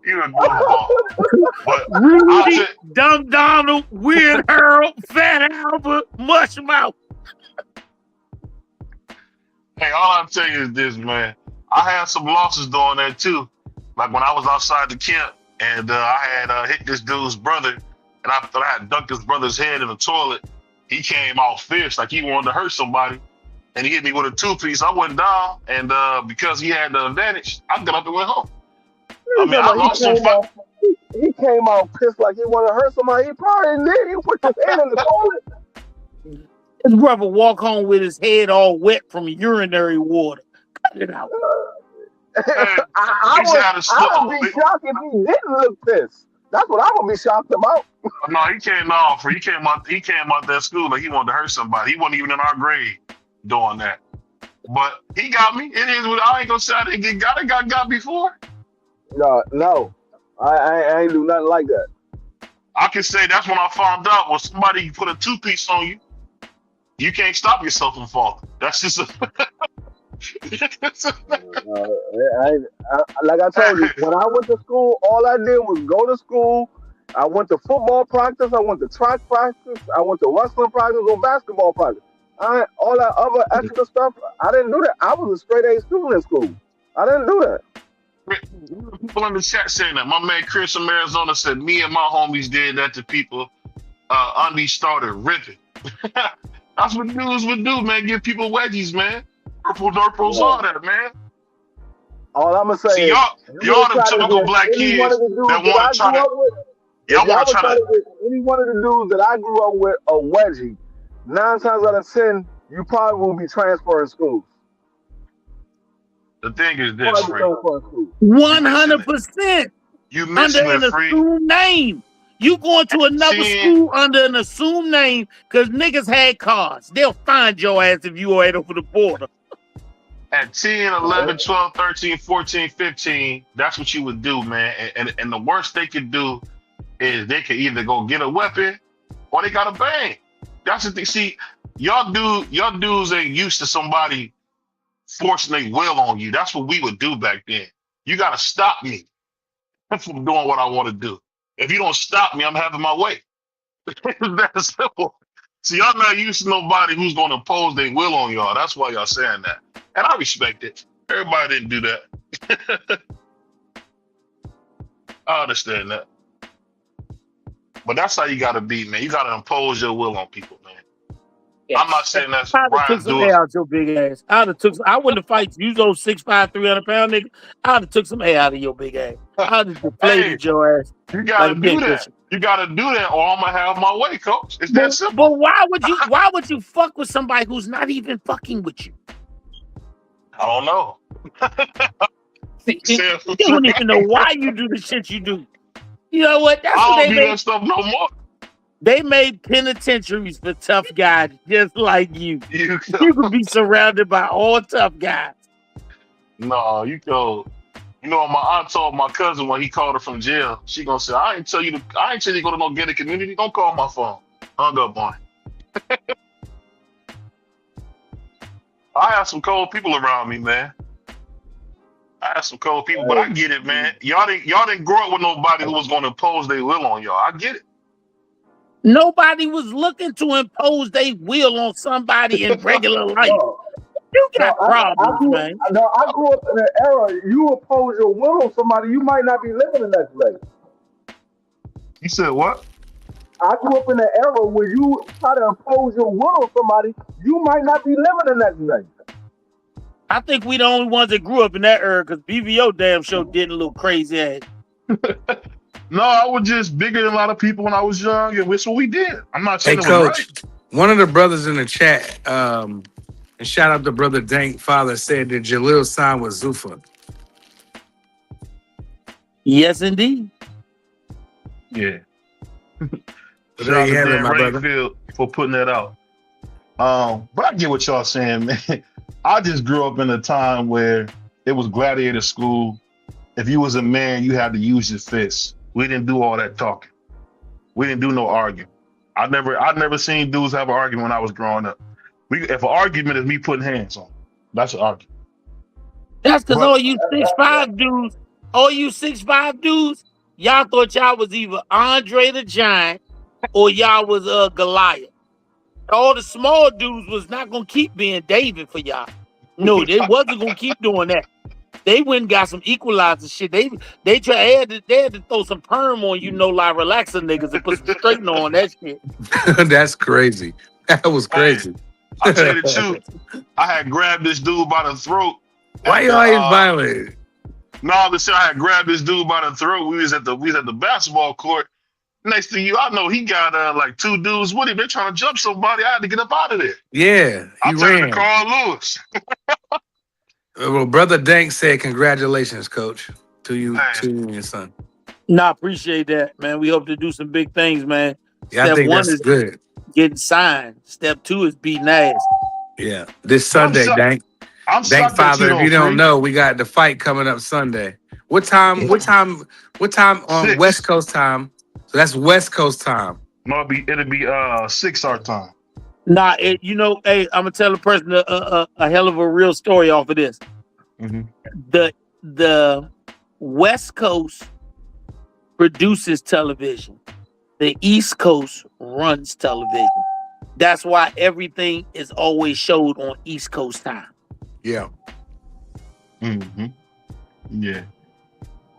You were goofball. But Rudy, Dumb Donald, Weird Harold, Fat Albert, Mush Mouth. Hey, all I'm telling you is this, man. I had some losses doing that too. Like when I was outside the camp and I had hit this dude's brother, and I thought I had dunked his brother's head in the toilet. He came out fierce, like he wanted to hurt somebody, and he hit me with a 2-piece. I went down, and because he had the advantage, I got up and went home. I mean, I lost some fight. He came out pissed like he wanted to hurt somebody. He probably did. He put his head in the toilet. His brother walk home with his head all wet from urinary water. Cut it out. I would be shocked if he didn't look pissed. That's what I would be shocked about. No, he came out that school like he wanted to hurt somebody. He wasn't even in our grade doing that. But he got me. It is what I ain't gonna say I didn't get got. I got before. No. I ain't do nothing like that. I can say that's when I found out when somebody put a 2-piece on you, you can't stop yourself from falling. That's just a like I told you, when I went to school, all I did was go to school. I went to football practice. I went to track practice. I went to wrestling practice or basketball practice. All that other extra stuff, I didn't do that. I was a straight A student in school. I didn't do that. People in the chat saying that. My man Chris from Arizona said me and my homies did that to people. Undy started ripping. That's what dudes would do, man. Give people wedgies, man. Purples, all that, man. All I'm gonna say is y'all the typical black kids that want to try to. Y'all want to try to. Any one of the dudes that I grew up with a wedgie, 9 times out of 10, you probably will be transferring schools. The thing is this, 100%. You missing under it, an Free. assumed name. You going to another school under an assumed name because niggas had cars. They'll find your ass if you are right over the border. At 10, 11, 12, 13, 14, 15, that's what you would do, man. And the worst they could do is they could either go get a weapon or they got a bang. That's the thing. See, y'all dudes ain't used to somebody forcing their will on you. That's what we would do back then. You got to stop me from doing what I want to do. If you don't stop me, I'm having my way. It's that simple. See, y'all not used to nobody who's going to impose their will on y'all. That's why y'all saying that. And I respect it. Everybody didn't do that. I understand that. But that's how you got to be, man. You got to impose your will on people, man. Yeah. I'm not saying that's Brian doing. Out your big ass. I wouldn't have fight you, those 6'5", 300-pound nigga. I'd have took some air out of your big ass. I'd have deflated your ass. You gotta do that. You gotta do that, or I'm gonna have my way, coach. It's that simple. But why would you fuck with somebody who's not even fucking with you? I don't know. You don't even know why you do the shit you do. You know what? That's I what don't do that stuff no more. They made penitentiaries for tough guys just like you. You could be surrounded by all tough guys. No, you go. You know, my aunt told my cousin when he called her from jail, she gonna say, I ain't tell you to go to no gated community. Don't call my phone. Hung up on it. I have some cold people around me, man. I have some cold people, but I get it, man. Y'all didn't grow up with nobody who was gonna impose their will on y'all. I get it. Nobody was looking to impose their will on somebody in regular life. You got problems, man. I grew up in an era, you impose your will on somebody, you might not be living the next day. You said what? I grew up in an era where you try to impose your will on somebody, you might not be living the next day. I think we the only ones that grew up in that era because BVO damn show did a little crazy ass. No, I was just bigger than a lot of people when I was young, and that's what we did. I'm not saying Hey, it was Coach, right. one of the brothers in the chat, and shout out to Brother Dank Father, said that Jalil signed with Zufa. Yes, indeed. Yeah. So Shout there out you to have it, Dan my brother. Rainfield for putting that out. But I get what y'all saying, man. I just grew up in a time where it was gladiator school. If you was a man, you had to use your fists. We didn't do all that talking. We didn't do no arguing. I never seen dudes have an argument when I was growing up. If an argument is me putting hands on, that's an argument. That's because But all you 6'5" dudes, y'all thought y'all was either Andre the Giant or y'all was Goliath. All the small dudes was not gonna keep being David for y'all. No, they wasn't gonna keep doing that. They went and got some equalizer shit. They had to throw some perm on like relaxer niggas and put some straightener on that shit. That's crazy. That was crazy. I'll tell you the truth. I had grabbed this dude by the throat. Why you always violent? No, I'm just saying I had grabbed this dude by the throat. We was at the basketball court. Next thing I know, he got like two dudes with him. They're trying to jump somebody. I had to get up out of there. Yeah, I'm telling Carl Lewis. Well, Brother Dank said, "Congratulations, Coach, to you and your son." Nah, appreciate that, man. We hope to do some big things, man. Yeah, I think that's good. Getting signed. Step 2 is beating ass. Yeah, this Sunday, Dank. Dank Father, if you don't know, we got the fight coming up Sunday. What time? What time on 6. West Coast time? So that's West Coast time. No, it'll be 6 our time. Nah, hey, I'm gonna tell a person a hell of a real story off of this. Mm-hmm. The West Coast produces television. The East Coast runs television. That's why everything is always showed on East Coast time. Yeah. Mm-hmm. Yeah.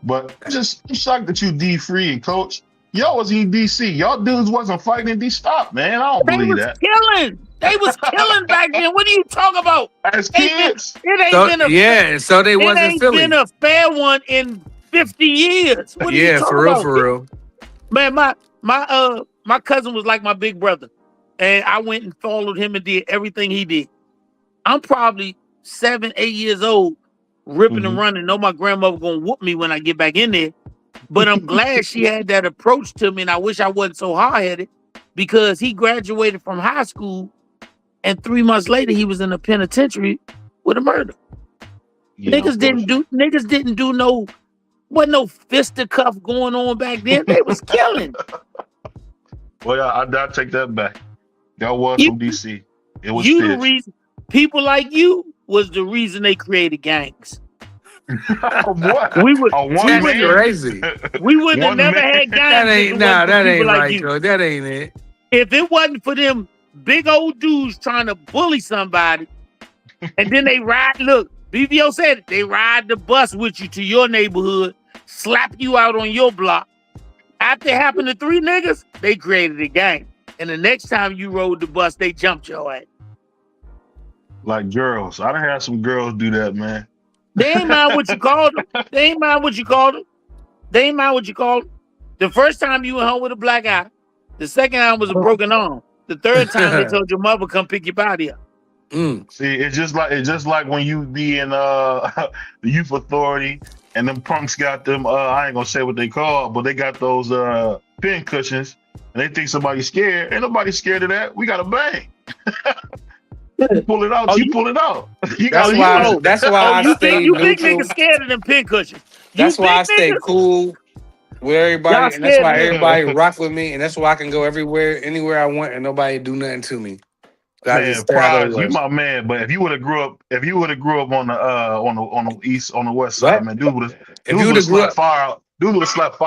But I'm shocked that you D-free and Coach. Y'all was in DC. Y'all dudes wasn't fighting in DC. Stop, man. I don't believe that. They was killing back then. What are you talking about? As kids? So they wasn't ain't Philly. Been a fair one in 50 years. What are you talking about? For real. Man, my cousin was like my big brother. And I went and followed him and did everything he did. I'm probably 7, 8 years old, ripping and running. Know my grandmother gonna whoop me when I get back in there. But I'm glad she had that approach to me, and I wish I wasn't so hard-headed because he graduated from high school, and 3 months later he was in a penitentiary with a murder. Yeah, niggas didn't do no fisticuff going on back then. They was killing. Well, I take that back. Y'all was from DC. It was the reason. People like you was the reason they created gangs. What? We would crazy. We wouldn't have never had gangs. That ain't right, Joe. That ain't it. If it wasn't for them big old dudes trying to bully somebody, and then they ride. Look, BVO said it. They ride the bus with you to your neighborhood, slap you out on your block. After it happened to 3 niggas, they created a gang. And the next time you rode the bus, they jumped your ass. Like girls. I done had some girls do that, man. They ain't mind what you called them. The first time you went home with a black eye. The second time was a broken arm. The third time they told your mother come pick your body up. See, it's just like when you be in the youth authority and them punks got them I ain't gonna say what they call, but they got those pin cushions and they think somebody's scared. Ain't nobody scared of that. We got a bang. You pull it out. You pull it out. That's why I stay you big niggas scared of them pin cushions. That's why I stay cool with everybody, and that's why everybody rock with me, and that's why I can go anywhere I want, and nobody do nothing to me. Man, Prize, you my man. But if you would have grew up on the west side, man, dude would have slapped fire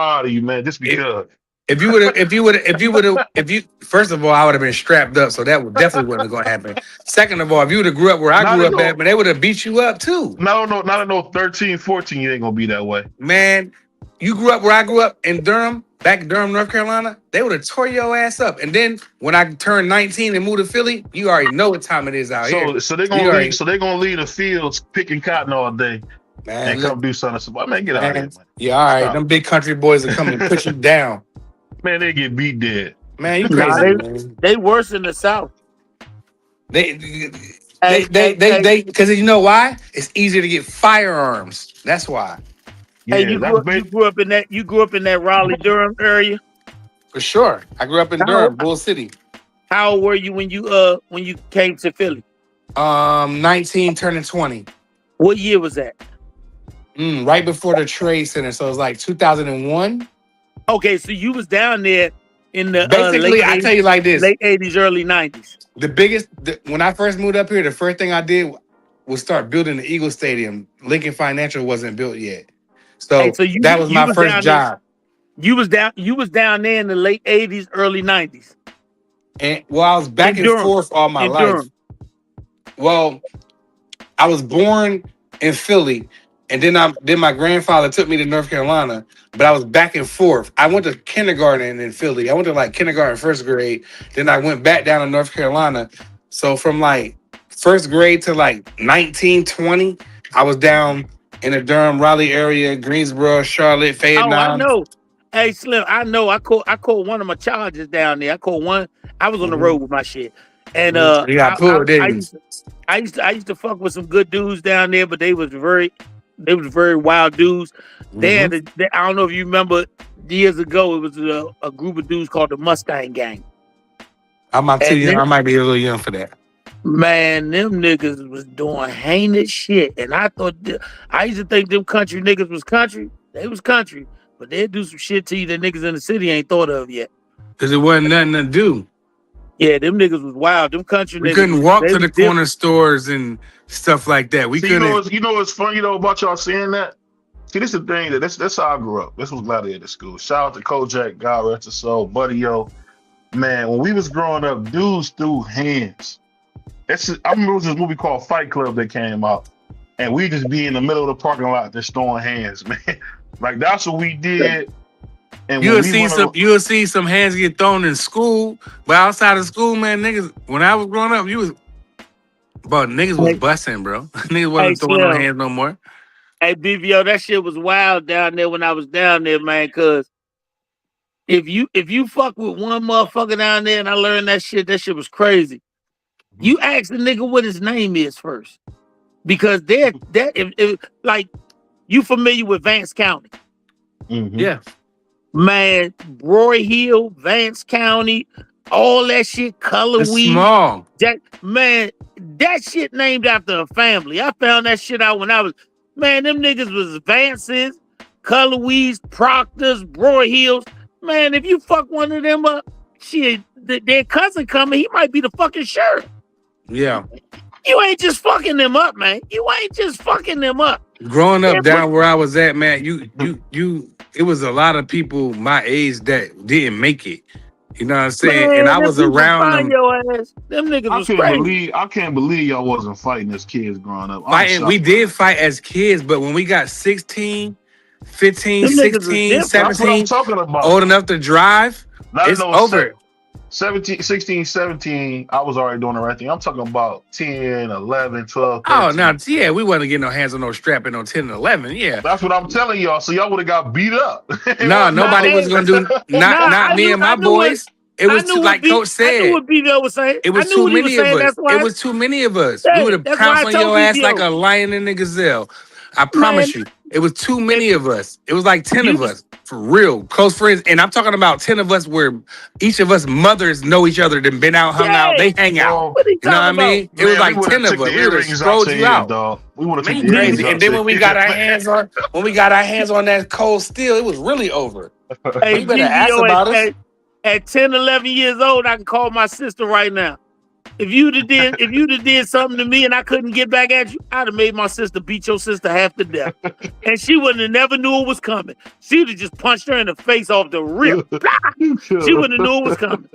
out of you, man, just because. If you first of all, I would have been strapped up, so that definitely wasn't going to happen. Second of all, if you would have grew up where I grew up at, man, they would have beat you up too. No, not at no 13, 14, you ain't gonna be that way. Man, you grew up where I grew up in Durham, back in Durham, North Carolina, they would have tore your ass up. And then when I turned 19 and moved to Philly, you already know what time it is out here. So they're gonna leave the fields picking cotton all day. Man, and come do something. Man, get out of here, man. Yeah, all right. Stop. Them big country boys are coming to put you down. Man, they get beat dead. Man, you Nah, crazy, man. they worse in the South. They because you know why? It's easier to get firearms. That's why. Hey, you grew up in that Raleigh Durham area? For sure. I grew up in Durham, Bull City. How old were you when you came to Philly? 19 turning 20. What year was that? Right before the Trade Center. So it was like 2001. Okay, so you was down there in the basically, I tell you like this: late 80s, early 90s. When I first moved up here, the first thing I did was start building the Eagle Stadium. Lincoln Financial wasn't built yet, so that was my first job. You was down there in the late 80s, early 90s. And I was back and forth all my life. Durham. Well, I was born in Philly, and then my grandfather took me to North Carolina, but I was back and forth. I went to kindergarten in Philly. I went to like kindergarten, first grade. Then I went back down to North Carolina. So from like first grade to like 19, 20, I was down in the Durham, Raleigh area, Greensboro, Charlotte, Fayetteville. Oh, I know. Hey, Slim, I know. I caught one of my charges down there. I caught one. I was on the road with my shit. And I used to fuck with some good dudes down there, but they was very wild dudes. They had I don't know if you remember years ago, it was a group of dudes called the Mustang Gang. I might be a little young for that. Man, them niggas was doing heinous shit. And I used to think them country niggas was country. They was country. But they'd do some shit to you that niggas in the city ain't thought of yet. Because it wasn't nothing to do. Yeah, them niggas was wild. Them country niggas. We couldn't walk to the corner stores and stuff like that. We couldn't. You know what's funny though about y'all saying that? See, this is the thing that's how I grew up. This was Gladiator School. Shout out to Kojak, God rest his soul, Buddy Yo. Man, when we was growing up, dudes threw hands. I remember it was this movie called Fight Club that came out, and we just be in the middle of the parking lot just throwing hands, man. Like that's what we did. And you'll see some hands get thrown in school, but outside of school, man, niggas. When I was growing up, niggas was busting, bro. Niggas wasn't throwing no hands no more. Hey, BVO, that shit was wild down there when I was down there, man. Cause if you fuck with one motherfucker down there, and I learned that shit was crazy. You ask the nigga what his name is first, because like you familiar with Vance County? Mm-hmm. Yeah. Man, Roy Hill, Vance County, all that shit, Color Weed. Small. That shit named after a family. I found that shit out when them niggas was Vances, Color Weeds, Proctors, Roy Hills. Man, if you fuck one of them up, shit, their cousin coming, he might be the fucking sheriff. Yeah. You ain't just fucking them up, man. You ain't just fucking them up. Growing up down where I was at, man, it was a lot of people my age that didn't make it. You know what I'm saying? Man, and I was around them. Them niggas was crazy. I can't believe y'all wasn't fighting as kids growing up. We did fight as kids, but when we got 16, 15, 16, 17, old enough to drive, it's over. 16, 17, I was already doing the right thing. I'm talking about 10, 11, 12, 13. Oh, now, yeah, we wasn't getting no hands on no strap in no 10 and 11, yeah. That's what I'm telling y'all. So y'all would have got beat up. No, nobody was going to do, not me and my boys. It was like Coach said. I knew what BVO was saying. It was too many of us. It was too many of us. We would have pounced on your ass like a lion and a gazelle. I promise you. It was too many of us. It was like 10 of us. For real. Close friends. And I'm talking about 10 of us where each of us mothers know each other, then been out, hung out. They hang out. You know what I mean? It was like 10 of us. We would have strolled you out. We would have crazy. And then when we got our hands on that cold steel, it was really over. Hey, you better ask about us. At 10, 11 years old, I can call my sister right now. If you'd have did something to me and I couldn't get back at you, I'd have made my sister beat your sister half to death. And she wouldn't have never knew it was coming. She would have just punched her in the face off the rip. She wouldn't have knew it was coming.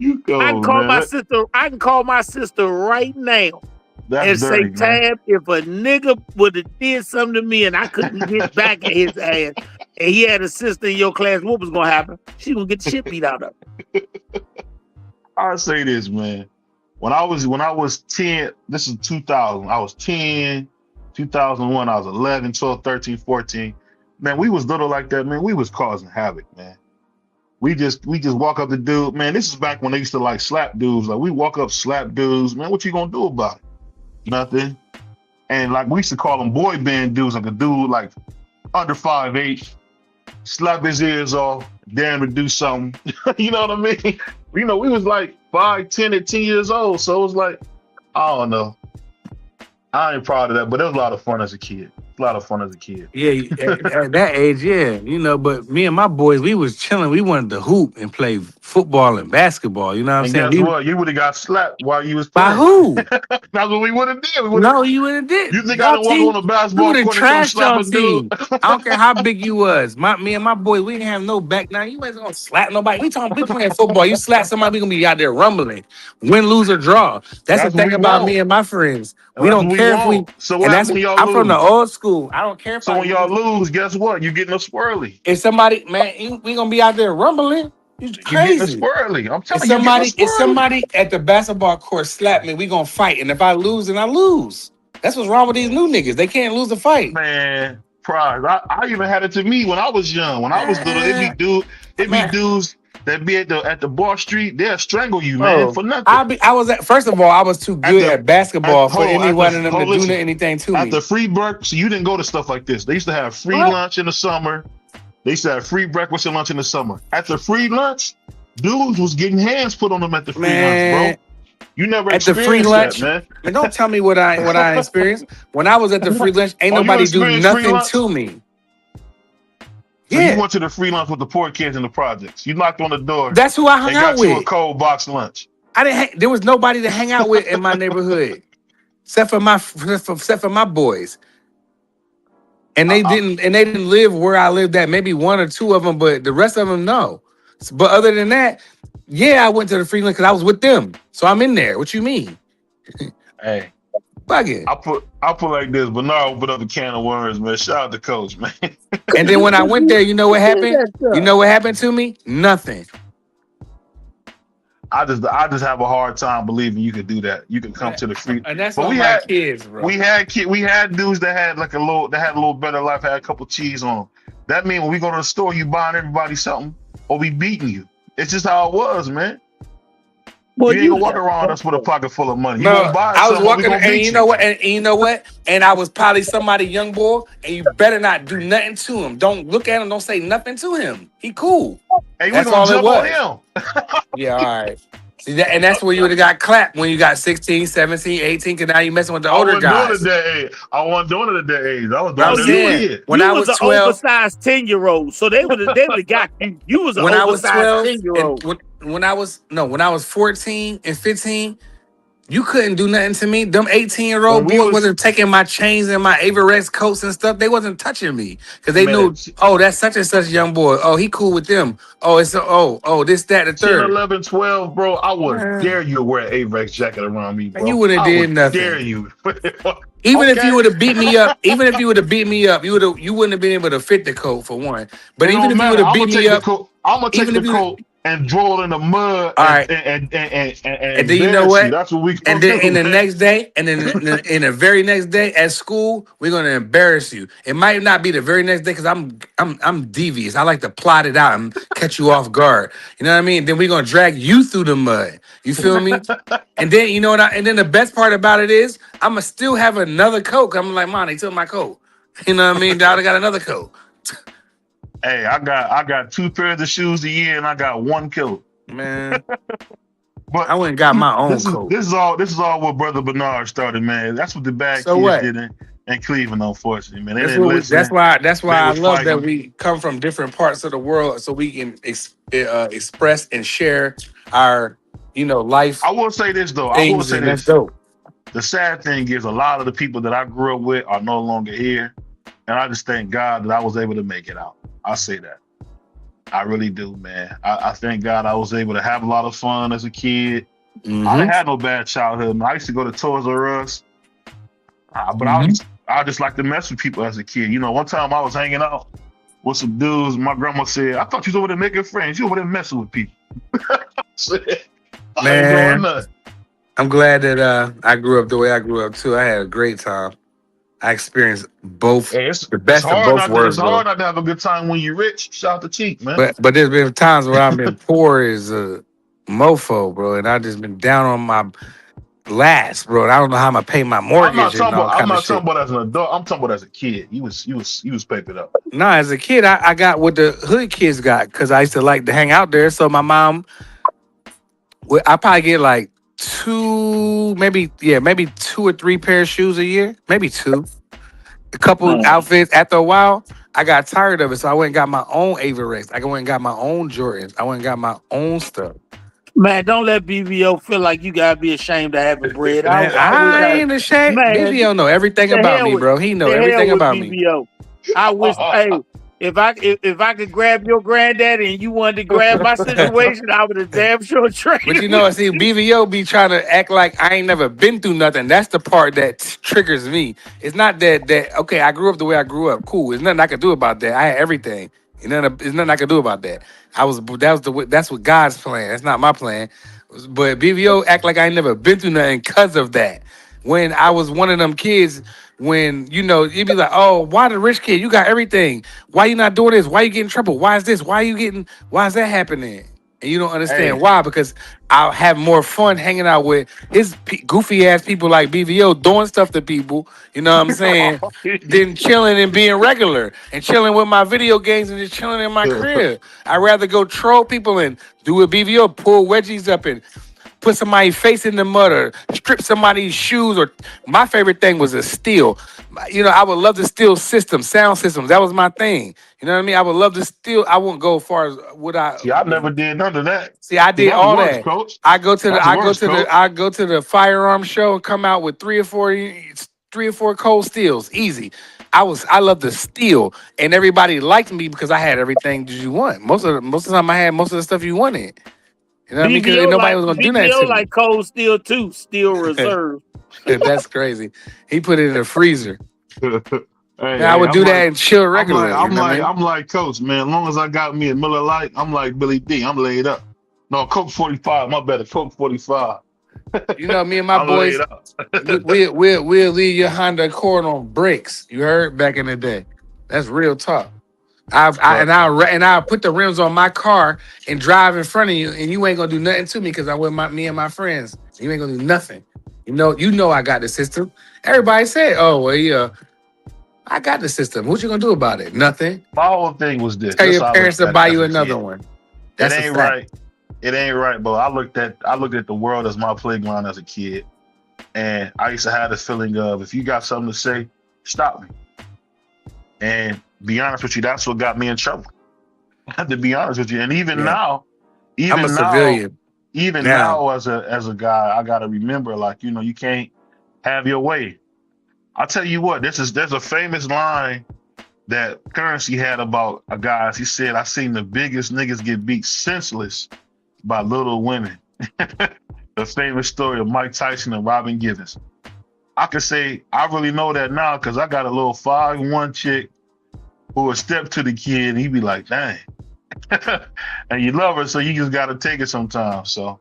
I can call my sister right now. That's and dirty, say, Tab, if a nigga would have did something to me and I couldn't get back at his ass, and he had a sister in your class, what was gonna happen? She gonna get the shit beat out of her. I'll say this, man. When I was 10, this is 2000. I was 10, 2001, I was 11, 12, 13, 14. Man, we was little like that, man. We was causing havoc, man. We just walk up to dude, man. This is back when they used to like slap dudes. Like we walk up, slap dudes, man. What you gonna do about it? Nothing. And like we used to call them boy band dudes, like a dude like under 5'8", slap his ears off, dare him to do something. You know what I mean? You know, we was like 5, 10, and 10 years old. So it was like, I don't know. I ain't proud of that, but it was a lot of fun as a kid. Yeah, at that age, yeah, you know. But me and my boys, we was chilling. We wanted to hoop and play football and basketball. You know what I'm saying? Guess what? You would have got slapped while you was playing. By who? That's what we would have did. No, you would have did. You think I didn't walk on a basketball court and trash slap y'all a dude? I don't care how big you was. Me and my boys, we didn't have no back. Now you wasn't gonna slap nobody. We playing football. You slap somebody, we gonna be out there rumbling, win, lose, or draw. That's the thing about me and my friends. We don't care if we. So what happens when y'all lose? I'm from the old school. I don't care if. So when y'all lose, guess what? You getting a swirly. If somebody, man, we gonna be out there rumbling. You crazy. You getting a swirly. I'm telling you. If somebody at the basketball court slap me, we gonna fight. And if I lose, then I lose. That's what's wrong with these new niggas. They can't lose a fight. Man, pride. I even had it to me when I was young. When I was little, it be dudes that be at the bar street. They'll strangle you, man, for nothing. First of all, I was too good at basketball for anyone of them to do anything to me. At the free breakfast, so you didn't go to stuff like this. They used to have free lunch in the summer. They used to have free breakfast and lunch in the summer. At the free lunch, dudes was getting hands put on them at the free lunch, bro. You never at the free lunch, that, man. And don't tell me what I experienced. When I was at the free lunch, ain't nobody do nothing to me. So you went to the free lunch with the poor kids in the projects. You knocked on the door. That's who I hung out with. Got you a cold box lunch. There was nobody to hang out with in my neighborhood, except for my boys. And they didn't live where I lived at. Maybe one or two of them, but the rest of them no. But other than that, yeah, I went to the free lunch because I was with them. So I'm in there. What you mean? Hey. Bugging. I'll put like this, but now open up a can of worms, man. Shout out to Coach, man. And then when I went there, you know what happened? You know what happened to me? Nothing. I just have a hard time believing you could do that. You could come to the free. And that's what we had kids, bro. We had dudes that had a little better life, had a couple cheese on them. That mean when we go to the store, you buying everybody something, or we beating you. It's just how it was, man. Well, you ain't gonna walk around us with a pocket full of money. You gonna buy I was walking, and you know what? And I was probably somebody young boy, and you better not do nothing to him. Don't look at him. Don't say nothing to him. He cool. Hey, we gonna jump on him. Yeah, all right. See, and that's where you would have got clapped when you got 16, 17, 18, because now you messing with the older guys. I wasn't doing it at that age. I was doing it when I was 12, an oversized 10-year-old, so they would have got you. You was an oversized 10-year-old. When I was 14 and 15, you couldn't do nothing to me. Them 18-year-old boys wasn't taking my chains and my Averex coats and stuff. They wasn't touching me because they knew, oh, that's such and such young boy. Oh, he cool with them. Oh, it's this, that, the third. 10, 11, 12, bro. I would dare you to wear an Averex jacket around me, bro. And you wouldn't did nothing. Dare you? Even if you would have beat me up, you wouldn't have been able to fit the coat for one. But even if you would have beat me up, I'm gonna take the coat and draw it in the mud. All right. And then you know what? That's what we. And then in the next day, and then in the very next day at school, we're gonna embarrass you. It might not be the very next day because I'm devious. I like to plot it out and catch you off guard. You know what I mean? Then we're gonna drag you through the mud. You feel me? And then you know what? And then the best part about it is I'ma still have another coat. I'm like, Mom, they took my coat. You know what I mean? Now I got another coat. Hey, I got 2 pairs of shoes a year, and I got 1 coat. Man, but I went and got my own coat. This is all what Brother Bernard started, man. That's what the bad kids did in Cleveland, unfortunately, man. That's why I love that we come from different parts of the world, so we can express and share our, life. I will say this though. I will say this. Dope. The sad thing is, a lot of the people that I grew up with are no longer here, and I just thank God that I was able to make it out. I say that. I really do, man. I thank God I was able to have a lot of fun as a kid. Mm-hmm. I didn't have no bad childhood. I used to go to Toys R Us, but I just like to mess with people as a kid. One time I was hanging out with some dudes. My grandma said, "I thought you was over there making friends. You over there messing with people." Man, I'm glad that I grew up the way I grew up too. I had a great time. I experienced both, Hey, the best of both it's worlds, bro. hard not to have a good time when you're rich. Shout out to Cheek, man. But there's been times where I've been poor as a mofo, bro, and I just been down on my last, bro. And I don't know how I'm gonna pay my mortgage and all I'm kind of not shit. talking about as an adult. I'm talking about as a kid. You was papered up. Nah, as a kid, I got what the hood kids got because I used to like to hang out there. So my mom, I probably get like maybe 2 or 3 pair of shoes a year, maybe 2. A couple outfits. After a while, I got tired of it, so I went and got my own Averex. I went and got my own Jordans. I went and got my own stuff. Man, don't let BVO feel like you gotta be ashamed of having bread. Man, I ain't ashamed. Man, BVO know everything about me, bro. He know everything about me. I wish, hey, if I could grab your granddaddy and you wanted to grab my situation, I would have damn sure trained. But you know, see, BVO be trying to act like I ain't never been through nothing. That's the part that triggers me. It's not that okay, I grew up the way I grew up. Cool. There's nothing I could do about that. I had everything. There's nothing I could do about that. That's what God's plan. That's not my plan. But BVO act like I ain't never been through nothing because of that. When I was one of them kids, when you'd be like, oh, why the rich kid? You got everything. Why you not doing this? Why you getting in trouble? Why is this? Why is that happening? And you don't understand why, because I'll have more fun hanging out with goofy ass people like BVO doing stuff to people, you know what I'm saying, than chilling and being regular and chilling with my video games and just chilling in my crib. I'd rather go troll people and do what BVO, pull wedgies up and put somebody's face in the mud or strip somebody's shoes. Or my favorite thing was a steal. I would love to steal sound systems. That was my thing. You know what I mean? I would love to steal. I wouldn't go as far as what I. See, I never did none of that. See, I did all that. Coach. I go to the firearm show and come out with 3 or 4 cold steals. Easy. I love to steal, and everybody liked me because I had everything that you want. Most of the time, I had most of the stuff you wanted. You know what I mean? Because nobody was gonna do that to me. Like cold steel too, steel reserve. That's crazy. He put it in a freezer. I would do that and chill regularly. I'm like Coach, man. As long as I got me a Miller Lite, I'm like Billy D. I'm laid up. No, Coke 45. My better Coke 45. Me and my boys, we'll leave your Honda Accord on brakes. You heard back in the day. That's real talk. I'll put the rims on my car and drive in front of you, and you ain't gonna do nothing to me because I'm with me and my friends. You ain't gonna do nothing. You know I got the system. Everybody said, "Oh well, yeah, I got the system. What you gonna do about it? Nothing." My whole thing was this. Tell your parents to buy you another one. It ain't right. It ain't right, but I looked at the world as my playground as a kid, and I used to have this feeling of, if you got something to say, stop me. And be honest with you, that's what got me in trouble. I have to be honest with you. And even now, I'm a civilian. Even now as a guy, I gotta remember, like, you can't have your way. I'll tell you what, there's a famous line that Currency had about a guy. He said, I seen the biggest niggas get beat senseless by little women. The famous story of Mike Tyson and Robin Givens. I could say I really know that now because I got a little 5'1" chick who would step to the kid and he'd be like, dang. And you love her, so you just got to take it sometimes. So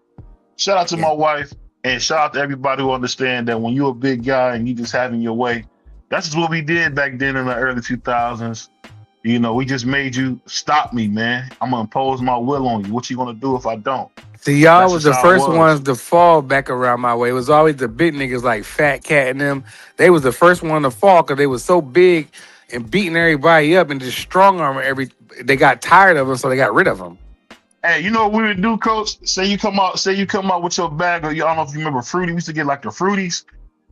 shout out to my wife and shout out to everybody who understand that when you're a big guy and you just having your way, that's just what we did back then in the early 2000s. We just made you stop me, man. I'm going to impose my will on you. What you going to do if I don't? See, y'all was the first ones to fall back around my way. It was always the big niggas like Fat Cat and them. They was the first one to fall because they was so big and beating everybody up and just strong arm they got tired of them, so they got rid of them. Hey, you know what we would do, Coach? Say you come out with your bag, or I don't know if you remember Fruity. We used to get like the Fruities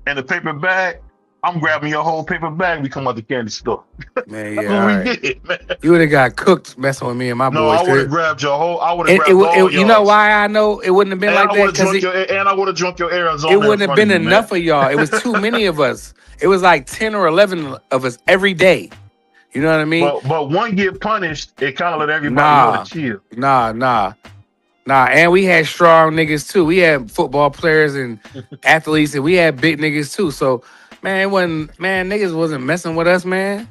and the paper bag. I'm grabbing your whole paper bag. We come out the candy store. Man, yeah, we did, man. You would have got cooked messing with me and my boys. No, I would have grabbed your whole. I would have grabbed all yours. You know why I know it wouldn't have been like that? And I would have drunk your Arizona. It wouldn't have been enough of y'all. It was too many of us. It was like 10 or 11 of us every day. You know what I mean? But one get punished, it kind of let everybody know to chill. Nah. And we had strong niggas too. We had football players and athletes, and we had big niggas too. So, niggas wasn't messing with us, man.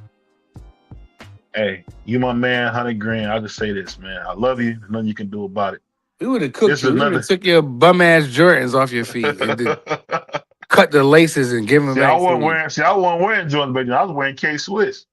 Hey, you my man, 100 grand. I'll just say this, man. I love you. Nothing you can do about it. We would have cooked you. We would have took your bum ass Jordans off your feet. cut the laces and give them back to you. I wasn't wearing Jordan back then. I was wearing K-Swiss.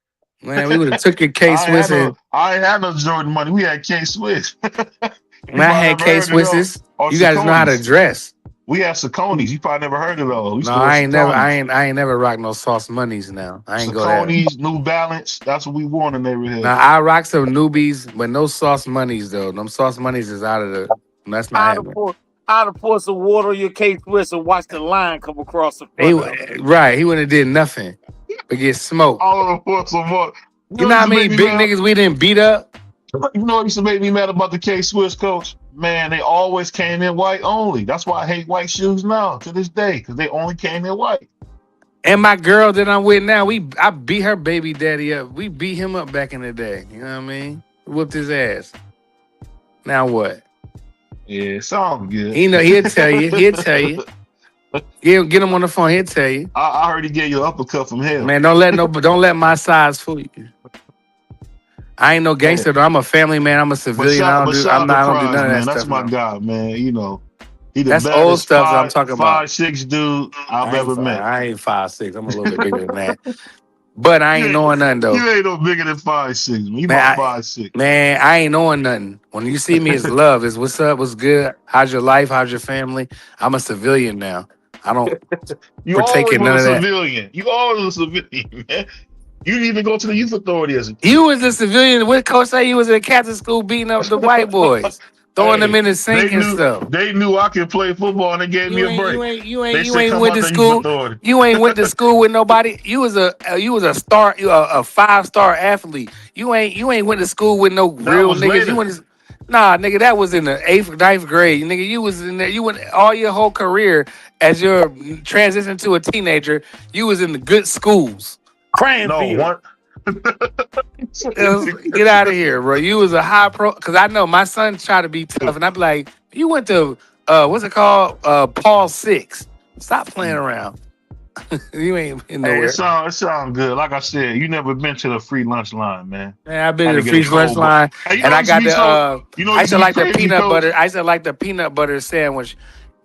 Man, we would have took your K-Swiss and I ain't had no Jordan money. We had K-Swiss. when I had K-Swisses, you guys know how to dress. We had Sauconys. You probably never heard of those. No, I ain't never rock no Sauce Monies now. I ain't go there. Sauconys, New Balance. That's what we wore in the neighborhood. Now I rock some newbies, but no Sauce Monies though. Them Sauce Monies is out of the. That's not happening. I'd have poured some water on your K-Swiss and watch the line come across the front. Right, he wouldn't have did nothing but get smoked. All of pour some water. You know how many big niggas we didn't beat up? You know what used to make me mad about the K-Swiss, coach? Man, they always came in white only. That's why I hate white shoes now to this day, because they only came in white. And my girl that I'm with now, I beat her baby daddy up. We beat him up back in the day. You know what I mean? Whooped his ass. Now what? Yeah, sounds good. He'll tell you. He'll tell you. Get him on the phone. He'll tell you. I heard he gave you an uppercut from hell. Man, don't let my size fool you. I ain't no gangster though. I'm a family man. I'm a civilian. I don't do none of that stuff. That's my guy, man. You know, he the that's baddest old stuff that I'm talking about. 5'6" dude I've ever met. I ain't 5'6". I'm a little bit bigger than that. But I ain't knowing nothing though. You ain't no bigger than 5'6". Man. You about 5'6". Man, I ain't knowing nothing. When you see me, it's love. It's what's up, what's good, how's your life, how's your family. I'm a civilian now. I don't partake in none of that. You always a civilian, man. You didn't even go to the youth authority as a kid. You was a civilian. What coach say you was in Catholic school beating up the white boys, throwing them in the sink and stuff. They knew I could play football and they gave me a break. You ain't went to school. You ain't went to school with nobody. You was a star, a 5-star athlete. You ain't went to school with no real niggas. Nah, nigga, that was in the 8th, 9th grade. Nigga, you was in there. You went all your whole career as your transition to a teenager. You was in the good schools. Cranfield. Get out of here, bro. You was a high pro. Because I know my son tried to be tough, and I'd be like, you went to what's it called? Paul 6. Stop playing around. You ain't in nowhere. It sound good. Like I said, you never been to the free lunch line, man. Man, I've been to the free lunch line, and I got the. I used to like the peanut butter. I used to like the peanut butter sandwich.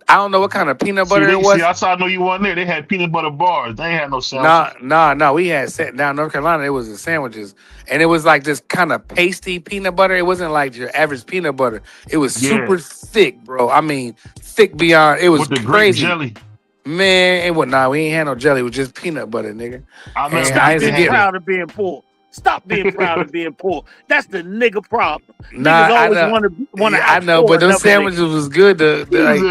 I don't know what kind of peanut butter it was. I know you weren't there. They had peanut butter bars. They ain't had no sandwiches. No. We had down North Carolina. It was the sandwiches, and it was like this kind of pasty peanut butter. It wasn't like your average peanut butter. It was super thick, bro. I mean, thick beyond. It was with the crazy. Greek jelly. Man, it was we ain't had no jelly. It was just peanut butter, nigga. Stop being proud of being poor. Stop being proud of being poor. That's the nigga problem. Niggas always want to. I know, but those sandwiches was good.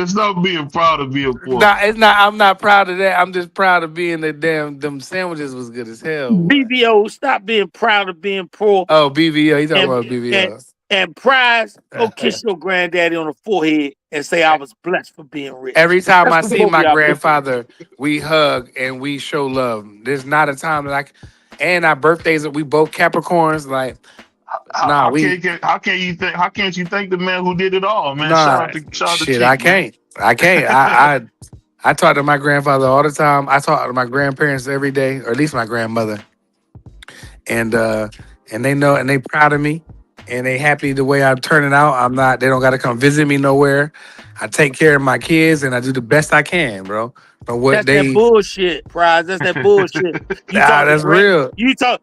Stop being proud of being poor. Nah, it's not. I'm not proud of that. I'm just proud of being them sandwiches was good as hell. BBO, stop being proud of being poor. Oh, BBO. You talking about BBO? And Prize, go kiss your granddaddy on the forehead and say I was blessed for being rich. Every time I see my grandfather, we hug and we show love. There's not a time and our birthdays, we both Capricorns. Like, how can't you thank the man who did it all, man? Shout out to Chief, I can't. I talk to my grandfather all the time. I talk to my grandparents every day, or at least my grandmother. And they know, and they proud of me, and they happy the way I'm turning out. They don't got to come visit me nowhere. I take care of my kids, and I do the best I can, bro. That's that bullshit, Prize. That's that bullshit. That's real. You talk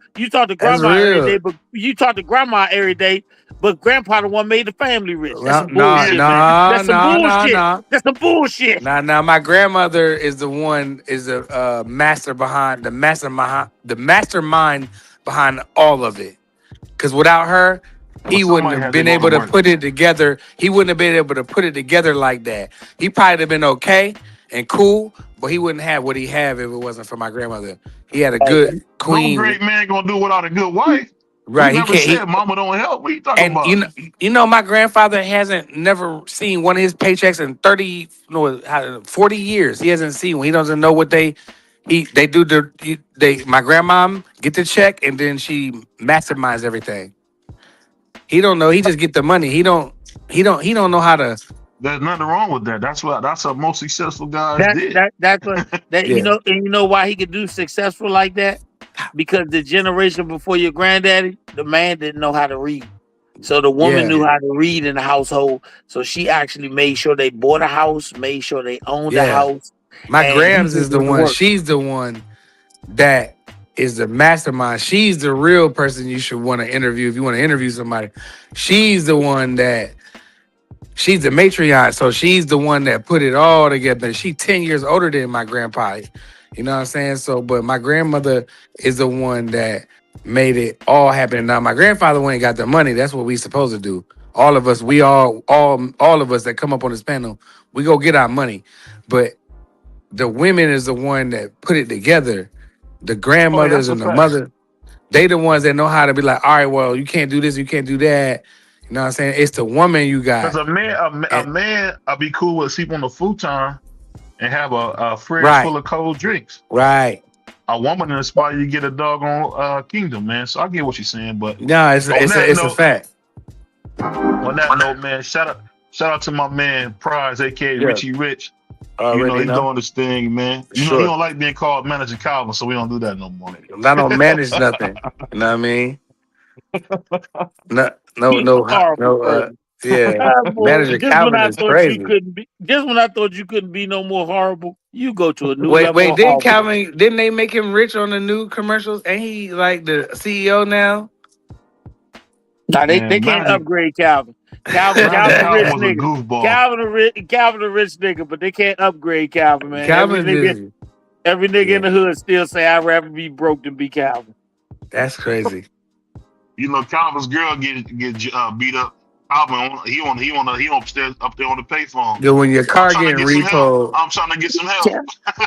to grandma every day, but you talk to grandma every day, but grandpa the one made the family rich. That's some bullshit. That's some bullshit. That's some bullshit. Nah. My grandmother is the mastermind behind all of it. Because without her, he wouldn't have been able to put it together. He wouldn't have been able to put it together like that. He probably have been okay and cool, but he wouldn't have what he have if it wasn't for my grandmother. He had a good queen. No great man gonna do without a good wife. Right. He said mama don't help. What are you talking about? You know, my grandfather hasn't never seen one of his paychecks in 40 years. He hasn't seen one. He doesn't know what they do. My grandma get the check and then she masterminds everything. He don't know. He just get the money. He don't know how to. There's nothing wrong with that. That's what most successful guys did. That's what you know. And you know why he could do successful like that? Because the generation before your granddaddy, the man didn't know how to read. So the woman knew how to read in the household. So she actually made sure they bought a house, made sure they owned a house. My And Grams he is just the went to one. work. She's the one that is the mastermind. She's the real person you should want to interview if you want to interview somebody. She's the one that she's the matriarch, so she's the one that put it all together. She's 10 years older than my grandpa. You know what I'm saying? So, but my grandmother is the one that made it all happen. Now, my grandfather went and got the money. That's what we supposed to do. All of us, all of us that come up on this panel, we go get our money. But the women is the one that put it together. The Oh, yeah, grandmothers that's a and the fact. mother, they the ones that know how to be like, all right, well, you can't do this, you can't do that. You know what I'm saying? It's the woman you Because got. a man, I'll be cool with sleep on the futon and have a fridge Right. full of cold drinks. Right. A woman inspire you to get a doggone kingdom, man. So I get what you're saying, but No, it's on a that fact. on that note, man, shout out to my man Prize, aka Yeah. Richie Rich. You know, Already he's know. doing this thing, man. You know, Sure. he don't like being called Manager Calvin, so we don't do that no more. I don't manage nothing. You know what I mean? No, He's a horrible person. yeah. Boy, Manager just when Calvin I is thought crazy. you couldn't be, just when I thought you couldn't be no more horrible, you go to a new Wait, level. Of didn't horrible. Calvin? Didn't they make him rich on the new commercials? Ain't he like the CEO now? Nah, they Man, can't Manager- upgrade Calvin. Calvin a Calvin rich was a nigga. goofball. Calvin a rich nigga, but they can't upgrade Calvin, man. Calvin Every nigga in the hood still say I'd rather be broke than be Calvin. That's crazy. You know, Calvin's girl get beat up. Calvin, he upstairs up there on the payphone. Yo, when your car I'm trying to getting get some help. repoed, I'm trying to get some help.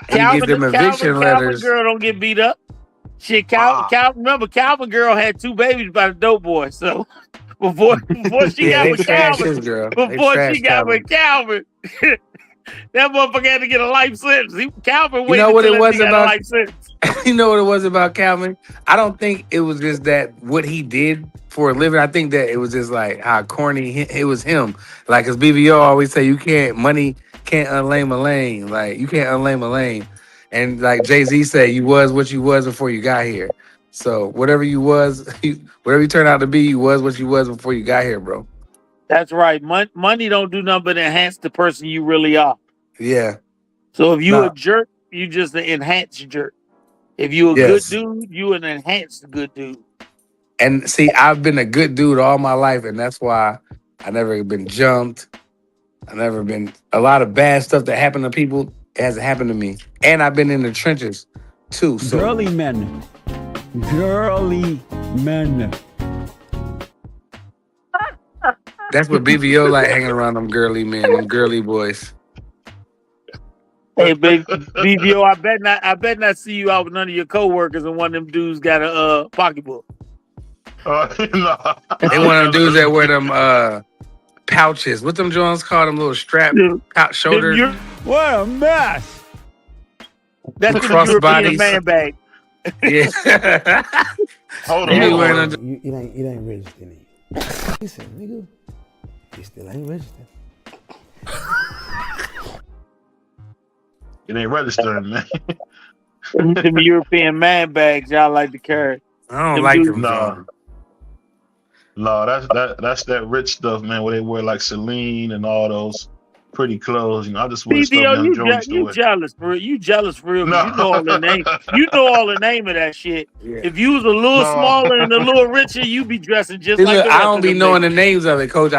and you get them eviction letters. Calvin girl don't get beat up. Shit, remember Calvin girl had 2 babies by the dope boy. So before she got with Calvin, with Calvin, that motherfucker had to get a life sentence. Calvin waited until he got a life sentence. You know what it was about Calvin? I don't think it was just that what he did for a living. I think that it was just like how corny it was him. Like, cause BBO always say money can't unlame a lane. Like, you can't unlame a lane. And like Jay-Z said, you was what you was before you got here. So whatever you turned out to be, you was what you was before you got here, bro. That's right. Money don't do nothing but enhance the person you really are. Yeah. So if you a jerk, you just an enhanced jerk. If you a good dude, you an enhanced good dude. And see, I've been a good dude all my life, and that's why I never been jumped. I never been a lot of bad stuff that happened to people hasn't happened to me. And I've been in the trenches too. So Girly men. that's what BBO like, hanging around them girly men, them girly boys. Hey, baby, BBO, I bet not see you out with none of your coworkers and one of them dudes got a pocketbook. No. They one of them dudes that wear them pouches. What them Jones call them, little strap pouch shoulders? What a mess. That's the cross European bodies. man bag. Yeah. Hold You on. wearing It ain't registered. Listen, nigga, it still ain't registered. It ain't registering, man. Them European man bags y'all like to carry. I don't like them. No, that's that rich stuff, man, where they wear like Celine and all those pretty clothes. You know, I just wear stuff BBO, Young Jones you jealous for real. You jealous for real. 'Cause No. You know all the name. You know all the name of that shit. Yeah. If you was a little smaller and a little richer, you be dressing just See, like look, the I rest don't of be them knowing niggas. the names of it, Coach.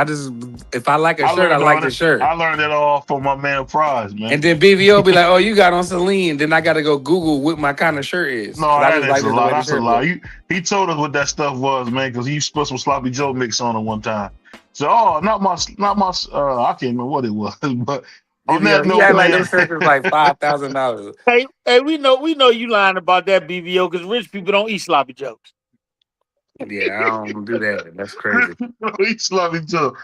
If I like a shirt, I like the shirt. I learned it all from my man Prize, man. And then BVO be like, "Oh, you got on Celine." Then I got to go Google what my kind of shirt is. No, 'Cause I that just is like a the way lie. the That's a shirt lie. look. He told us what that stuff was, man, because he put some sloppy Joe mix on it one time. So, not my. I can't remember what it was, but on that BVO, he note, act like man, them shirts is like $5,000. Hey, we know you lying about that, BVO, because rich people don't eat sloppy jokes. Yeah, I don't do that. That's crazy. He sloppy Joe.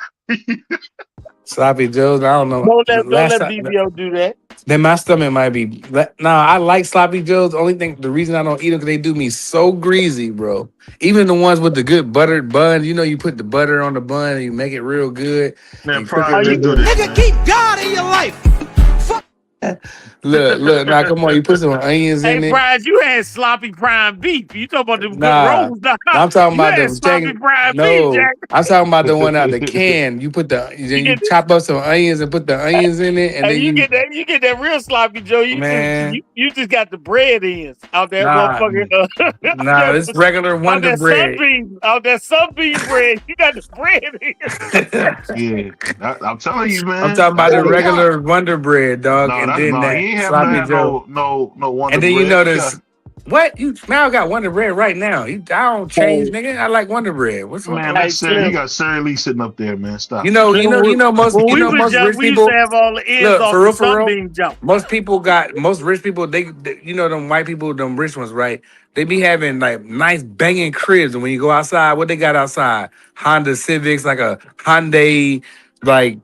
Sloppy Joes, I don't know. Don't let BVO do that. Then my stomach might be. Nah, I like sloppy joes. The reason I don't eat them because they do me so greasy, bro. Even the ones with the good buttered bun, you put the butter on the bun and you make it real good. Man, and cook Prize it just real do good. this. Nigga, keep God in your life. Look, now come on, you put some onions in Hey, it. Brian, you had sloppy prime beef. You talking about them Nah, good rolls? I'm talking You about had them sloppy chicken. prime beef, No, Jack. I'm talking about the one out the can. You put you chop up some onions and put the onions in it, and Hey, then you get that real sloppy Joe. man, You just got the bread ends out that nah, motherfucker. this regular Out Wonder that Bread. sunbeam bread. You got the bread ends. Yeah, I'm telling you, I'm man. talking about That's the how they pop. regular Wonder Bread, dog, and then No, that he ain't having to sloppy have Joe. no Wonder And then you Bread. know You this. What you now got Wonder Bread right now? I don't change, nigga. I like Wonder Bread. What's wrong? man, Hey, that's Sir. You Slim. got Sir Lee sitting up there, man. Stop. You know When we was most young, rich we used to people. have all the ends Look, off for the real. sunbeam jump. Most rich people. They you know them white people, them rich ones, right? They be having like nice banging cribs, and when you go outside, what they got outside? Honda Civics, like a Hyundai, like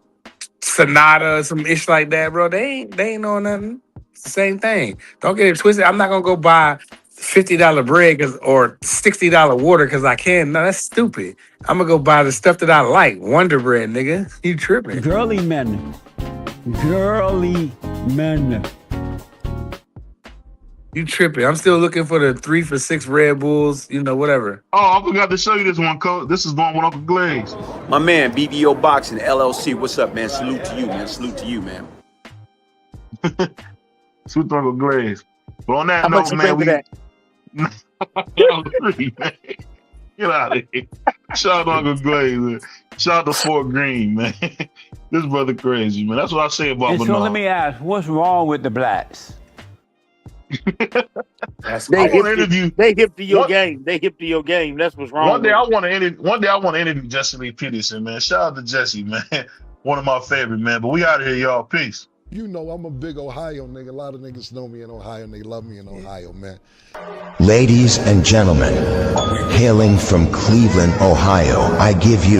Sonata, some ish like that, bro. They ain't know nothing. It's the same thing. Don't get it twisted. I'm not gonna go buy $50 bread or $60 water because I can. No, that's stupid. I'm gonna go buy the stuff that I like. Wonder Bread, nigga. You tripping? Girly men. You tripping? I'm still looking for the 3 for $6 Red Bulls. You know, whatever. Oh, I forgot to show you this one, Coach. This is one with Uncle Glaze. My man, BBO Boxing, LLC. What's up, man? Salute to you, man. Salute to you, man. Sweet Uncle Glaze. But on that How much note, you man, pay for that? free, man. Get out of here. Shout out to Uncle Glaze, man. Shout out to Fort Greene, man. This brother crazy, man. That's what I say about And so Bernard. let me ask, what's wrong with the blacks? They hip to your game. They hip to your game. That's what's wrong. One day I want to interview Jesse Lee Peterson, man. Shout out to Jesse, man. One of my favorite, man. But we out of here, y'all. Peace. You know I'm a big Ohio nigga. A lot of niggas know me in Ohio and they love me in Ohio, man. Ladies and gentlemen, hailing from Cleveland, Ohio, I give you